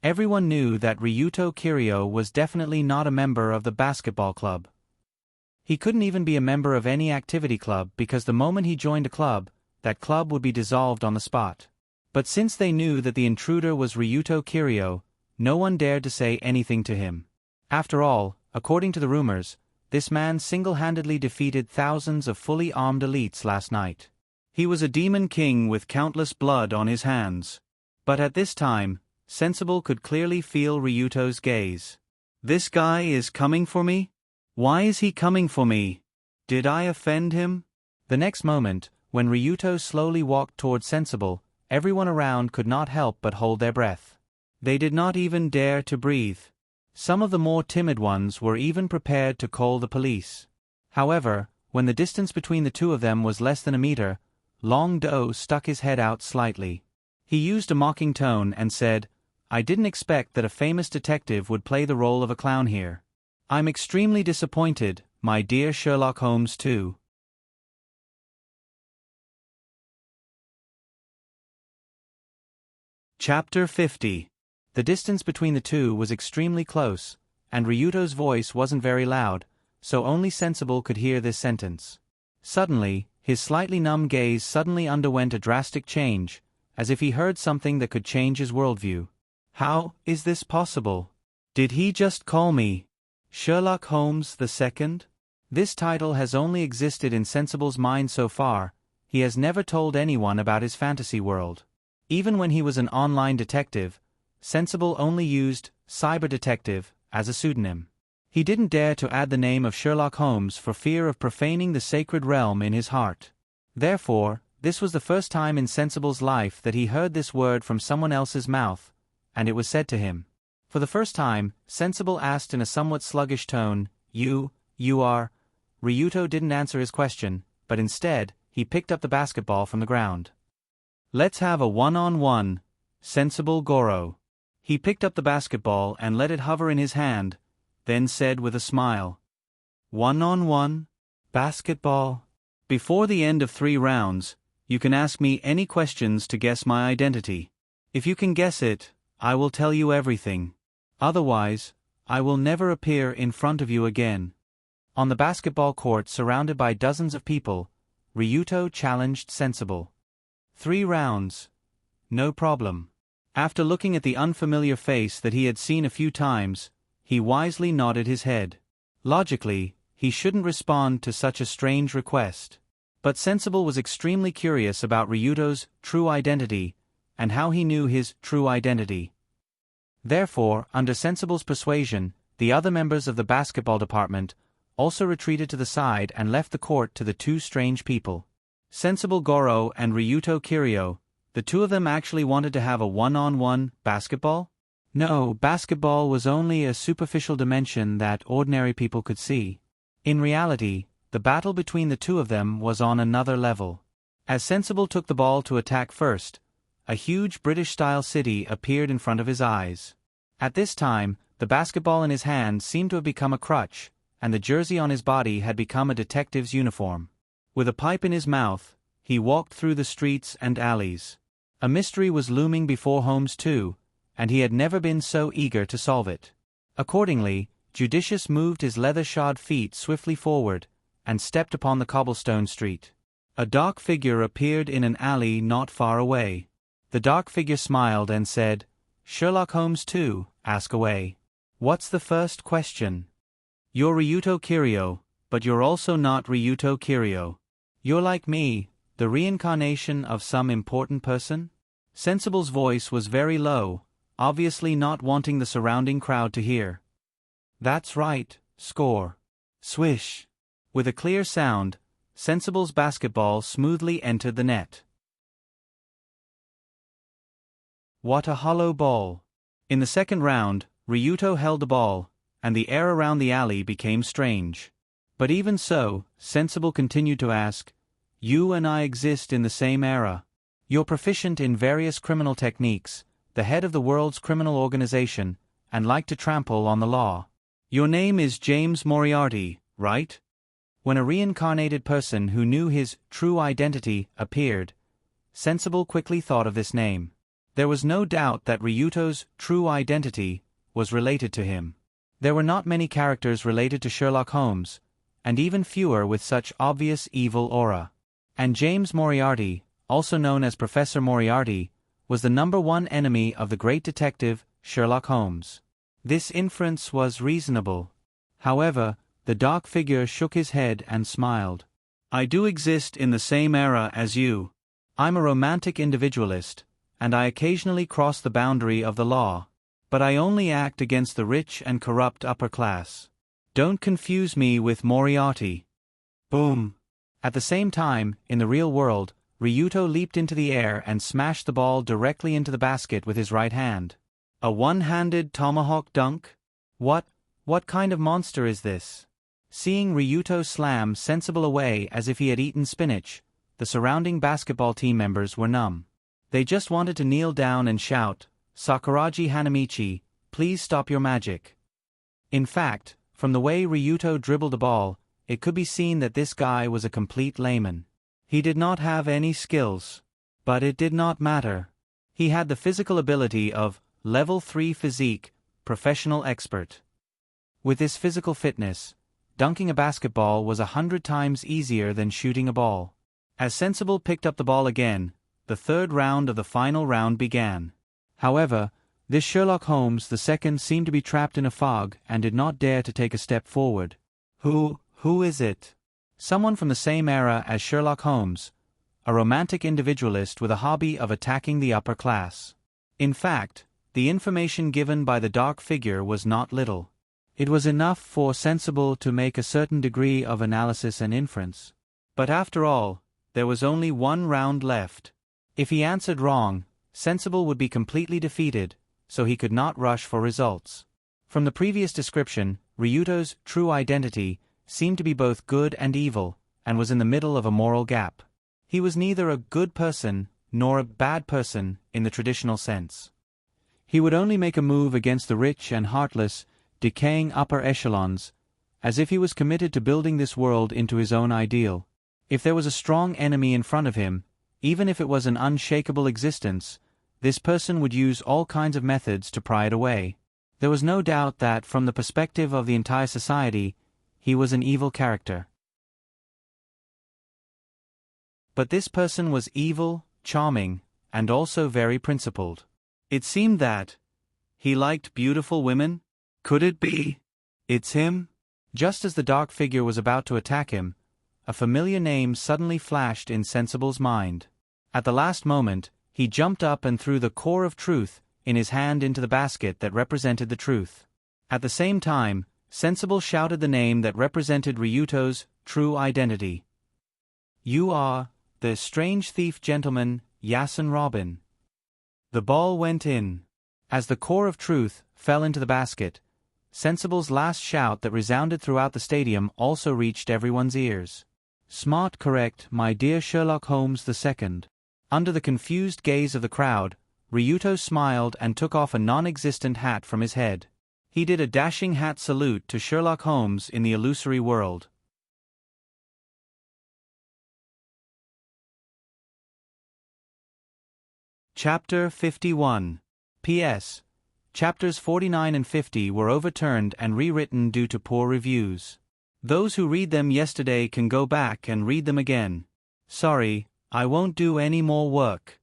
Everyone knew that Ryuto Kiryu was definitely not a member of the basketball club. He couldn't even be a member of any activity club because the moment he joined a club, that club would be dissolved on the spot. But since they knew that the intruder was Ryuto Kiryu, no one dared to say anything to him. After all, according to the rumors, this man single-handedly defeated thousands of fully armed elites last night. He was a demon king with countless blood on his hands. But at this time, Sensible could clearly feel Ryuto's gaze. This guy is coming for me? Why is he coming for me? Did I offend him? The next moment, when Ryuto slowly walked toward Sensible, everyone around could not help but hold their breath. They did not even dare to breathe. Some of the more timid ones were even prepared to call the police. However, when the distance between the two of them was less than a meter, Long Do stuck his head out slightly. He used a mocking tone and said, "I didn't expect that a famous detective would play the role of a clown here. I'm extremely disappointed, my dear Sherlock Holmes too." Chapter 50. The distance between the two was extremely close, and Ryuto's voice wasn't very loud, so only Sensible could hear this sentence. Suddenly, his slightly numb gaze suddenly underwent a drastic change, as if he heard something that could change his worldview. How is this possible? Did he just call me Sherlock Holmes II? This title has only existed in Sensible's mind so far. He has never told anyone about his fantasy world. Even when he was an online detective, Sensible only used Cyber Detective as a pseudonym. He didn't dare to add the name of Sherlock Holmes for fear of profaning the sacred realm in his heart. Therefore, this was the first time in Sensible's life that he heard this word from someone else's mouth, and it was said to him. For the first time, Sensible asked in a somewhat sluggish tone, You are... Ryuto didn't answer his question, but instead, he picked up the basketball from the ground. Let's have a one-on-one, Sensible Goro. He picked up the basketball and let it hover in his hand, then said with a smile, One-on-one? Basketball? Before the end of 3 rounds, you can ask me any questions to guess my identity. If you can guess it, I will tell you everything. Otherwise, I will never appear in front of you again. On the basketball court surrounded by dozens of people, Ryuto challenged Sensible. 3 rounds. No problem. After looking at the unfamiliar face that he had seen a few times, he wisely nodded his head. Logically, he shouldn't respond to such a strange request. But Sensible was extremely curious about Ryuto's true identity, and how he knew his true identity. Therefore, under Sensible's persuasion, the other members of the basketball department also retreated to the side and left the court to the 2 strange people. Sensible Goro and Ryuto Kiryu, the 2 of them actually wanted to have a one-on-one basketball? No, basketball was only a superficial dimension that ordinary people could see. In reality, the battle between the 2 of them was on another level. As Sensible took the ball to attack first, a huge British-style city appeared in front of his eyes. At this time, the basketball in his hand seemed to have become a crutch, and the jersey on his body had become a detective's uniform. With a pipe in his mouth, he walked through the streets and alleys. A mystery was looming before Holmes too, and he had never been so eager to solve it. Accordingly, Judicious moved his leather-shod feet swiftly forward, and stepped upon the cobblestone street. A dark figure appeared in an alley not far away. The dark figure smiled and said, Sherlock Holmes too, ask away. What's the first question? You're Ryuto Kiryu, but you're also not Ryuto Kiryu. You're like me, the reincarnation of some important person? Sensible's voice was very low, obviously not wanting the surrounding crowd to hear. That's right, Score. Swish. With a clear sound, Sensible's basketball smoothly entered the net. What a hollow ball. In the second round, Ryuto held the ball, and the air around the alley became strange. But even so, Sensible continued to ask, "You and I exist in the same era. You're proficient in various criminal techniques, the head of the world's criminal organization, and like to trample on the law. Your name is James Moriarty, right?" When a reincarnated person who knew his true identity appeared, Sensible quickly thought of this name. There was no doubt that Ryuto's true identity was related to him. There were not many characters related to Sherlock Holmes, and even fewer with such obvious evil aura. And James Moriarty, also known as Professor Moriarty, was the #1 enemy of the great detective Sherlock Holmes. This inference was reasonable. However, the dark figure shook his head and smiled. "I do exist in the same era as you. I'm a romantic individualist, and I occasionally cross the boundary of the law. But I only act against the rich and corrupt upper class. Don't confuse me with Moriarty." Boom! At the same time, in the real world, Ryuto leaped into the air and smashed the ball directly into the basket with his right hand. A one-handed tomahawk dunk? What kind of monster is this? Seeing Ryuto slam Sensible away as if he had eaten spinach, the surrounding basketball team members were numb. They just wanted to kneel down and shout, "Sakuragi Hanamichi, please stop your magic." In fact, from the way Ryuto dribbled the ball, it could be seen that this guy was a complete layman. He did not have any skills. But it did not matter. He had the physical ability of Level 3 Physique, Professional Expert. With this physical fitness, dunking a basketball was 100 times easier than shooting a ball. As Sensible picked up the ball again, the third round of the final round began. However, this Sherlock Holmes II seemed to be trapped in a fog and did not dare to take a step forward. Who is it? Someone from the same era as Sherlock Holmes, a romantic individualist with a hobby of attacking the upper class. In fact, the information given by the dark figure was not little. It was enough for Sensible to make a certain degree of analysis and inference. But after all, there was only one round left. If he answered wrong, Sensible would be completely defeated, so he could not rush for results. From the previous description, Ryuto's true identity seemed to be both good and evil, and was in the middle of a moral gap. He was neither a good person nor a bad person in the traditional sense. He would only make a move against the rich and heartless, decaying upper echelons, as if he was committed to building this world into his own ideal. If there was a strong enemy in front of him, even if it was an unshakable existence, this person would use all kinds of methods to pry it away. There was no doubt that, from the perspective of the entire society, he was an evil character. But this person was evil, charming, and also very principled. It seemed that he liked beautiful women. Could it be? It's him? Just as the dark figure was about to attack him, a familiar name suddenly flashed in Sensible's mind. At the last moment, he jumped up and threw the core of truth in his hand into the basket that represented the truth. At the same time, Sensible shouted the name that represented Ryuto's true identity. "You are the strange thief gentleman, Yasin Robin." The ball went in. As the core of truth fell into the basket, Sensible's last shout that resounded throughout the stadium also reached everyone's ears. "Smart correct, my dear Sherlock Holmes II." Under the confused gaze of the crowd, Ryuto smiled and took off a non-existent hat from his head. He did a dashing hat salute to Sherlock Holmes in the illusory world. Chapter 51. P.S. Chapters 49 and 50 were overturned and rewritten due to poor reviews. Those who read them yesterday can go back and read them again. Sorry, I won't do any more work.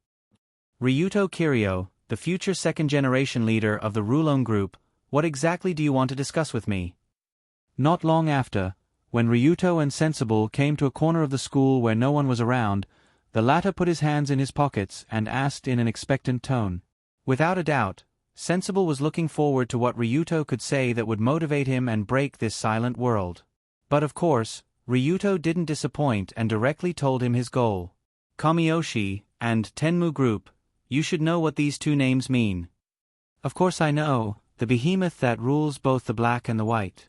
Ryuto Kiryu, the future second-generation leader of the Rulon Group, what exactly do you want to discuss with me? Not long after, when Ryuto and Sensible came to a corner of the school where no one was around, the latter put his hands in his pockets and asked in an expectant tone. Without a doubt, Sensible was looking forward to what Ryuto could say that would motivate him and break this silent world. But of course, Ryuto didn't disappoint and directly told him his goal. Kamiyoshi and Tenmu Group, you should know what these two names mean. Of course I know, the behemoth that rules both the black and the white.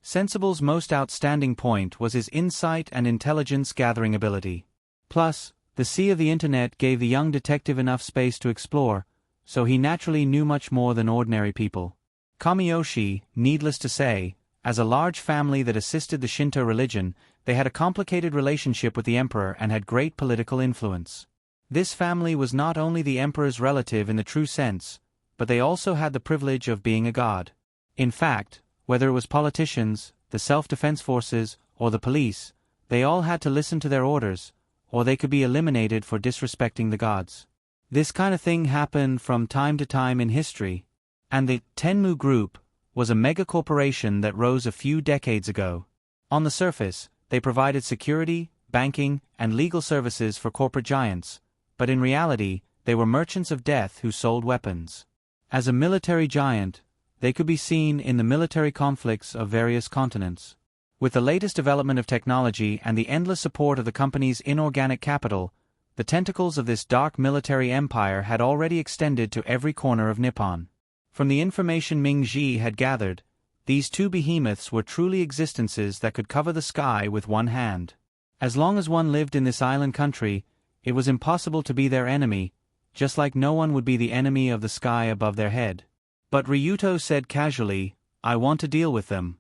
Sensible's most outstanding point was his insight and intelligence-gathering ability. Plus, the sea of the internet gave the young detective enough space to explore, so he naturally knew much more than ordinary people. Kamiyoshi, needless to say, as a large family that assisted the Shinto religion, they had a complicated relationship with the emperor and had great political influence. This family was not only the emperor's relative in the true sense, but they also had the privilege of being a god. In fact, whether it was politicians, the self-defense forces, or the police, they all had to listen to their orders, or they could be eliminated for disrespecting the gods. This kind of thing happened from time to time in history, and the Tenmu Group was a mega-corporation that rose a few decades ago. On the surface, they provided security, banking, and legal services for corporate giants, but in reality, they were merchants of death who sold weapons. As a military giant, they could be seen in the military conflicts of various continents. With the latest development of technology and the endless support of the company's inorganic capital, the tentacles of this dark military empire had already extended to every corner of Nippon. From the information Ming-Ji had gathered, these two behemoths were truly existences that could cover the sky with one hand. As long as one lived in this island country, it was impossible to be their enemy, just like no one would be the enemy of the sky above their head. But Ryuto said casually, "I want to deal with them."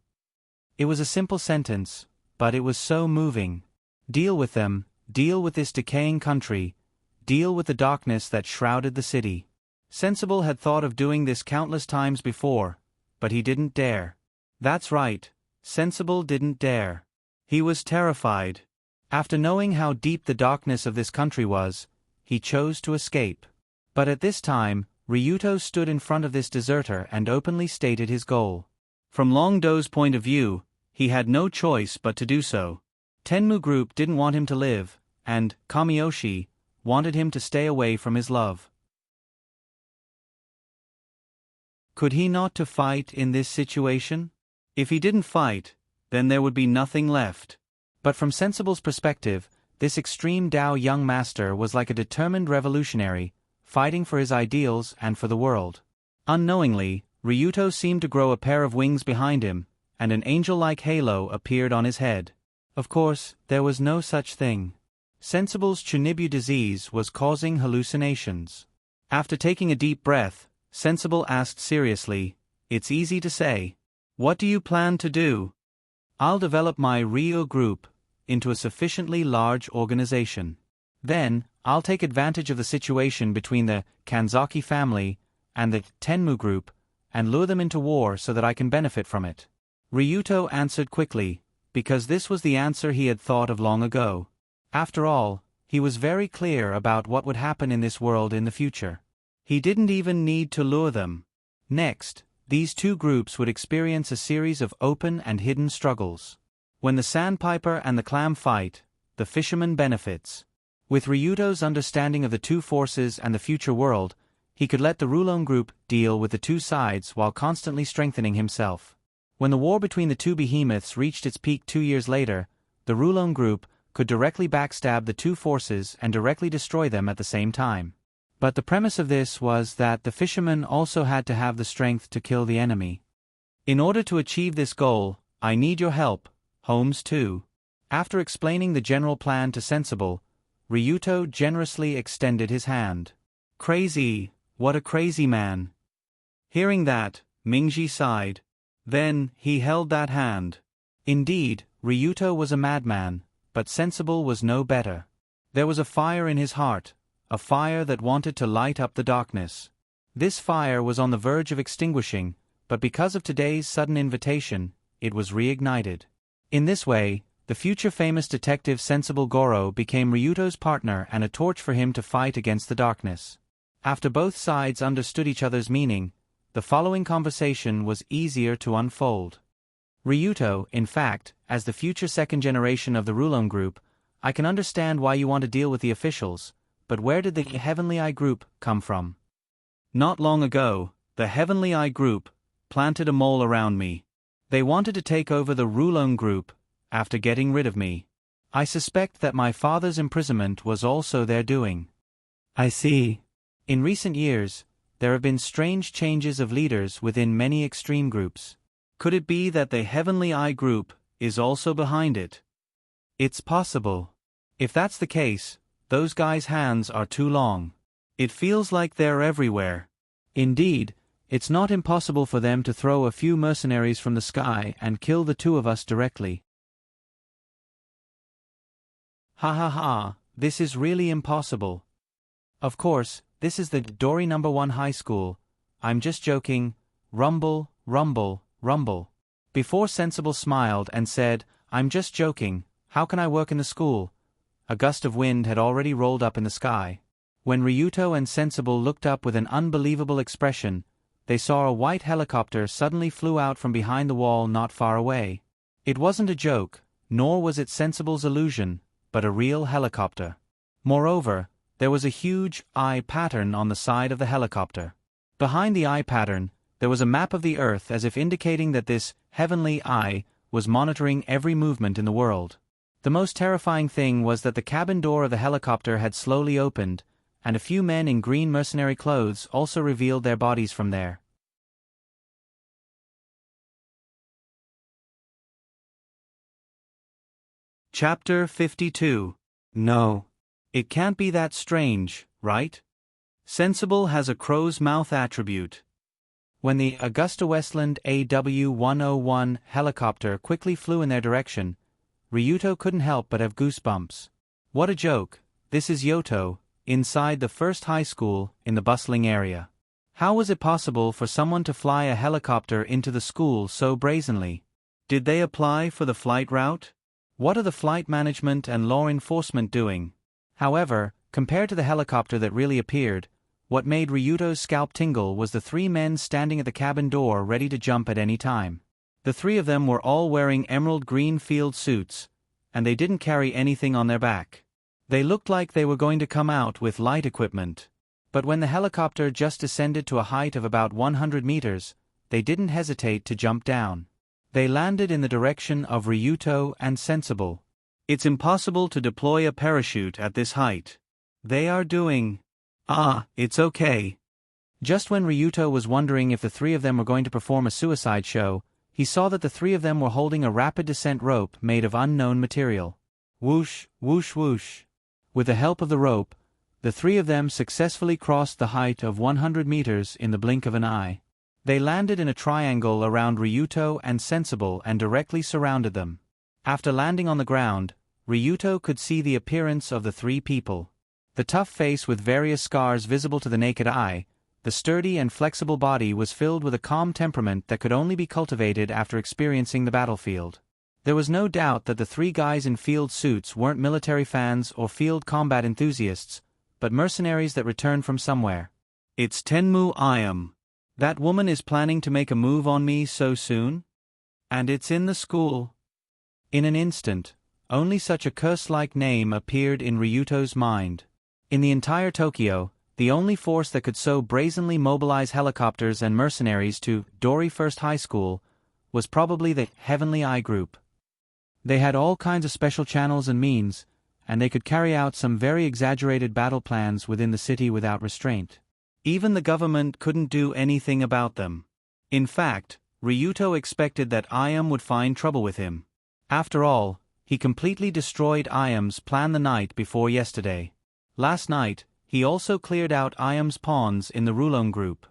It was a simple sentence, but it was so moving. Deal with them, deal with this decaying country, deal with the darkness that shrouded the city. Sensible had thought of doing this countless times before, but he didn't dare. That's right, Sensible didn't dare. He was terrified. After knowing how deep the darkness of this country was, he chose to escape. But at this time, Ryuto stood in front of this deserter and openly stated his goal. From Long-Do's point of view, he had no choice but to do so. Tenmu Group didn't want him to live, and Kamiyoshi wanted him to stay away from his love. Could he not to fight in this situation? If he didn't fight, then there would be nothing left. But from Sensible's perspective, this extreme Dao young master was like a determined revolutionary, fighting for his ideals and for the world. Unknowingly, Ryuto seemed to grow a pair of wings behind him, and an angel-like halo appeared on his head. Of course, there was no such thing. Sensible's Chunibu disease was causing hallucinations. After taking a deep breath, Sensible asked seriously, "It's easy to say. What do you plan to do?" "I'll develop my Ryo group into a sufficiently large organization. Then, I'll take advantage of the situation between the Kanzaki family and the Tenmu Group and lure them into war so that I can benefit from it." Ryuto answered quickly, because this was the answer he had thought of long ago. After all, he was very clear about what would happen in this world in the future. He didn't even need to lure them. Next, these two groups would experience a series of open and hidden struggles. When the sandpiper and the clam fight, the fisherman benefits. With Ryuto's understanding of the two forces and the future world, he could let the Rulon Group deal with the two sides while constantly strengthening himself. When the war between the two behemoths reached its peak 2 years later, the Rulon Group could directly backstab the two forces and directly destroy them at the same time. But the premise of this was that the fisherman also had to have the strength to kill the enemy. "In order to achieve this goal, I need your help, Holmes too." After explaining the general plan to Sensible, Ryuto generously extended his hand. "Crazy, what a crazy man." Hearing that, Ming-Ji sighed. Then, he held that hand. Indeed, Ryuto was a madman, but Sensible was no better. There was a fire in his heart, a fire that wanted to light up the darkness. This fire was on the verge of extinguishing, but because of today's sudden invitation, it was reignited. In this way, the future famous detective Sensible Goro became Ryuto's partner and a torch for him to fight against the darkness. After both sides understood each other's meaning, the following conversation was easier to unfold. "Ryuto, in fact, as the future second generation of the Rulon Group, I can understand why you want to deal with the officials, but where did the Heavenly Eye Group come from?" "Not long ago, the Heavenly Eye group, planted a mole around me. They wanted to take over the Rulong group, after getting rid of me. I suspect that my father's imprisonment was also their doing. I see. In recent years, there have been strange changes of leaders within many extreme groups. Could it be that the Heavenly Eye group is also behind it? It's possible. If that's the case, those guys' hands are too long. It feels like they're everywhere. Indeed, it's not impossible for them to throw a few mercenaries from the sky and kill the two of us directly. Ha ha ha, this is really impossible. Of course, this is the Dory No. 1 high school. I'm just joking. Rumble, rumble, rumble. Before Sensible smiled and said, I'm just joking, how can I work in the school? A gust of wind had already rolled up in the sky. When Ryuto and Sensible looked up with an unbelievable expression, they saw a white helicopter suddenly flew out from behind the wall not far away. It wasn't a joke, nor was it Sensible's illusion, but a real helicopter. Moreover, there was a huge eye pattern on the side of the helicopter. Behind the eye pattern, there was a map of the Earth as if indicating that this heavenly eye was monitoring every movement in the world. The most terrifying thing was that the cabin door of the helicopter had slowly opened, and a few men in green mercenary clothes also revealed their bodies from there. Chapter 52. No. It can't be that strange, right? Sensible has a crow's mouth attribute. When the Augusta Westland AW-101 helicopter quickly flew in their direction, Ryuto couldn't help but have goosebumps. What a joke, this is Yoto, inside the first high school in the bustling area. How was it possible for someone to fly a helicopter into the school so brazenly? Did they apply for the flight route? What are the flight management and law enforcement doing? However, compared to the helicopter that really appeared, what made Ryuto's scalp tingle was the three men standing at the cabin door ready to jump at any time. The three of them were all wearing emerald green field suits, and they didn't carry anything on their back. They looked like they were going to come out with light equipment. But when the helicopter just descended to a height of about 100 meters, they didn't hesitate to jump down. They landed in the direction of Ryuto and Sensible. It's impossible to deploy a parachute at this height. They are doing... it's okay. Just when Ryuto was wondering if the three of them were going to perform a suicide show, he saw that the three of them were holding a rapid descent rope made of unknown material. Whoosh, whoosh, whoosh. With the help of the rope, the three of them successfully crossed the height of 100 meters in the blink of an eye. They landed in a triangle around Ryuto and Sensible and directly surrounded them. After landing on the ground, Ryuto could see the appearance of the three people. The tough face with various scars visible to the naked eye, the sturdy and flexible body was filled with a calm temperament that could only be cultivated after experiencing the battlefield. There was no doubt that the three guys in field suits weren't military fans or field combat enthusiasts, but mercenaries that returned from somewhere. It's Tenmu Iam. That woman is planning to make a move on me so soon? And it's in the school. In an instant, only such a curse-like name appeared in Ryuto's mind. In the entire Tokyo, the only force that could so brazenly mobilize helicopters and mercenaries to Dory First High School was probably the Heavenly Eye Group. They had all kinds of special channels and means, and they could carry out some very exaggerated battle plans within the city without restraint. Even the government couldn't do anything about them. In fact, Ryuto expected that Iam would find trouble with him. After all, he completely destroyed Iam's plan the night before yesterday. Last night, he also cleared out Iam's pawns in the Rulong group.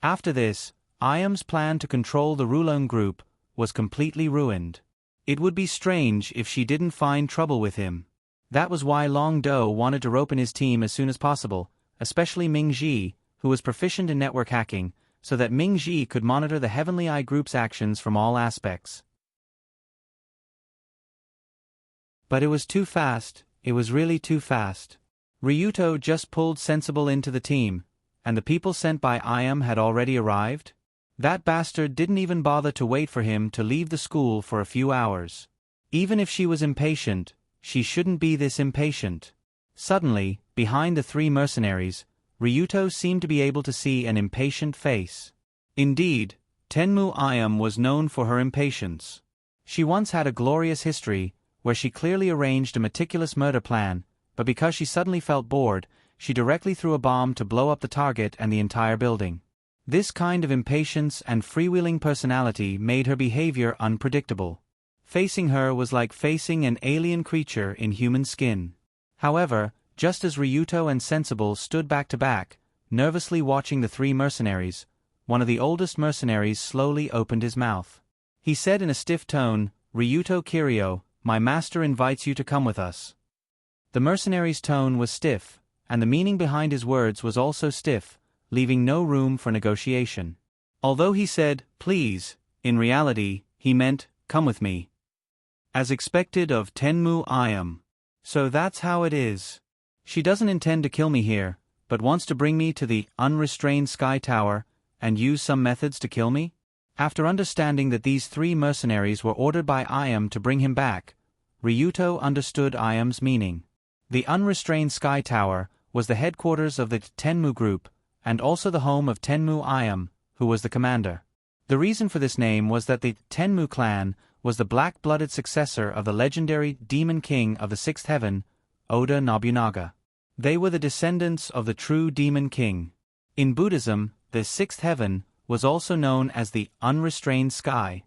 After this, Iam's plan to control the Rulong group was completely ruined. It would be strange if she didn't find trouble with him. That was why Long Do wanted to rope in his team as soon as possible, especially Ming Ji, who was proficient in network hacking, so that Ming Ji could monitor the Heavenly Eye group's actions from all aspects. But it was too fast, it was really too fast. Ryuto just pulled Sensible into the team, and the people sent by Iam had already arrived? That bastard didn't even bother to wait for him to leave the school for a few hours. Even if she was impatient, she shouldn't be this impatient. Suddenly, behind the three mercenaries, Ryuto seemed to be able to see an impatient face. Indeed, Tenmu Ayam was known for her impatience. She once had a glorious history, where she clearly arranged a meticulous murder plan, but because she suddenly felt bored, she directly threw a bomb to blow up the target and the entire building. This kind of impatience and freewheeling personality made her behavior unpredictable. Facing her was like facing an alien creature in human skin. However, just as Ryuto and Sensible stood back to back, nervously watching the three mercenaries, one of the oldest mercenaries slowly opened his mouth. He said in a stiff tone, "Ryuto Kiryu, my master invites you to come with us." The mercenary's tone was stiff, and the meaning behind his words was also stiff, leaving no room for negotiation. Although he said, "Please," in reality, he meant, "Come with me." As expected of Tenmu Ayam. So that's how it is. She doesn't intend to kill me here, but wants to bring me to the unrestrained Sky Tower, and use some methods to kill me? After understanding that these three mercenaries were ordered by Ayam to bring him back, Ryuto understood Ayam's meaning. The unrestrained Sky Tower was the headquarters of the Tenmu group, and also the home of Tenmu Ayam, who was the commander. The reason for this name was that the Tenmu clan was the black-blooded successor of the legendary demon king of the sixth heaven, Oda Nobunaga. They were the descendants of the true demon king. In Buddhism, the sixth heaven was also known as the unrestrained sky.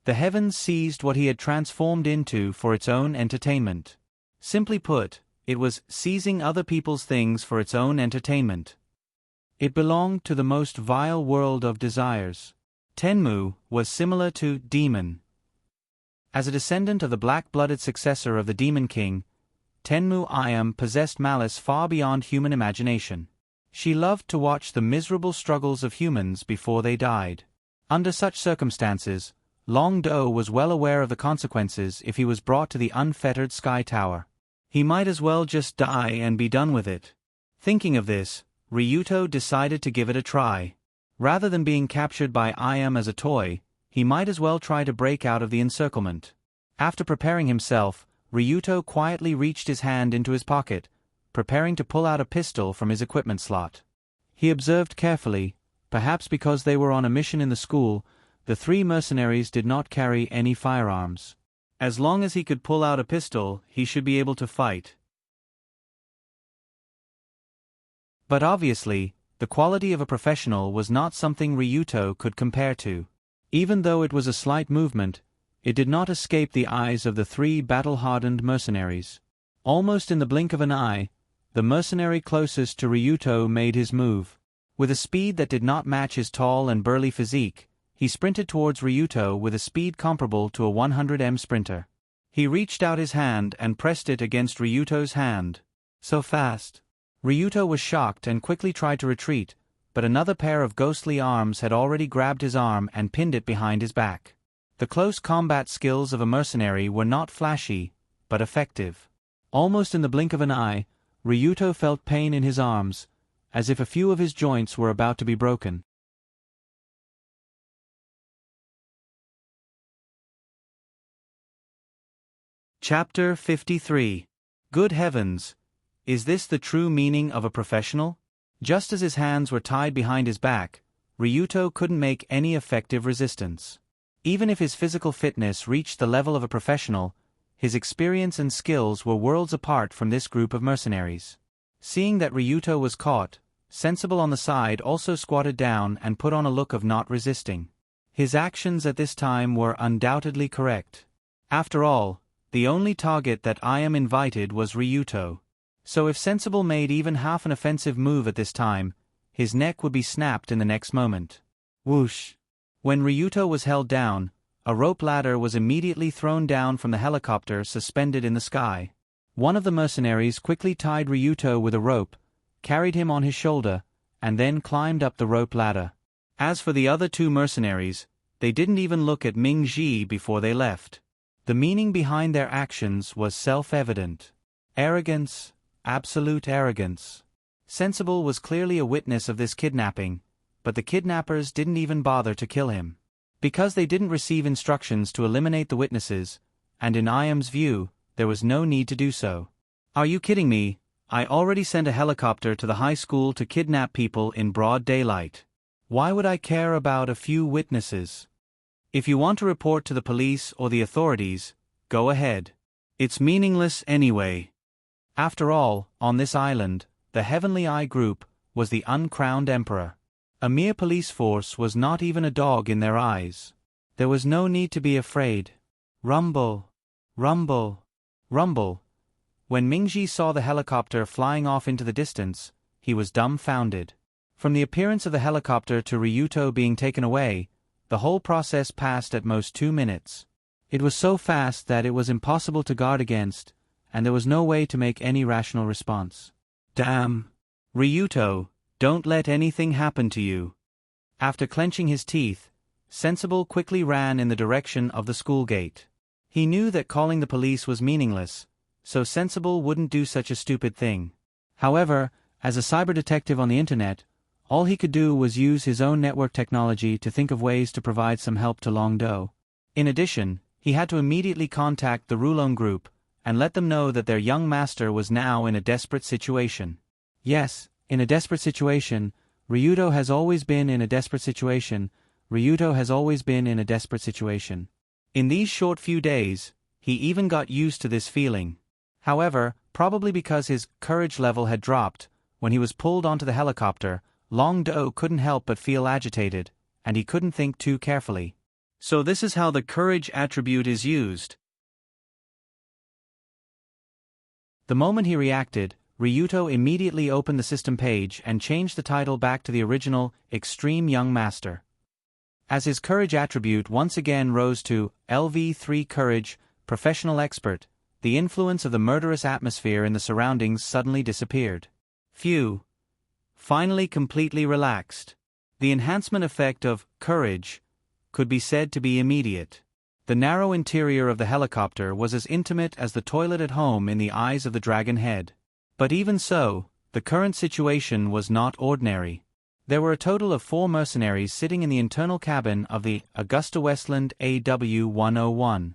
The heavens seized what he had transformed into for its own entertainment. Simply put, it was seizing other people's things for its own entertainment. It belonged to the most vile world of desires. Tenmu was similar to demon. As a descendant of the black-blooded successor of the demon king, Tenmu Ayam possessed malice far beyond human imagination. She loved to watch the miserable struggles of humans before they died. Under such circumstances, Long Do was well aware of the consequences if he was brought to the unfettered Sky Tower. He might as well just die and be done with it. Thinking of this, Ryuto decided to give it a try. Rather than being captured by Ayam as a toy, he might as well try to break out of the encirclement. After preparing himself, Ryuto quietly reached his hand into his pocket, preparing to pull out a pistol from his equipment slot. He observed carefully, perhaps because they were on a mission in the school, the three mercenaries did not carry any firearms. As long as he could pull out a pistol, he should be able to fight. But obviously, the quality of a professional was not something Ryuto could compare to. Even though it was a slight movement, it did not escape the eyes of the three battle-hardened mercenaries. Almost in the blink of an eye, the mercenary closest to Ryuto made his move. With a speed that did not match his tall and burly physique, he sprinted towards Ryuto with a speed comparable to a 100m sprinter. He reached out his hand and pressed it against Ryuto's hand. So fast. Ryuto was shocked and quickly tried to retreat, but another pair of ghostly arms had already grabbed his arm and pinned it behind his back. The close combat skills of a mercenary were not flashy, but effective. Almost in the blink of an eye, Ryuto felt pain in his arms, as if a few of his joints were about to be broken. Chapter 53. Good heavens! Is this the true meaning of a professional? Just as his hands were tied behind his back, Ryuto couldn't make any effective resistance. Even if his physical fitness reached the level of a professional, his experience and skills were worlds apart from this group of mercenaries. Seeing that Ryuto was caught, Sensible on the side also squatted down and put on a look of not resisting. His actions at this time were undoubtedly correct. After all, the only target that I am invited was Ryuto. So if Sensible made even half an offensive move at this time, his neck would be snapped in the next moment. Whoosh! When Ryuto was held down, a rope ladder was immediately thrown down from the helicopter suspended in the sky. One of the mercenaries quickly tied Ryuto with a rope, carried him on his shoulder, and then climbed up the rope ladder. As for the other two mercenaries, they didn't even look at Ming Ji before they left. The meaning behind their actions was self-evident. Arrogance, absolute arrogance. Sensible was clearly a witness of this kidnapping, but the kidnappers didn't even bother to kill him. Because they didn't receive instructions to eliminate the witnesses, and in Ayam's view, there was no need to do so. Are you kidding me? I already sent a helicopter to the high school to kidnap people in broad daylight. Why would I care about a few witnesses? If you want to report to the police or the authorities, go ahead. It's meaningless anyway. After all, on this island, the Heavenly Eye Group was the uncrowned emperor. A mere police force was not even a dog in their eyes. There was no need to be afraid. Rumble, rumble, rumble. When Mingji saw the helicopter flying off into the distance, he was dumbfounded. From the appearance of the helicopter to Ryuto being taken away, the whole process passed at most 2 minutes. It was so fast that it was impossible to guard against, and there was no way to make any rational response. Damn! Ryuto, don't let anything happen to you. After clenching his teeth, Sensible quickly ran in the direction of the school gate. He knew that calling the police was meaningless, so Sensible wouldn't do such a stupid thing. However, as a cyber detective on the internet, all he could do was use his own network technology to think of ways to provide some help to Longdo. In addition, he had to immediately contact the Rulon group and let them know that their young master was now in a desperate situation. Yes, in a desperate situation. Ryuto has always been in a desperate situation. Ryuto has always been in a desperate situation. In these short few days, he even got used to this feeling. However, probably because his courage level had dropped, when he was pulled onto the helicopter, Longdo couldn't help but feel agitated, and he couldn't think too carefully. So this is how the courage attribute is used. The moment he reacted, Ryuto immediately opened the system page and changed the title back to the original, Extreme Young Master. As his courage attribute once again rose to LV3 Courage, Professional Expert, the influence of the murderous atmosphere in the surroundings suddenly disappeared. Phew! Finally completely relaxed. The enhancement effect of courage could be said to be immediate. The narrow interior of the helicopter was as intimate as the toilet at home in the eyes of the dragon head. But even so, the current situation was not ordinary. There were a total of 4 mercenaries sitting in the internal cabin of the Augusta Westland AW-101.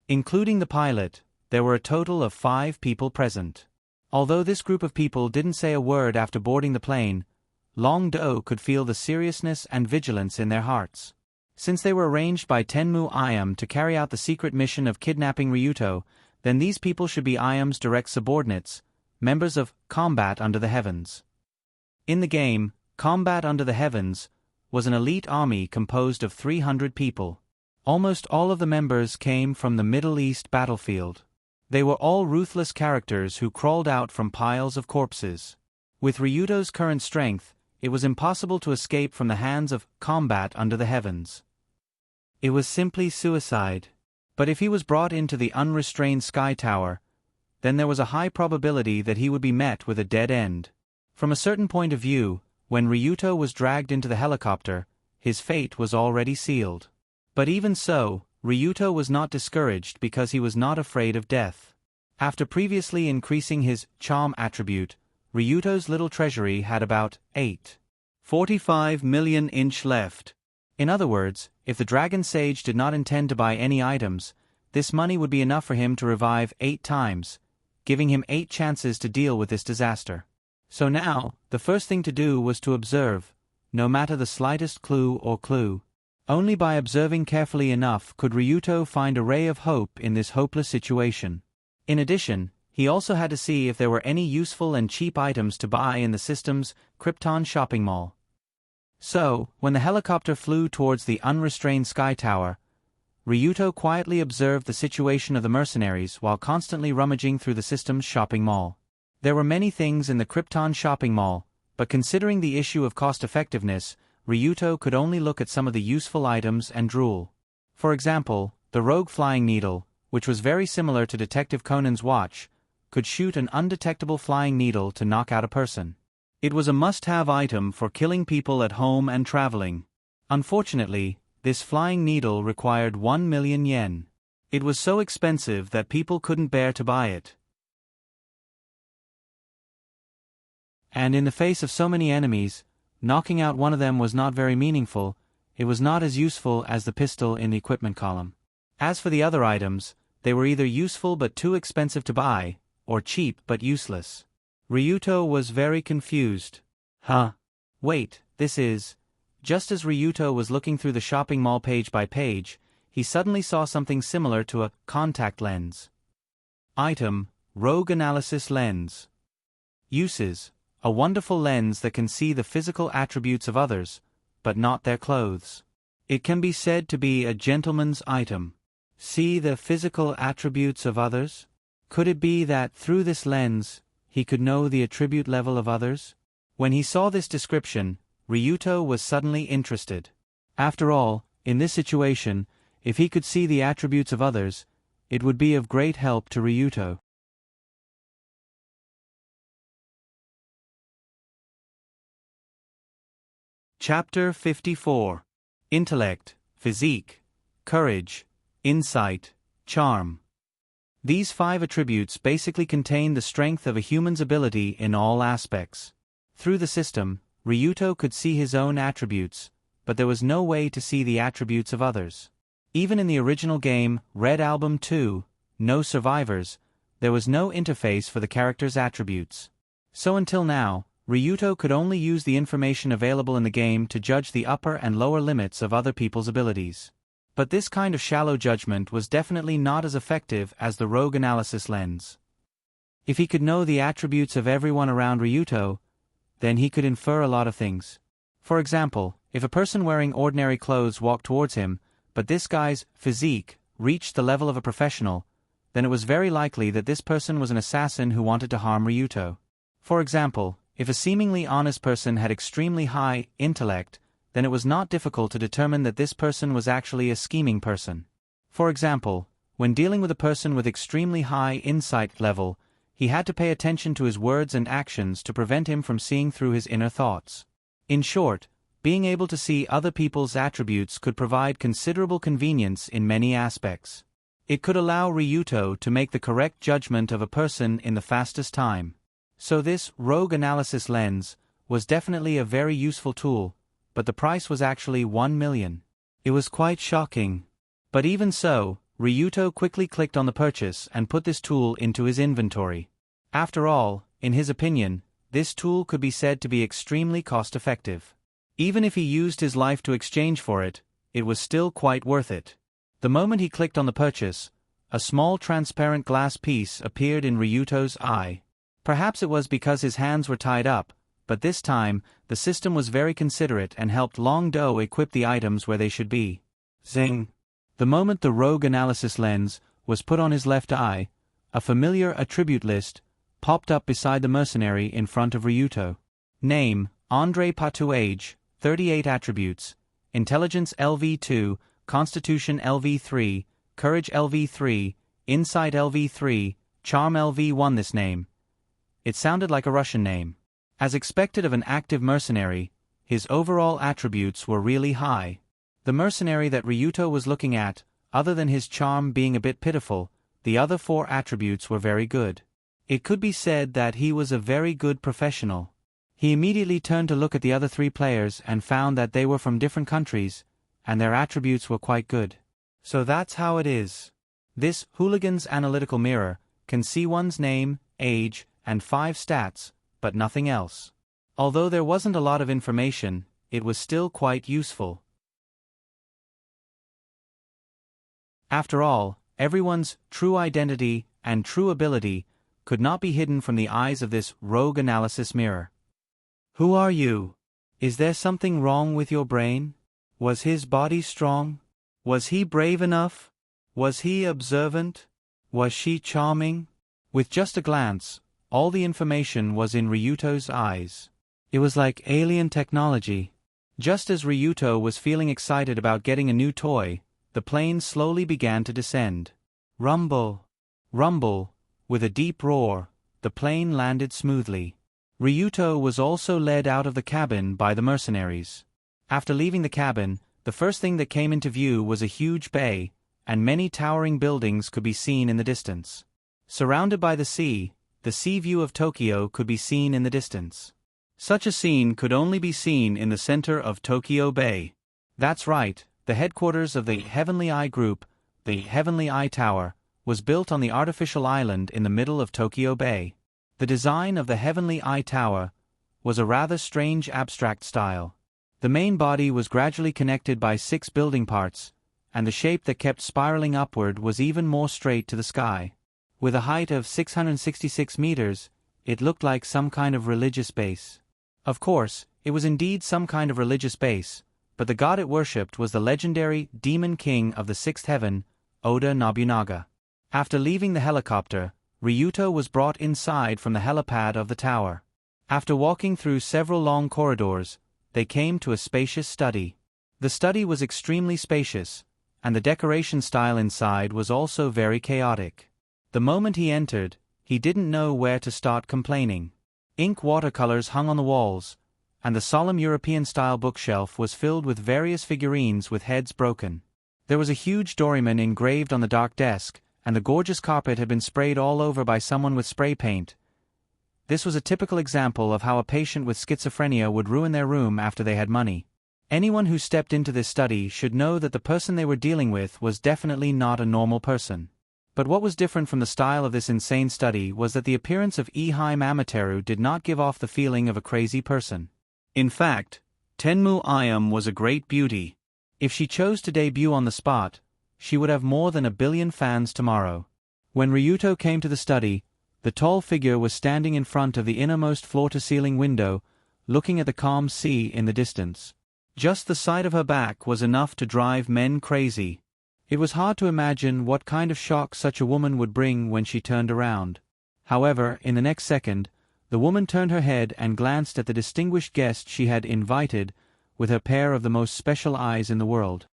Including the pilot, there were a total of 5 people present. Although this group of people didn't say a word after boarding the plane, Longdo could feel the seriousness and vigilance in their hearts. Since they were arranged by Tenmu Iam to carry out the secret mission of kidnapping Ryuto, then these people should be Iam's direct subordinates, members of Combat Under the Heavens. In the game, Combat Under the Heavens was an elite army composed of 300 people. Almost all of the members came from the Middle East battlefield. They were all ruthless characters who crawled out from piles of corpses. With Ryuto's current strength, it was impossible to escape from the hands of Combat Under the Heavens. It was simply suicide. But if he was brought into the unrestrained Sky Tower, then there was a high probability that he would be met with a dead end. From a certain point of view, when Ryuto was dragged into the helicopter, his fate was already sealed. But even so, Ryuto was not discouraged because he was not afraid of death. After previously increasing his charm attribute, Ryuto's little treasury had about 8.45 million inch left. In other words, if the Dragon Sage did not intend to buy any items, this money would be enough for him to revive 8 times, giving him 8 chances to deal with this disaster. So now, the first thing to do was to observe, no matter the slightest clue or clue. Only by observing carefully enough could Ryuto find a ray of hope in this hopeless situation. In addition, he also had to see if there were any useful and cheap items to buy in the system's Krypton shopping mall. So, when the helicopter flew towards the unrestrained Sky Tower, Ryuto quietly observed the situation of the mercenaries while constantly rummaging through the system's shopping mall. There were many things in the Krypton shopping mall, but considering the issue of cost-effectiveness, Ryuto could only look at some of the useful items and drool. For example, the rogue flying needle, which was very similar to Detective Conan's watch, could shoot an undetectable flying needle to knock out a person. It was a must-have item for killing people at home and traveling. Unfortunately, this flying needle required 1 million yen. It was so expensive that people couldn't bear to buy it. And in the face of so many enemies, knocking out one of them was not very meaningful. It was not as useful as the pistol in the equipment column. As for the other items, they were either useful but too expensive to buy, or cheap but useless. Ryuto was very confused. Huh? Wait, this is... Just as Ryuto was looking through the shopping mall page by page, he suddenly saw something similar to a contact lens. Item: Rogue Analysis Lens. Uses: a wonderful lens that can see the physical attributes of others, but not their clothes. It can be said to be a gentleman's item. See the physical attributes of others? Could it be that through this lens, he could know the attribute level of others? When he saw this description, Ryuto was suddenly interested. After all, in this situation, if he could see the attributes of others, it would be of great help to Ryuto. Chapter 54. Intellect, Physique, Courage, Insight, Charm. These 5 attributes basically contain the strength of a human's ability in all aspects. Through the system, Ryuto could see his own attributes, but there was no way to see the attributes of others. Even in the original game, Red Album 2, No Survivors, there was no interface for the character's attributes. So until now, Ryuto could only use the information available in the game to judge the upper and lower limits of other people's abilities. But this kind of shallow judgment was definitely not as effective as the Rogue Analysis Lens. If he could know the attributes of everyone around Ryuto, then he could infer a lot of things. For example, if a person wearing ordinary clothes walked towards him, but this guy's physique reached the level of a professional, then it was very likely that this person was an assassin who wanted to harm Ryuto. For example, if a seemingly honest person had extremely high intellect, then it was not difficult to determine that this person was actually a scheming person. For example, when dealing with a person with extremely high insight level, he had to pay attention to his words and actions to prevent him from seeing through his inner thoughts. In short, being able to see other people's attributes could provide considerable convenience in many aspects. It could allow Ryuto to make the correct judgment of a person in the fastest time. So this Rogue Analysis Lens was definitely a very useful tool, but the price was actually 1 million. It was quite shocking. But even so, Ryuto quickly clicked on the purchase and put this tool into his inventory. After all, in his opinion, this tool could be said to be extremely cost-effective. Even if he used his life to exchange for it, it was still quite worth it. The moment he clicked on the purchase, a small transparent glass piece appeared in Ryuto's eye. Perhaps it was because his hands were tied up, but this time, the system was very considerate and helped Long Do equip the items where they should be. Zing! The moment the Rogue Analysis Lens was put on his left eye, a familiar attribute list popped up beside the mercenary in front of Ryuto. Name: Andre Patu. Age: 38 attributes: Intelligence LV2, Constitution LV3, Courage LV3, Insight LV3, Charm LV1. This name. It sounded like a Russian name. As expected of an active mercenary, his overall attributes were really high. The mercenary that Ryuto was looking at, other than his charm being a bit pitiful, the other 4 attributes were very good. It could be said that he was a very good professional. He immediately turned to look at the other 3 players and found that they were from different countries, and their attributes were quite good. So that's how it is. This Hooligan's Analytical Mirror can see one's name, age, and 5 stats, but nothing else. Although there wasn't a lot of information, it was still quite useful. After all, everyone's true identity and true ability could not be hidden from the eyes of this Rogue Analysis Mirror. Who are you? Is there something wrong with your brain? Was his body strong? Was he brave enough? Was he observant? Was she charming? With just a glance, all the information was in Ryuto's eyes. It was like alien technology. Just as Ryuto was feeling excited about getting a new toy, the plane slowly began to descend. Rumble! Rumble! With a deep roar, the plane landed smoothly. Ryuto was also led out of the cabin by the mercenaries. After leaving the cabin, the first thing that came into view was a huge bay, and many towering buildings could be seen in the distance. Surrounded by the sea view of Tokyo could be seen in the distance. Such a scene could only be seen in the center of Tokyo Bay. That's right, the headquarters of the Heavenly Eye Group, the Heavenly Eye Tower, was built on the artificial island in the middle of Tokyo Bay. The design of the Heavenly Eye Tower was a rather strange abstract style. The main body was gradually connected by 6 building parts, and the shape that kept spiraling upward was even more straight to the sky. With a height of 666 meters, it looked like some kind of religious base. Of course, it was indeed some kind of religious base, but the god it worshipped was the legendary demon king of the 6th heaven, Oda Nobunaga. After leaving the helicopter, Ryuto was brought inside from the helipad of the tower. After walking through several long corridors, they came to a spacious study. The study was extremely spacious, and the decoration style inside was also very chaotic. The moment he entered, he didn't know where to start complaining. Ink watercolors hung on the walls, and the solemn European-style bookshelf was filled with various figurines with heads broken. There was a huge Doraemon engraved on the dark desk, and the gorgeous carpet had been sprayed all over by someone with spray paint. This was a typical example of how a patient with schizophrenia would ruin their room after they had money. Anyone who stepped into this study should know that the person they were dealing with was definitely not a normal person. But what was different from the style of this insane study was that the appearance of Eheim Amateru did not give off the feeling of a crazy person. In fact, Tenmu Ayam was a great beauty. If she chose to debut on the spot, she would have more than 1 billion fans tomorrow. When Ryuto came to the study, the tall figure was standing in front of the innermost floor-to-ceiling window, looking at the calm sea in the distance. Just the sight of her back was enough to drive men crazy. It was hard to imagine what kind of shock such a woman would bring when she turned around. However, in the next second, the woman turned her head and glanced at the distinguished guest she had invited with her pair of the most special eyes in the world.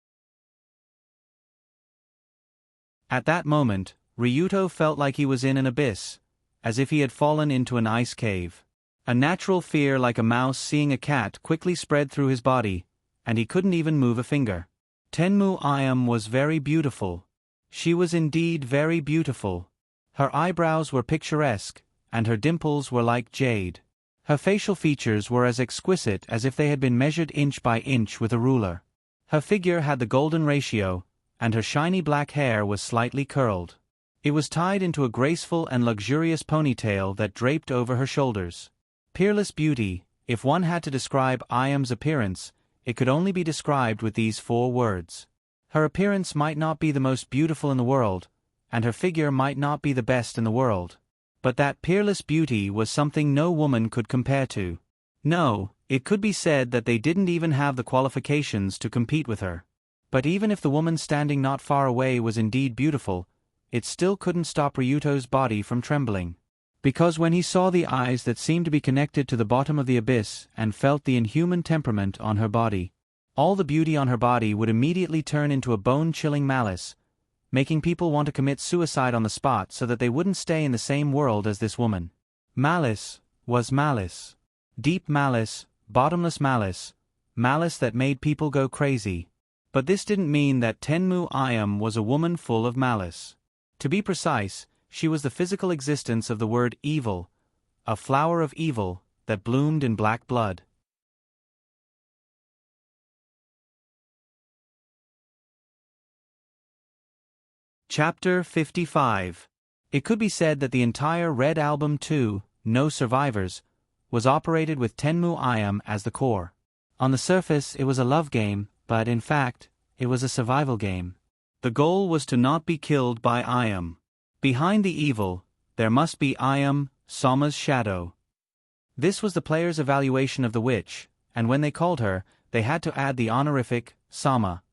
At that moment, Ryuto felt like he was in an abyss, as if he had fallen into an ice cave. A natural fear like a mouse seeing a cat quickly spread through his body, and he couldn't even move a finger. Tenmu Ayam was very beautiful. She was indeed very beautiful. Her eyebrows were picturesque, and her dimples were like jade. Her facial features were as exquisite as if they had been measured inch by inch with a ruler. Her figure had the golden ratio, and her shiny black hair was slightly curled. It was tied into a graceful and luxurious ponytail that draped over her shoulders. Peerless beauty. If one had to describe Ayam's appearance, it could only be described with these 4 words. Her appearance might not be the most beautiful in the world, and her figure might not be the best in the world. But that peerless beauty was something no woman could compare to. No, it could be said that they didn't even have the qualifications to compete with her. But even if the woman standing not far away was indeed beautiful, it still couldn't stop Ryuto's body from trembling. Because when he saw the eyes that seemed to be connected to the bottom of the abyss and felt the inhuman temperament on her body, all the beauty on her body would immediately turn into a bone-chilling malice, making people want to commit suicide on the spot so that they wouldn't stay in the same world as this woman. Malice was malice. Deep malice, bottomless malice, malice that made people go crazy. But this didn't mean that Tenmu Ayam was a woman full of malice. To be precise, she was the physical existence of the word evil, a flower of evil that bloomed in black blood. Chapter 55. It could be said that the entire Red Album 2, No Survivors, was operated with Tenmu Ayam as the core. On the surface it was a love game, but in fact, it was a survival game. The goal was to not be killed by Ayam. Behind the evil, there must be Ayam, Sama's shadow. This was the player's evaluation of the witch, and when they called her, they had to add the honorific, Sama.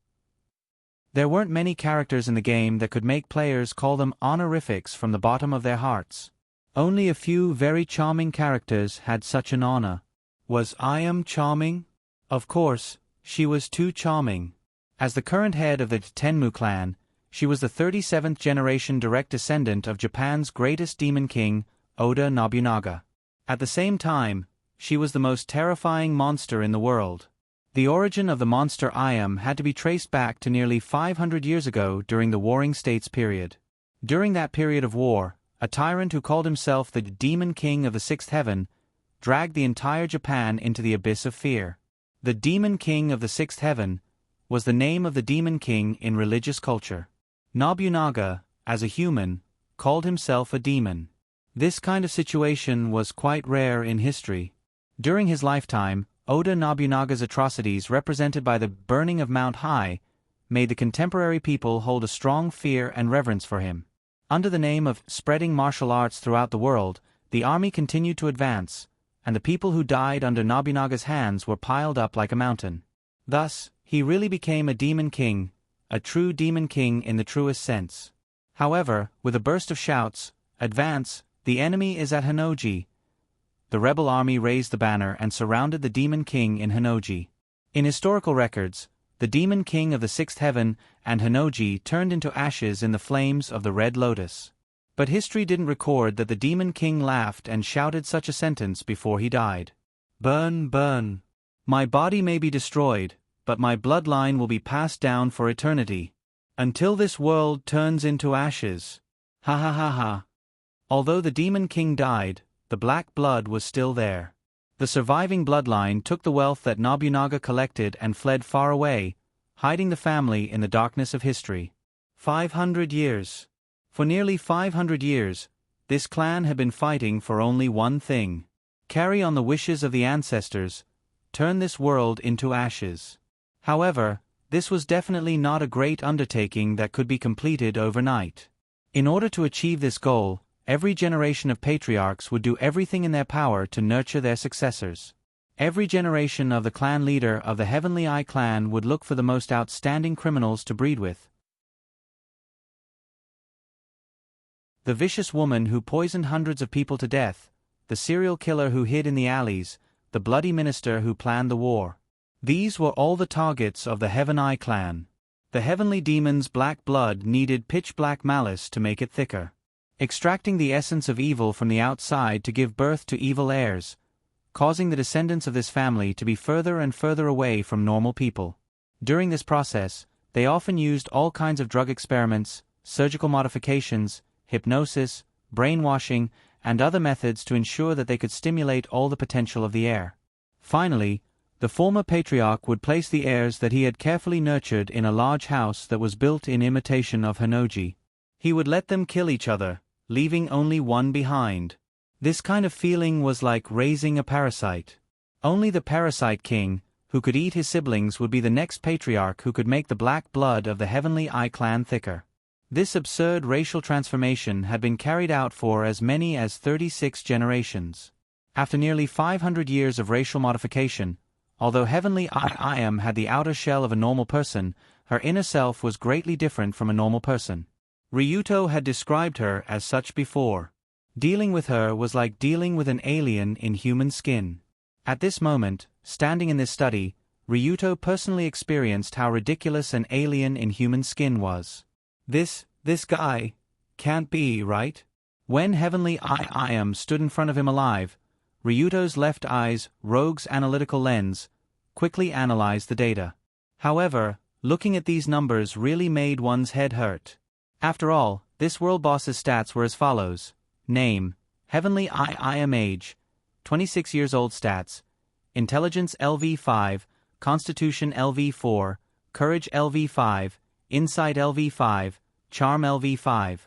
There weren't many characters in the game that could make players call them honorifics from the bottom of their hearts. Only a few very charming characters had such an honor. Was Ayam charming? Of course, she was too charming. As the current head of the Tenmu clan, she was the 37th generation direct descendant of Japan's greatest demon king, Oda Nobunaga. At the same time, she was the most terrifying monster in the world. The origin of the monster Ayam had to be traced back to nearly 500 years ago during the Warring States period. During that period of war, a tyrant who called himself the Demon King of the Sixth Heaven dragged the entire Japan into the abyss of fear. The Demon King of the Sixth Heaven was the name of the Demon King in religious culture. Nobunaga, as a human, called himself a demon. This kind of situation was quite rare in history. During his lifetime, Oda Nobunaga's atrocities represented by the burning of Mount Hai made the contemporary people hold a strong fear and reverence for him. Under the name of spreading martial arts throughout the world, the army continued to advance, and the people who died under Nobunaga's hands were piled up like a mountain. Thus, he really became a demon king, a true demon king in the truest sense. However, with a burst of shouts, "Advance, the enemy is at Honnouji," the rebel army raised the banner and surrounded the demon king in Honnouji. In historical records, the demon king of the sixth heaven and Honnouji turned into ashes in the flames of the Red Lotus. But history didn't record that the demon king laughed and shouted such a sentence before he died. "Burn, burn. My body may be destroyed, but my bloodline will be passed down for eternity, until this world turns into ashes. Ha ha ha ha." Although the demon king died, the black blood was still there. The surviving bloodline took the wealth that Nobunaga collected and fled far away, hiding the family in the darkness of history. 500 years. For nearly 500 years, this clan had been fighting for only one thing: carry on the wishes of the ancestors, turn this world into ashes. However, this was definitely not a great undertaking that could be completed overnight. In order to achieve this goal, every generation of patriarchs would do everything in their power to nurture their successors. Every generation of the clan leader of the Heavenly Eye clan would look for the most outstanding criminals to breed with. The vicious woman who poisoned hundreds of people to death, the serial killer who hid in the alleys, the bloody minister who planned the war. These were all the targets of the Heaven Eye clan. The heavenly demon's black blood needed pitch-black malice to make it thicker, extracting the essence of evil from the outside to give birth to evil heirs, causing the descendants of this family to be further and further away from normal people. During this process, they often used all kinds of drug experiments, surgical modifications, hypnosis, brainwashing, and other methods to ensure that they could stimulate all the potential of the heir. Finally, the former patriarch would place the heirs that he had carefully nurtured in a large house that was built in imitation of Honnouji. He would let them kill each other, leaving only one behind. This kind of feeling was like raising a parasite. Only the parasite king, who could eat his siblings, would be the next patriarch who could make the black blood of the Heavenly Eye clan thicker. This absurd racial transformation had been carried out for as many as 36 generations. After nearly 500 years of racial modification, although Heavenly Eye had the outer shell of a normal person, her inner self was greatly different from a normal person. Ryuto had described her as such before. Dealing with her was like dealing with an alien in human skin. At this moment, standing in this study, Ryuto personally experienced how ridiculous an alien in human skin was. This guy can't be right. When Heavenly Eye stood in front of him alive, Ryuto's left eye's rogue's analytical lens quickly analyzed the data. However, looking at these numbers really made one's head hurt. After all, this world boss's stats were as follows: name, Heavenly Eye age, 26 years old stats, intelligence LV5, constitution LV4, courage LV5, insight LV5, charm LV5.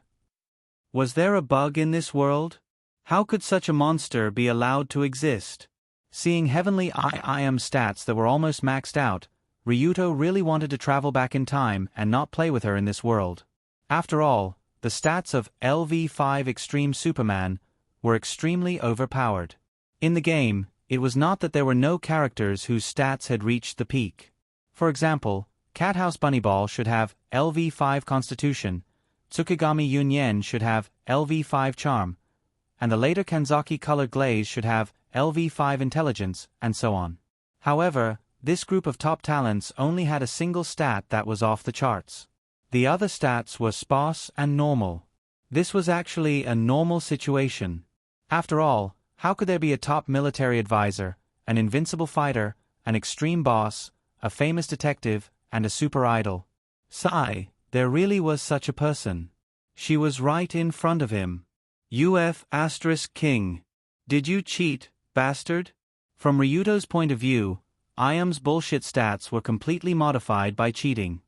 Was there a bug in this world? How could such a monster be allowed to exist? Seeing Heavenly Eye's stats that were almost maxed out, Ryuto really wanted to travel back in time and not play with her in this world. After all, the stats of LV5 Extreme Superman were extremely overpowered. In the game, it was not that there were no characters whose stats had reached the peak. For example, Cathouse Bunnyball should have LV5 Constitution, Tsukigami Yunyen should have LV5 Charm, and the later Kanzaki Colored Glaze should have LV5 Intelligence, and so on. However, this group of top talents only had a single stat that was off the charts. The other stats were sparse and normal. This was actually a normal situation. After all, how could there be a top military advisor, an invincible fighter, an extreme boss, a famous detective, and a super idol? Sigh, there really was such a person. She was right in front of him. King. Did you cheat, bastard? From Ryuto's point of view, Iam's bullshit stats were completely modified by cheating.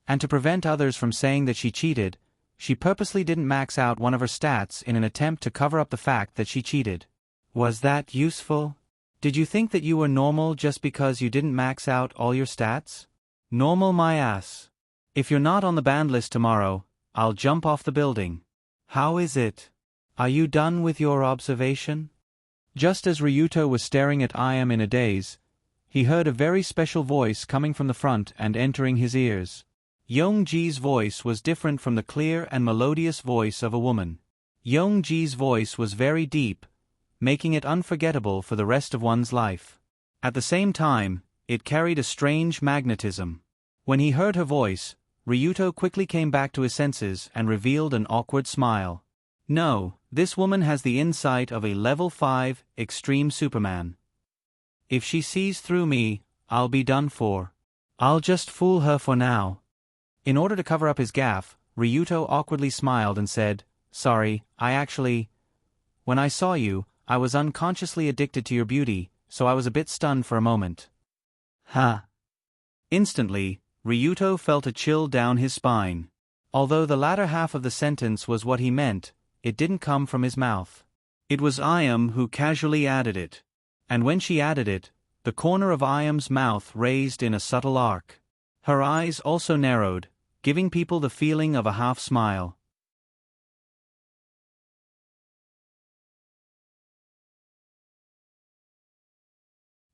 And to prevent others from saying that she cheated, she purposely didn't max out one of her stats in an attempt to cover up the fact that she cheated. Was that useful? Did you think that you were normal just because you didn't max out all your stats? Normal my ass. If you're not on the banned list tomorrow, I'll jump off the building. How is it? Are you done with your observation? Just as Ryuto was staring at Ayam in a daze, he heard a very special voice coming from the front and entering his ears. Yongji's voice was different from the clear and melodious voice of a woman. Yongji's voice was very deep, making it unforgettable for the rest of one's life. At the same time, it carried a strange magnetism. When he heard her voice, Ryuto quickly came back to his senses and revealed an awkward smile. No, this woman has the insight of a level 5 extreme Superman. If she sees through me, I'll be done for. I'll just fool her for now. In order to cover up his gaffe, Ryuto awkwardly smiled and said, "Sorry, when I saw you, I was unconsciously addicted to your beauty, so I was a bit stunned for a moment." Ha! Instantly, Ryuto felt a chill down his spine. Although the latter half of the sentence was what he meant, it didn't come from his mouth. It was Ayam who casually added it. And when she added it, the corner of Ayam's mouth raised in a subtle arc. Her eyes also narrowed, giving people the feeling of a half smile.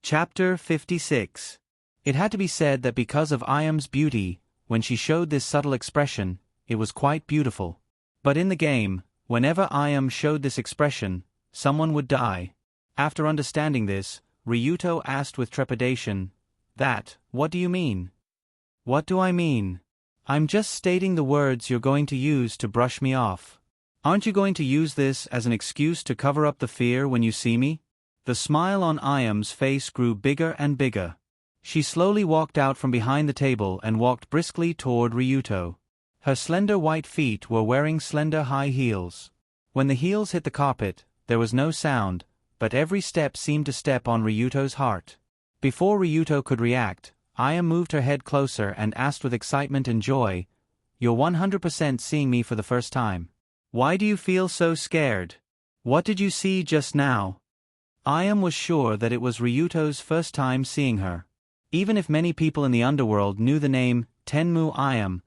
Chapter 56. It had to be said that because of Ayam's beauty, when she showed this subtle expression, it was quite beautiful. But in the game, whenever Ayam showed this expression, someone would die. After understanding this, Ryuto asked with trepidation, "What do you mean?" "What do I mean? I'm just stating the words you're going to use to brush me off. Aren't you going to use this as an excuse to cover up the fear when you see me?" The smile on Ayam's face grew bigger and bigger. She slowly walked out from behind the table and walked briskly toward Ryuto. Her slender white feet were wearing slender high heels. When the heels hit the carpet, there was no sound, but every step seemed to step on Ryuto's heart. Before Ryuto could react, Ayam moved her head closer and asked with excitement and joy, "You're 100% seeing me for the first time. Why do you feel so scared? What did you see just now?" Ayam was sure that it was Ryuto's first time seeing her. Even if many people in the underworld knew the name Tenmu Ayam,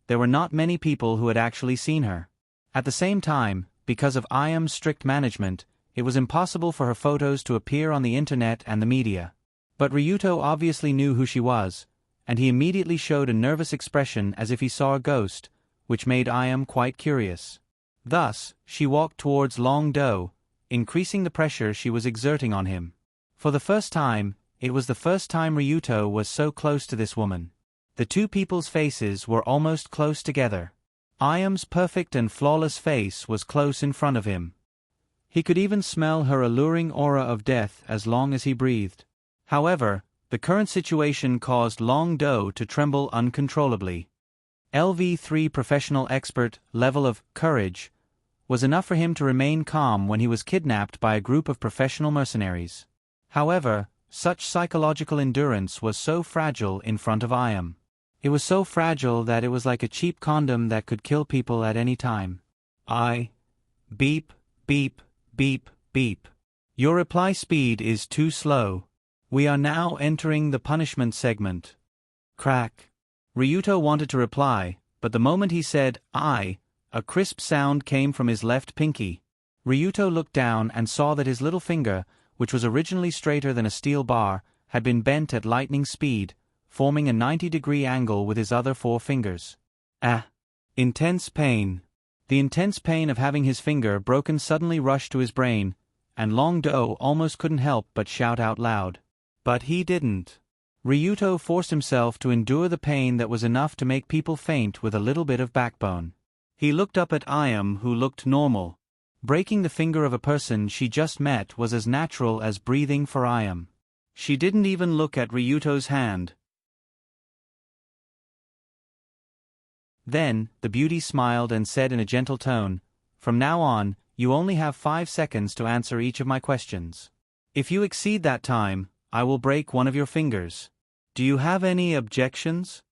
there were not many people who had actually seen her. At the same time, because of Ayam's strict management, it was impossible for her photos to appear on the internet and the media. But Ryuto obviously knew who she was, and he immediately showed a nervous expression as if he saw a ghost, which made Ayam quite curious. Thus, she walked towards Long Do, increasing the pressure she was exerting on him. For the first time, it was the first time Ryuto was so close to this woman. The two people's faces were almost close together. Ayam's perfect and flawless face was close in front of him. He could even smell her alluring aura of death as long as he breathed. However, the current situation caused Long Do to tremble uncontrollably. LV3 professional expert level of courage was enough for him to remain calm when he was kidnapped by a group of professional mercenaries. However, such psychological endurance was so fragile in front of Ayam. It was so fragile that it was like a cheap condom that could kill people at any time. Beep, beep, beep, beep. Your reply speed is too slow. We are now entering the punishment segment. Crack. Ryuto wanted to reply, but the moment he said, a crisp sound came from his left pinky. Ryuto looked down and saw that his little finger, which was originally straighter than a steel bar, had been bent at lightning speed, forming a 90-degree angle with his other 4 fingers. Intense pain. The intense pain of having his finger broken suddenly rushed to his brain, and Long Do almost couldn't help but shout out loud. But he didn't. Ryuto forced himself to endure the pain that was enough to make people faint with a little bit of backbone. He looked up at Ayam, who looked normal. Breaking the finger of a person she just met was as natural as breathing for Ayam. She didn't even look at Ryuto's hand. Then, the beauty smiled and said in a gentle tone, "From now on, you only have 5 seconds to answer each of my questions. If you exceed that time, I will break one of your fingers. Do you have any objections?"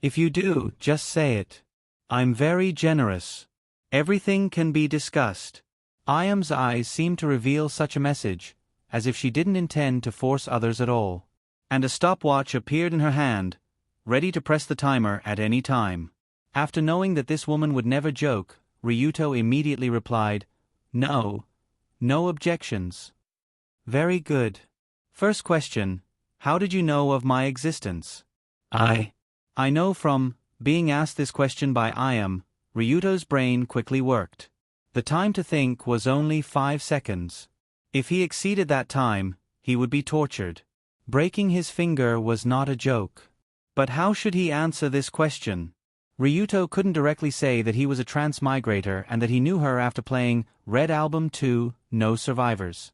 If you do, just say it. I'm very generous. Everything can be discussed. Ayam's eyes seemed to reveal such a message, as if she didn't intend to force others at all. And a stopwatch appeared in her hand, ready to press the timer at any time. After knowing that this woman would never joke, Ryuto immediately replied, "No. No objections." "Very good. First question, how did you know of my existence?" I know from being asked this question by Ayam. Ryuto's brain quickly worked. The time to think was only 5 seconds. If he exceeded that time, he would be tortured. Breaking his finger was not a joke. But how should he answer this question? Ryuto couldn't directly say that he was a transmigrator and that he knew her after playing Red Album 2, No Survivors.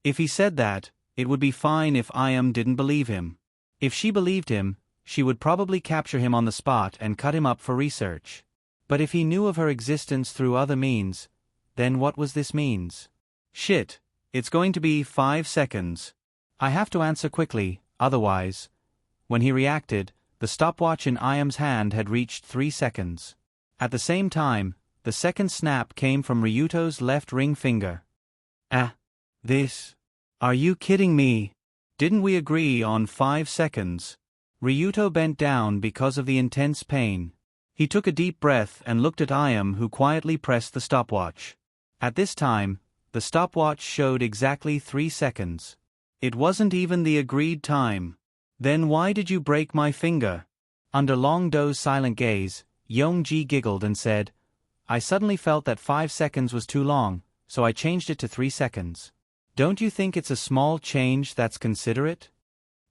If he said that, it would be fine if Ayam didn't believe him. If she believed him, she would probably capture him on the spot and cut him up for research. But if he knew of her existence through other means, then what was this means? Shit, it's going to be 5 seconds. I have to answer quickly, otherwise. When he reacted, the stopwatch in Ayam's hand had reached 3 seconds. At the same time, the second snap came from Ryuto's left ring finger. This. Are you kidding me? Didn't we agree on 5 seconds? Ryuto bent down because of the intense pain. He took a deep breath and looked at Ayam, who quietly pressed the stopwatch. At this time, the stopwatch showed exactly 3 seconds. It wasn't even the agreed time. Then why did you break my finger? Under Long Do's silent gaze, Yongji giggled and said, I suddenly felt that 5 seconds was too long, so I changed it to 3 seconds. Don't you think it's a small change that's considerate?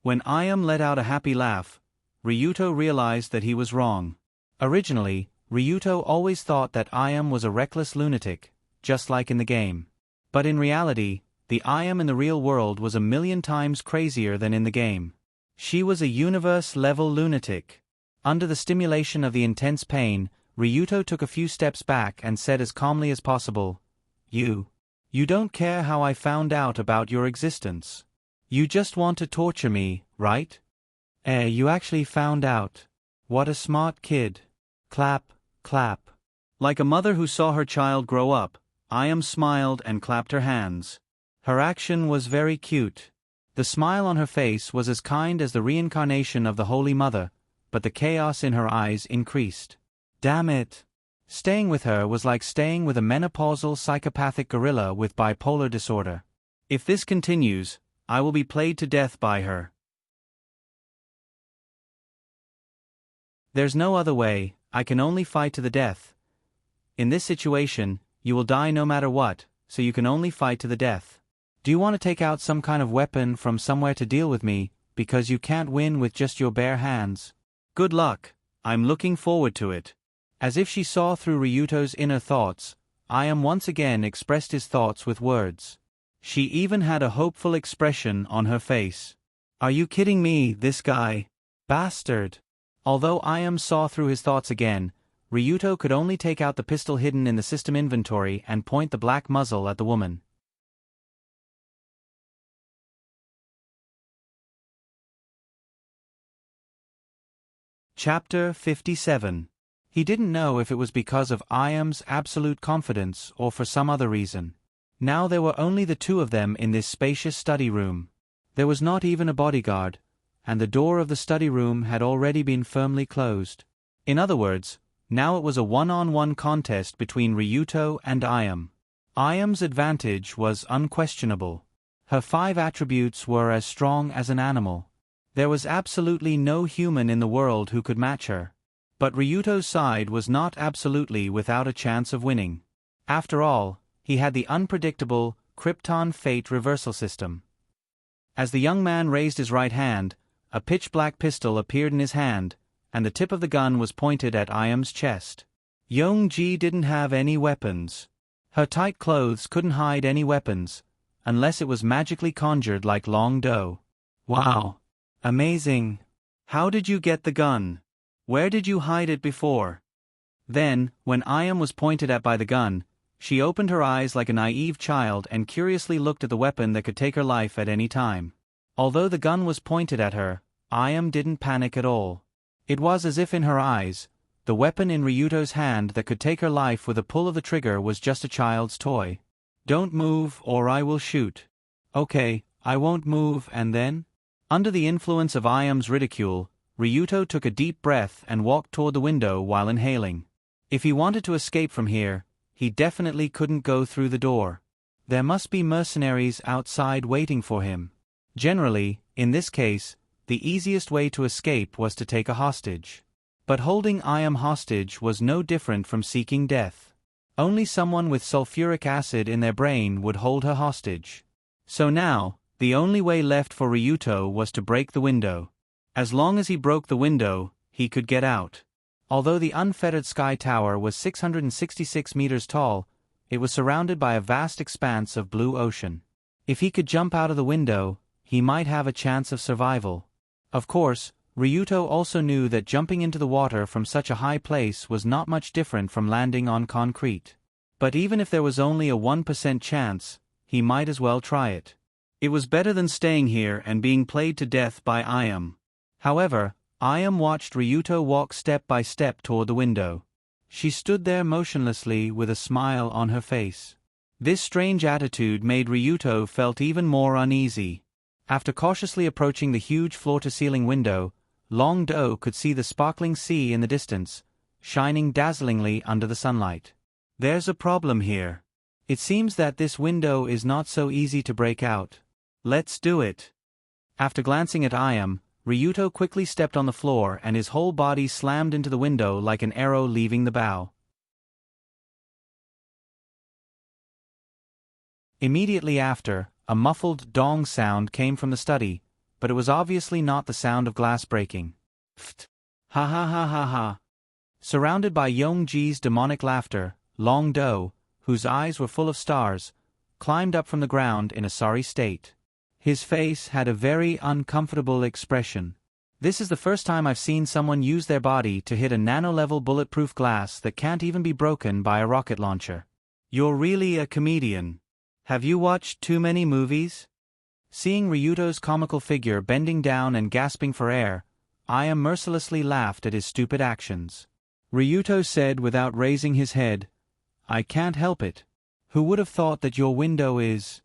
When Ayam let out a happy laugh, Ryuto realized that he was wrong. Originally, Ryuto always thought that Ayam was a reckless lunatic, just like in the game. But in reality, the Ayam in the real world was 1,000,000 times crazier than in the game. She was a universe-level lunatic. Under the stimulation of the intense pain, Ryuto took a few steps back and said as calmly as possible, You don't care how I found out about your existence. You just want to torture me, right? You actually found out. What a smart kid. Clap, clap. Like a mother who saw her child grow up, Ayam smiled and clapped her hands. Her action was very cute. The smile on her face was as kind as the reincarnation of the Holy Mother, but the chaos in her eyes increased. Damn it. Staying with her was like staying with a menopausal psychopathic gorilla with bipolar disorder. If this continues, I will be played to death by her. There's no other way, I can only fight to the death. In this situation, you will die no matter what, so you can only fight to the death. Do you want to take out some kind of weapon from somewhere to deal with me, because you can't win with just your bare hands? Good luck, I'm looking forward to it. As if she saw through Ryuto's inner thoughts, Ayam once again expressed his thoughts with words. She even had a hopeful expression on her face. Are you kidding me, this guy? Bastard. Although Ayam saw through his thoughts again, Ryuto could only take out the pistol hidden in the system inventory and point the black muzzle at the woman. Chapter 57. He didn't know if it was because of Ayam's absolute confidence or for some other reason. Now there were only the two of them in this spacious study room. There was not even a bodyguard, and the door of the study room had already been firmly closed. In other words, now it was a one-on-one contest between Ryuto and Ayam. Ayam's advantage was unquestionable. Her 5 attributes were as strong as an animal. There was absolutely no human in the world who could match her. But Ryuto's side was not absolutely without a chance of winning. After all, he had the unpredictable Krypton Fate reversal system. As the young man raised his right hand, a pitch-black pistol appeared in his hand, and the tip of the gun was pointed at Ayam's chest. Yongji didn't have any weapons. Her tight clothes couldn't hide any weapons, unless it was magically conjured like Long Do. Wow. Amazing. How did you get the gun? Where did you hide it before? Then, when Ayam was pointed at by the gun, she opened her eyes like a naive child and curiously looked at the weapon that could take her life at any time. Although the gun was pointed at her, Ayam didn't panic at all. It was as if in her eyes, the weapon in Ryuto's hand that could take her life with a pull of the trigger was just a child's toy. Don't move or I will shoot. Okay, I won't move and then? Under the influence of Ayam's ridicule, Ryuto took a deep breath and walked toward the window while inhaling. If he wanted to escape from here, he definitely couldn't go through the door. There must be mercenaries outside waiting for him. Generally, in this case, the easiest way to escape was to take a hostage. But holding Ayam hostage was no different from seeking death. Only someone with sulfuric acid in their brain would hold her hostage. So now, the only way left for Ryuto was to break the window. As long as he broke the window, he could get out. Although the unfettered sky tower was 666 meters tall, it was surrounded by a vast expanse of blue ocean. If he could jump out of the window, he might have a chance of survival. Of course, Ryuto also knew that jumping into the water from such a high place was not much different from landing on concrete. But even if there was only a 1% chance, he might as well try it. It was better than staying here and being played to death by Ayam. However, Ayam watched Ryuto walk step by step toward the window. She stood there motionlessly with a smile on her face. This strange attitude made Ryuto felt even more uneasy. After cautiously approaching the huge floor-to-ceiling window, Long Do could see the sparkling sea in the distance, shining dazzlingly under the sunlight. There's a problem here. It seems that this window is not so easy to break out. Let's do it. After glancing at Ayam, Ryuto quickly stepped on the floor and his whole body slammed into the window like an arrow leaving the bow. Immediately after, a muffled dong sound came from the study, but it was obviously not the sound of glass breaking. Pfft! Ha ha ha ha ha! Surrounded by Yongji's demonic laughter, Long Do, whose eyes were full of stars, climbed up from the ground in a sorry state. His face had a very uncomfortable expression. This is the first time I've seen someone use their body to hit a nano-level bulletproof glass that can't even be broken by a rocket launcher. You're really a comedian. Have you watched too many movies? Seeing Ryuto's comical figure bending down and gasping for air, Ayam mercilessly laughed at his stupid actions. Ryuto said without raising his head, I can't help it. Who would have thought that your window is...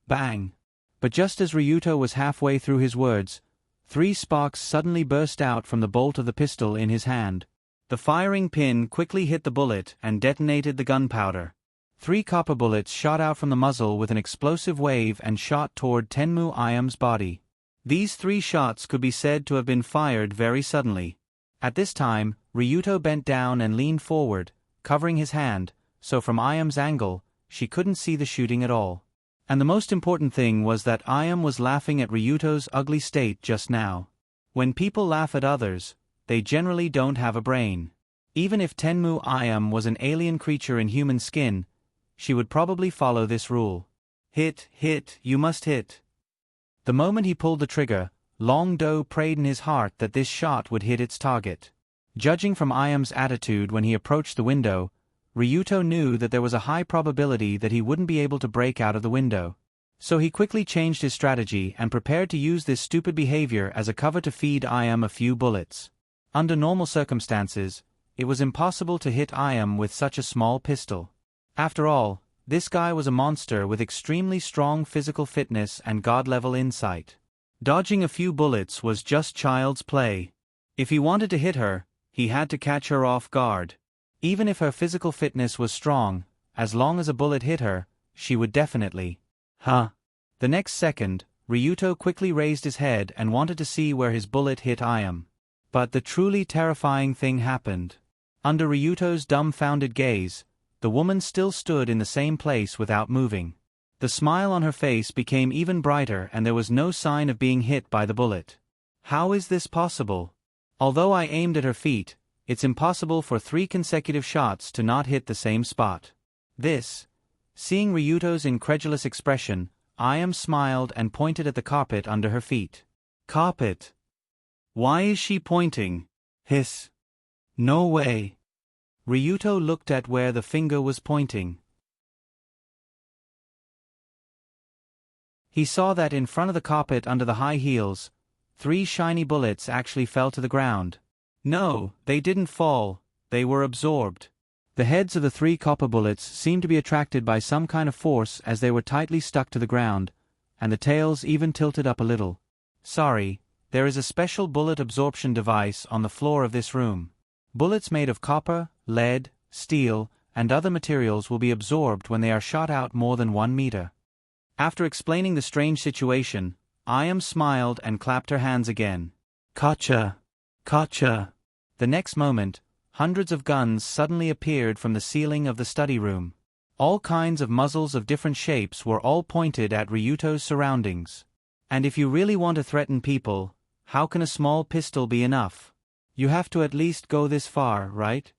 Bang! But just as Ryuto was halfway through his words, 3 sparks suddenly burst out from the bolt of the pistol in his hand. The firing pin quickly hit the bullet and detonated the gunpowder. 3 copper bullets shot out from the muzzle with an explosive wave and shot toward Tenmu Ayam's body. These 3 shots could be said to have been fired very suddenly. At this time, Ryuto bent down and leaned forward, covering his hand, so from Ayam's angle, she couldn't see the shooting at all. And the most important thing was that Ayam was laughing at Ryuto's ugly state just now. When people laugh at others, they generally don't have a brain. Even if Tenmu Ayam was an alien creature in human skin, she would probably follow this rule. Hit, hit, you must hit. The moment he pulled the trigger, Long Do prayed in his heart that this shot would hit its target. Judging from Ayam's attitude when he approached the window, Ryuto knew that there was a high probability that he wouldn't be able to break out of the window. So he quickly changed his strategy and prepared to use this stupid behavior as a cover to feed Ayam a few bullets. Under normal circumstances, it was impossible to hit Ayam with such a small pistol. After all, this guy was a monster with extremely strong physical fitness and god-level insight. Dodging a few bullets was just child's play. If he wanted to hit her, he had to catch her off guard. Even if her physical fitness was strong, as long as a bullet hit her, she would definitely. The next second, Ryuto quickly raised his head and wanted to see where his bullet hit Ayam. But the truly terrifying thing happened. Under Ryuto's dumbfounded gaze, the woman still stood in the same place without moving. The smile on her face became even brighter and there was no sign of being hit by the bullet. How is this possible? Although I aimed at her feet, it's impossible for 3 consecutive shots to not hit the same spot. Seeing Ryuto's incredulous expression, Ayam smiled and pointed at the carpet under her feet. Carpet? Why is she pointing? Hiss. No way. Ryuto looked at where the finger was pointing. He saw that in front of the carpet under the high heels, 3 shiny bullets actually fell to the ground. No, they didn't fall, they were absorbed. The heads of the 3 copper bullets seemed to be attracted by some kind of force as they were tightly stuck to the ground, and the tails even tilted up a little. Sorry, there is a special bullet absorption device on the floor of this room. Bullets made of copper, lead, steel, and other materials will be absorbed when they are shot out more than 1 meter. After explaining the strange situation, Ayam smiled and clapped her hands again. Gotcha! Gotcha! The next moment, hundreds of guns suddenly appeared from the ceiling of the study room. All kinds of muzzles of different shapes were all pointed at Ryuto's surroundings. And if you really want to threaten people, how can a small pistol be enough? You have to at least go this far, right?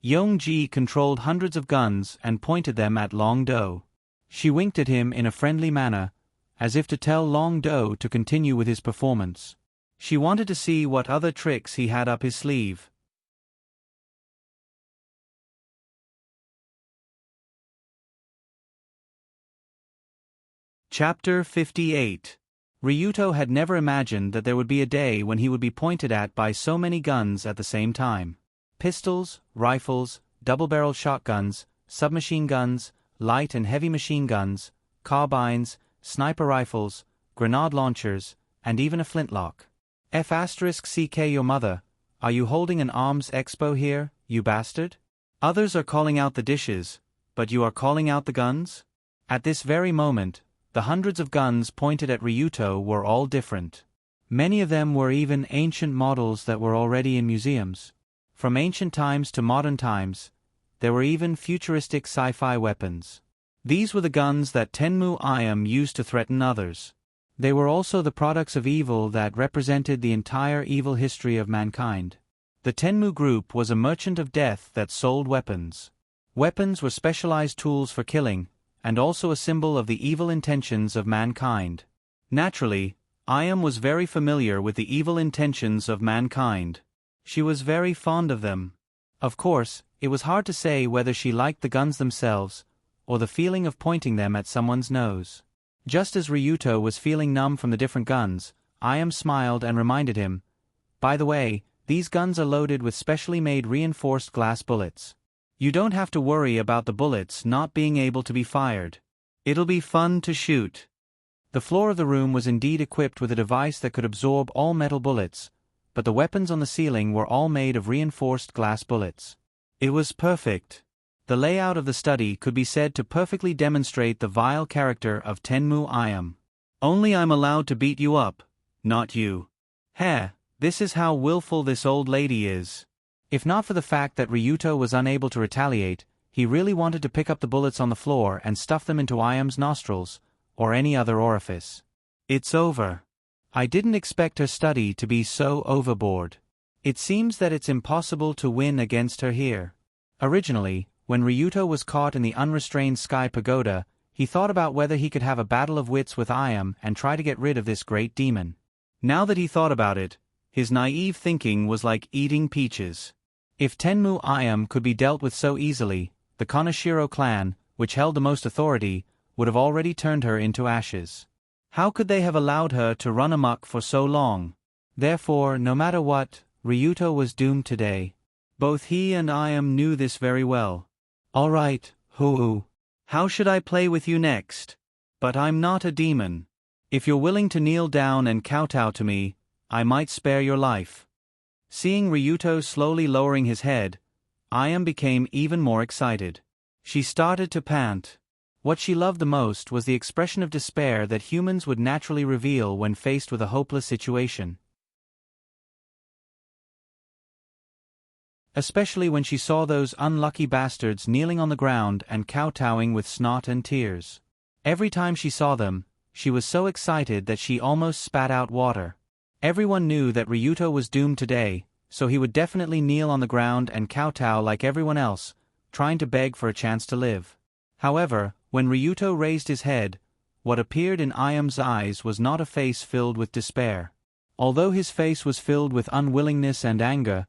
Yongji controlled hundreds of guns and pointed them at Long Do. She winked at him in a friendly manner, as if to tell Long Do to continue with his performance. She wanted to see what other tricks he had up his sleeve. Chapter 58. Ryuto had never imagined that there would be a day when he would be pointed at by so many guns at the same time. Pistols, rifles, double-barreled shotguns, submachine guns, light and heavy machine guns, carbines, sniper rifles, grenade launchers, and even a flintlock. F***ck your mother, are you holding an arms expo here, you bastard? Others are calling out the dishes, but you are calling out the guns? At this very moment, the hundreds of guns pointed at Ryuto were all different. Many of them were even ancient models that were already in museums. From ancient times to modern times, there were even futuristic sci-fi weapons. These were the guns that Tenmu Ayam used to threaten others. They were also the products of evil that represented the entire evil history of mankind. The Tenmu group was a merchant of death that sold weapons. Weapons were specialized tools for killing, and also a symbol of the evil intentions of mankind. Naturally, Ayam was very familiar with the evil intentions of mankind. She was very fond of them. Of course, it was hard to say whether she liked the guns themselves, or the feeling of pointing them at someone's nose. Just as Ryuto was feeling numb from the different guns, Ayam smiled and reminded him, "By the way, these guns are loaded with specially made reinforced glass bullets. You don't have to worry about the bullets not being able to be fired. It'll be fun to shoot." The floor of the room was indeed equipped with a device that could absorb all metal bullets, but the weapons on the ceiling were all made of reinforced glass bullets. It was perfect. The layout of the study could be said to perfectly demonstrate the vile character of Tenmu Ayam. "Only I'm allowed to beat you up, not you. Heh, this is how willful this old lady is." If not for the fact that Ryuto was unable to retaliate, he really wanted to pick up the bullets on the floor and stuff them into Ayam's nostrils, or any other orifice. It's over. I didn't expect her study to be so overboard. It seems that it's impossible to win against her here. Originally, when Ryuto was caught in the unrestrained Sky Pagoda, he thought about whether he could have a battle of wits with Ayam and try to get rid of this great demon. Now that he thought about it, his naive thinking was like eating peaches. If Tenmu Ayam could be dealt with so easily, the Konoshiro clan, which held the most authority, would have already turned her into ashes. How could they have allowed her to run amok for so long? Therefore, no matter what, Ryuto was doomed today. Both he and Ayam knew this very well. "All right, Hoo. How should I play with you next? But I'm not a demon. If you're willing to kneel down and kowtow to me, I might spare your life." Seeing Ryuto slowly lowering his head, Ayam became even more excited. She started to pant. What she loved the most was the expression of despair that humans would naturally reveal when faced with a hopeless situation. Especially when she saw those unlucky bastards kneeling on the ground and kowtowing with snot and tears. Every time she saw them, she was so excited that she almost spat out water. Everyone knew that Ryuto was doomed today, so he would definitely kneel on the ground and kowtow like everyone else, trying to beg for a chance to live. However, when Ryuto raised his head, what appeared in Ayam's eyes was not a face filled with despair. Although his face was filled with unwillingness and anger,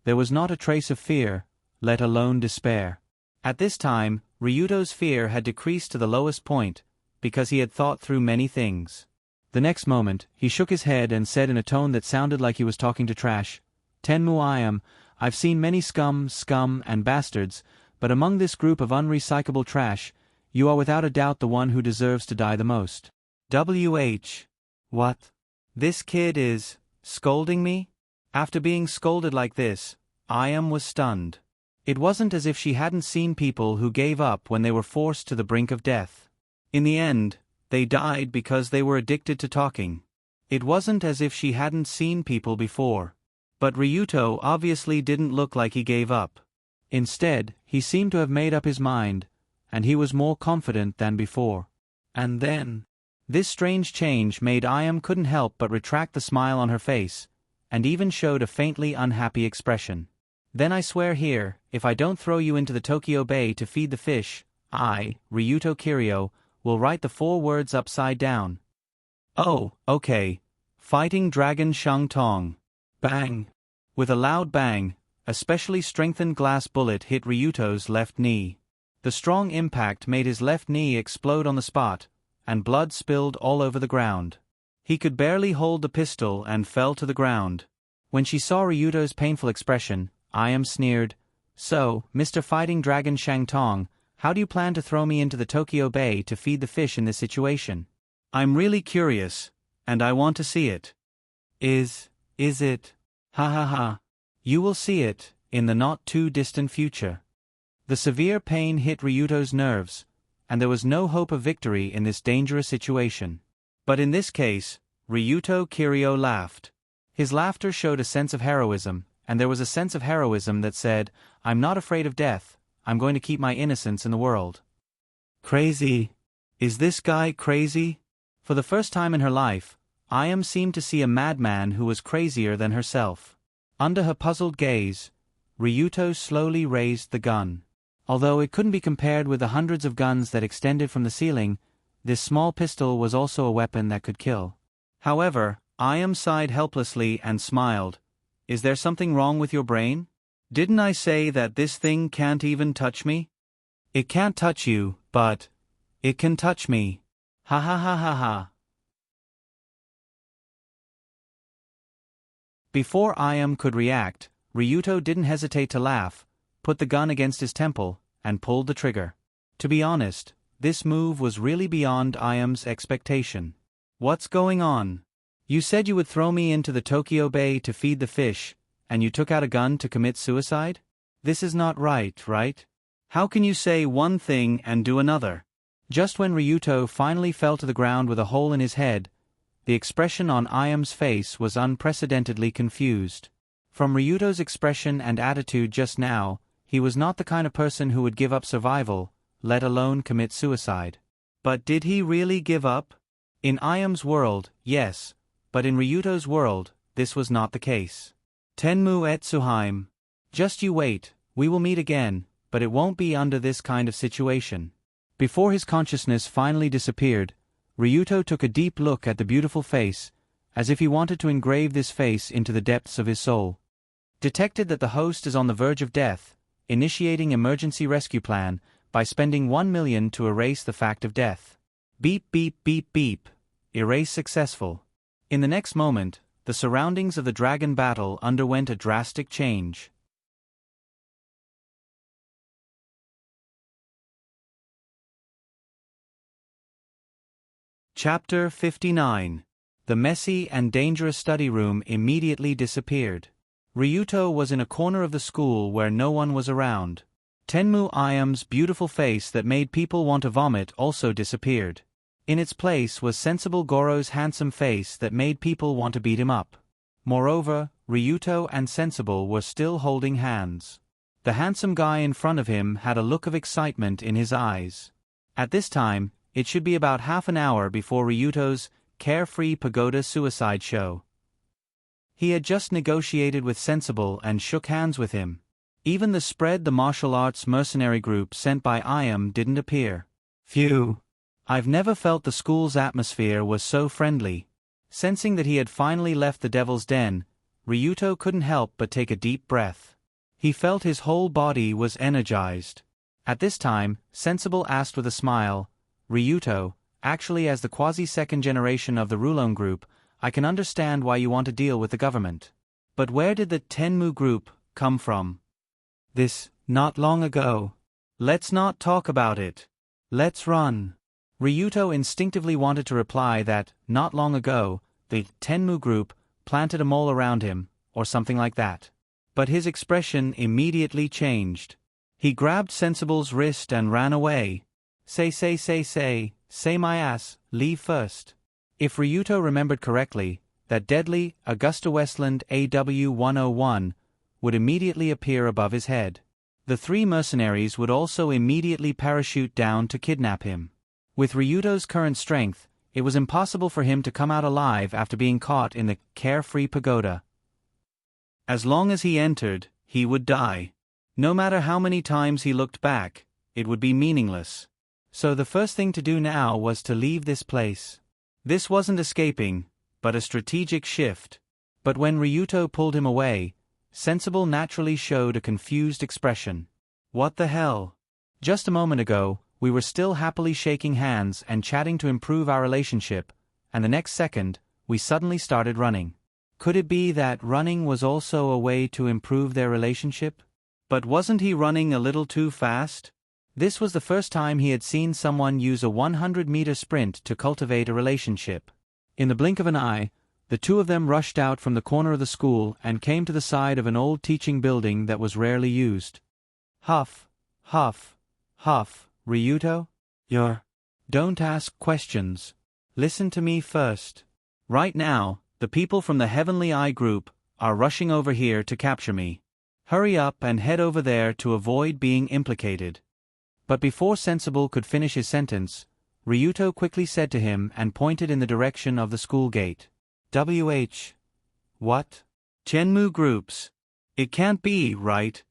there was not a trace of fear, let alone despair. At this time, Ryuto's fear had decreased to the lowest point, because he had thought through many things. The next moment, he shook his head and said in a tone that sounded like he was talking to trash, Tenmu I am, I've seen many scum, and bastards, but among this group of unrecyclable trash, you are without a doubt the one who deserves to die the most. WH. What? This kid is scolding me? After being scolded like this, Ayam was stunned. It wasn't as if she hadn't seen people who gave up when they were forced to the brink of death. In the end, they died because they were addicted to talking. It wasn't as if she hadn't seen people before. But Ryuto obviously didn't look like he gave up. Instead, he seemed to have made up his mind, and he was more confident than before. And then, this strange change made Ayam couldn't help but retract the smile on her face, and even showed a faintly unhappy expression. Then I swear here, if I don't throw you into the Tokyo Bay to feed the fish, I, Ryuto Kiryu, will write the 4 words upside down. Oh, okay. Fighting Dragon Shang Tong. Bang. With a loud bang, a specially strengthened glass bullet hit Ryuto's left knee. The strong impact made his left knee explode on the spot, and blood spilled all over the ground. He could barely hold the pistol and fell to the ground. When she saw Ryuto's painful expression, Ayam sneered, "So, Mr. Fighting Dragon Shang Tong, how do you plan to throw me into the Tokyo Bay to feed the fish in this situation? I'm really curious, and I want to see it." Is it? Ha ha ha. You will see it, in the not-too-distant future. The severe pain hit Ryuto's nerves, and there was no hope of victory in this dangerous situation. But in this case, Ryuto Kiryu laughed. His laughter showed a sense of heroism, and there was a sense of heroism that said, "I'm not afraid of death, I'm going to keep my innocence in the world." Crazy. Is this guy crazy? For the first time in her life, Ayam seemed to see a madman who was crazier than herself. Under her puzzled gaze, Ryuto slowly raised the gun. Although it couldn't be compared with the hundreds of guns that extended from the ceiling, this small pistol was also a weapon that could kill. However, Ayam sighed helplessly and smiled. "Is there something wrong with your brain? Didn't I say that this thing can't even touch me?" "It can't touch you, but it can touch me. Ha ha ha ha ha." Before Ayam could react, Ryuto didn't hesitate to laugh, put the gun against his temple, and pulled the trigger. To be honest, this move was really beyond Ayam's expectation. "What's going on? You said you would throw me into the Tokyo Bay to feed the fish, and you took out a gun to commit suicide? This is not right? How can you say one thing and do another?" Just when Ryuto finally fell to the ground with a hole in his head, the expression on Ayam's face was unprecedentedly confused. From Ryuto's expression and attitude just now, he was not the kind of person who would give up survival, let alone commit suicide. But did he really give up? In Ayam's world, yes, but in Ryuto's world, this was not the case. Tenmu Etsuheim. Just you wait, we will meet again, but it won't be under this kind of situation. Before his consciousness finally disappeared, Ryuto took a deep look at the beautiful face, as if he wanted to engrave this face into the depths of his soul. Detected that the host is on the verge of death, initiating emergency rescue plan by spending 1 million to erase the fact of death. Beep beep beep beep. Erase successful. In the next moment, the surroundings of the dragon battle underwent a drastic change. Chapter 59. The messy and dangerous study room immediately disappeared. Ryuto was in a corner of the school where no one was around. Tenmu Ayam's beautiful face that made people want to vomit also disappeared. In its place was Sensible Goro's handsome face that made people want to beat him up. Moreover, Ryuto and Sensible were still holding hands. The handsome guy in front of him had a look of excitement in his eyes. At this time, it should be about half an hour before Ryuto's carefree pagoda suicide show. He had just negotiated with Sensible and shook hands with him. Even the Spread the Martial Arts mercenary group sent by Ayam didn't appear. Phew. I've never felt the school's atmosphere was so friendly. Sensing that he had finally left the Devil's Den, Ryuto couldn't help but take a deep breath. He felt his whole body was energized. At this time, Sensible asked with a smile, "Ryuto, actually as the quasi-second generation of the Rulon group, I can understand why you want to deal with the government. But where did the Tenmu group come from? This, not long ago. Let's not talk about it. Let's run. Ryuto instinctively wanted to reply that, not long ago, the Tenmu group planted a mole around him, or something like that. But his expression immediately changed. He grabbed Sensible's wrist and ran away. Say my ass, leave first. If Ryuto remembered correctly, that deadly Augusta Westland AW-101 would immediately appear above his head. The three mercenaries would also immediately parachute down to kidnap him. With Ryuto's current strength, it was impossible for him to come out alive after being caught in the carefree pagoda. As long as he entered, he would die. No matter how many times he looked back, it would be meaningless. So the first thing to do now was to leave this place. This wasn't escaping, but a strategic shift. But when Ryuto pulled him away, Sensible naturally showed a confused expression. What the hell? Just a moment ago, we were still happily shaking hands and chatting to improve our relationship, and the next second, we suddenly started running. Could it be that running was also a way to improve their relationship? But wasn't he running a little too fast? This was the first time he had seen someone use a 100-meter sprint to cultivate a relationship. In the blink of an eye, the two of them rushed out from the corner of the school and came to the side of an old teaching building that was rarely used. Huff, huff, huff, Ryuto? Don't ask questions. Listen to me first. Right now, the people from the Heavenly Eye group are rushing over here to capture me. Hurry up and head over there to avoid being implicated. But before Sensible could finish his sentence, Ryuto quickly said to him and pointed in the direction of the school gate. What? Tenmu groups. It can't be, right?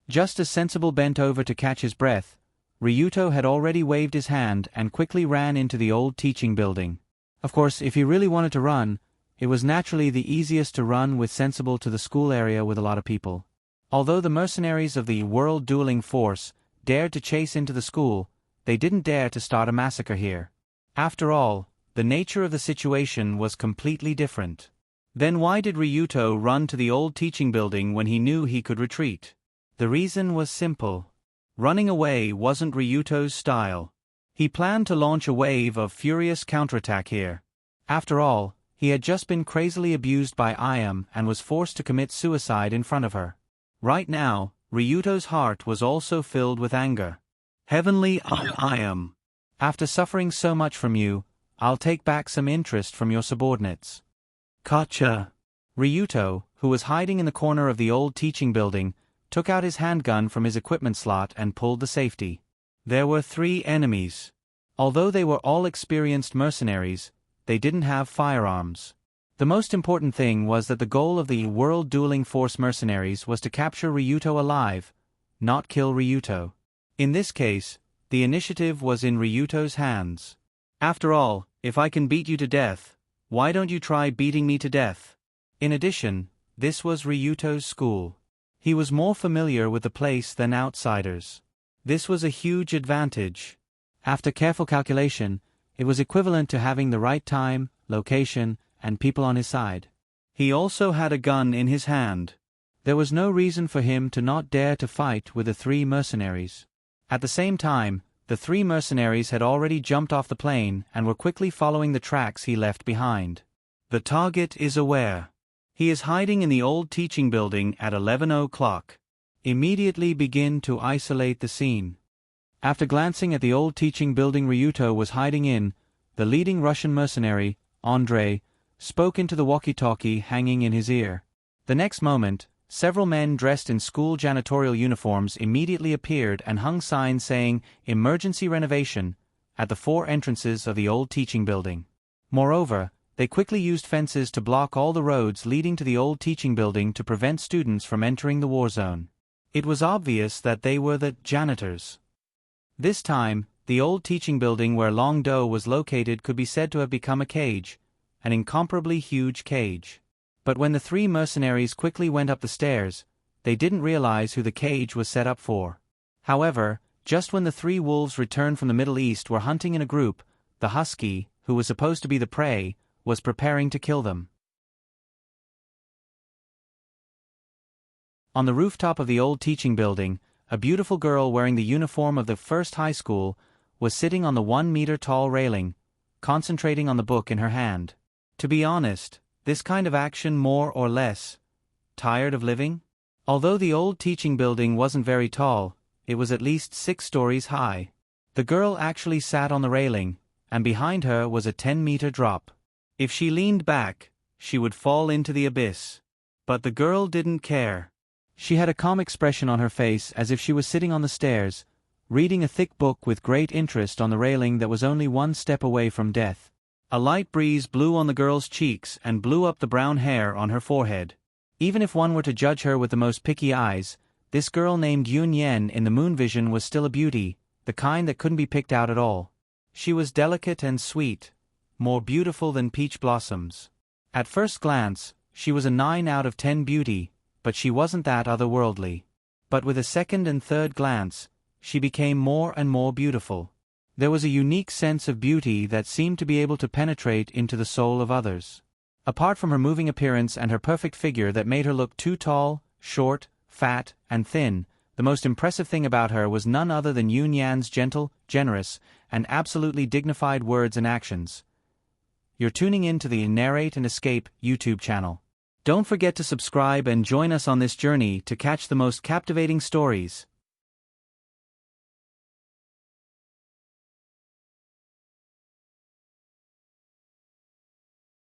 Just as Sensible bent over to catch his breath, Ryuto had already waved his hand and quickly ran into the old teaching building. Of course, if he really wanted to run, it was naturally the easiest to run with Sensible to the school area with a lot of people. Although the mercenaries of the World Dueling Force dared to chase into the school, they didn't dare to start a massacre here. After all, the nature of the situation was completely different. Then why did Ryuto run to the old teaching building when he knew he could retreat? The reason was simple. Running away wasn't Ryuto's style. He planned to launch a wave of furious counterattack here. After all, he had just been crazily abused by Ayam and was forced to commit suicide in front of her. Right now, Ryuto's heart was also filled with anger. Heavenly Ayam. After suffering so much from you, I'll take back some interest from your subordinates. Gotcha. Ryuto, who was hiding in the corner of the old teaching building, took out his handgun from his equipment slot and pulled the safety. There were 3 enemies. Although they were all experienced mercenaries, they didn't have firearms. The most important thing was that the goal of the World Dueling Force mercenaries was to capture Ryuto alive, not kill Ryuto. In this case, the initiative was in Ryuto's hands. After all, if I can beat you to death, why don't you try beating me to death? In addition, this was Ryuto's school. He was more familiar with the place than outsiders. This was a huge advantage. After careful calculation, it was equivalent to having the right time, location, and people on his side. He also had a gun in his hand. There was no reason for him to not dare to fight with the 3 mercenaries. At the same time, the 3 mercenaries had already jumped off the plane and were quickly following the tracks he left behind. The target is aware. He is hiding in the old teaching building at 11 o'clock. Immediately begin to isolate the scene. After glancing at the old teaching building Ryuto was hiding in, the leading Russian mercenary, Andrei, spoke into the walkie-talkie hanging in his ear. The next moment, several men dressed in school janitorial uniforms immediately appeared and hung signs saying, "Emergency renovation," at the 4 entrances of the old teaching building. Moreover, they quickly used fences to block all the roads leading to the old teaching building to prevent students from entering the war zone. It was obvious that they were the janitors. This time, the old teaching building where Long Do was located could be said to have become a cage, an incomparably huge cage. But when the 3 mercenaries quickly went up the stairs, they didn't realize who the cage was set up for. However, just when the 3 wolves returned from the Middle East were hunting in a group, the husky, who was supposed to be the prey, was preparing to kill them. On the rooftop of the old teaching building, a beautiful girl wearing the uniform of the first high school was sitting on the 1-meter-tall railing, concentrating on the book in her hand. To be honest, this kind of action more or less. Tired of living? Although the old teaching building wasn't very tall, it was at least 6 stories high. The girl actually sat on the railing, and behind her was a 10-meter drop. If she leaned back, she would fall into the abyss. But the girl didn't care. She had a calm expression on her face as if she was sitting on the stairs, reading a thick book with great interest on the railing that was only 1 step away from death. A light breeze blew on the girl's cheeks and blew up the brown hair on her forehead. Even if one were to judge her with the most picky eyes, this girl named Yun Yen in the moon vision was still a beauty, the kind that couldn't be picked out at all. She was delicate and sweet, more beautiful than peach blossoms. At first glance, she was a 9 out of 10 beauty, but she wasn't that otherworldly. But with a second and third glance, she became more and more beautiful. There was a unique sense of beauty that seemed to be able to penetrate into the soul of others. Apart from her moving appearance and her perfect figure that made her look too tall, short, fat, and thin, the most impressive thing about her was none other than Yun Yan's gentle, generous, and absolutely dignified words and actions. You're tuning in to the Narrate and Escape YouTube channel. Don't forget to subscribe and join us on this journey to catch the most captivating stories.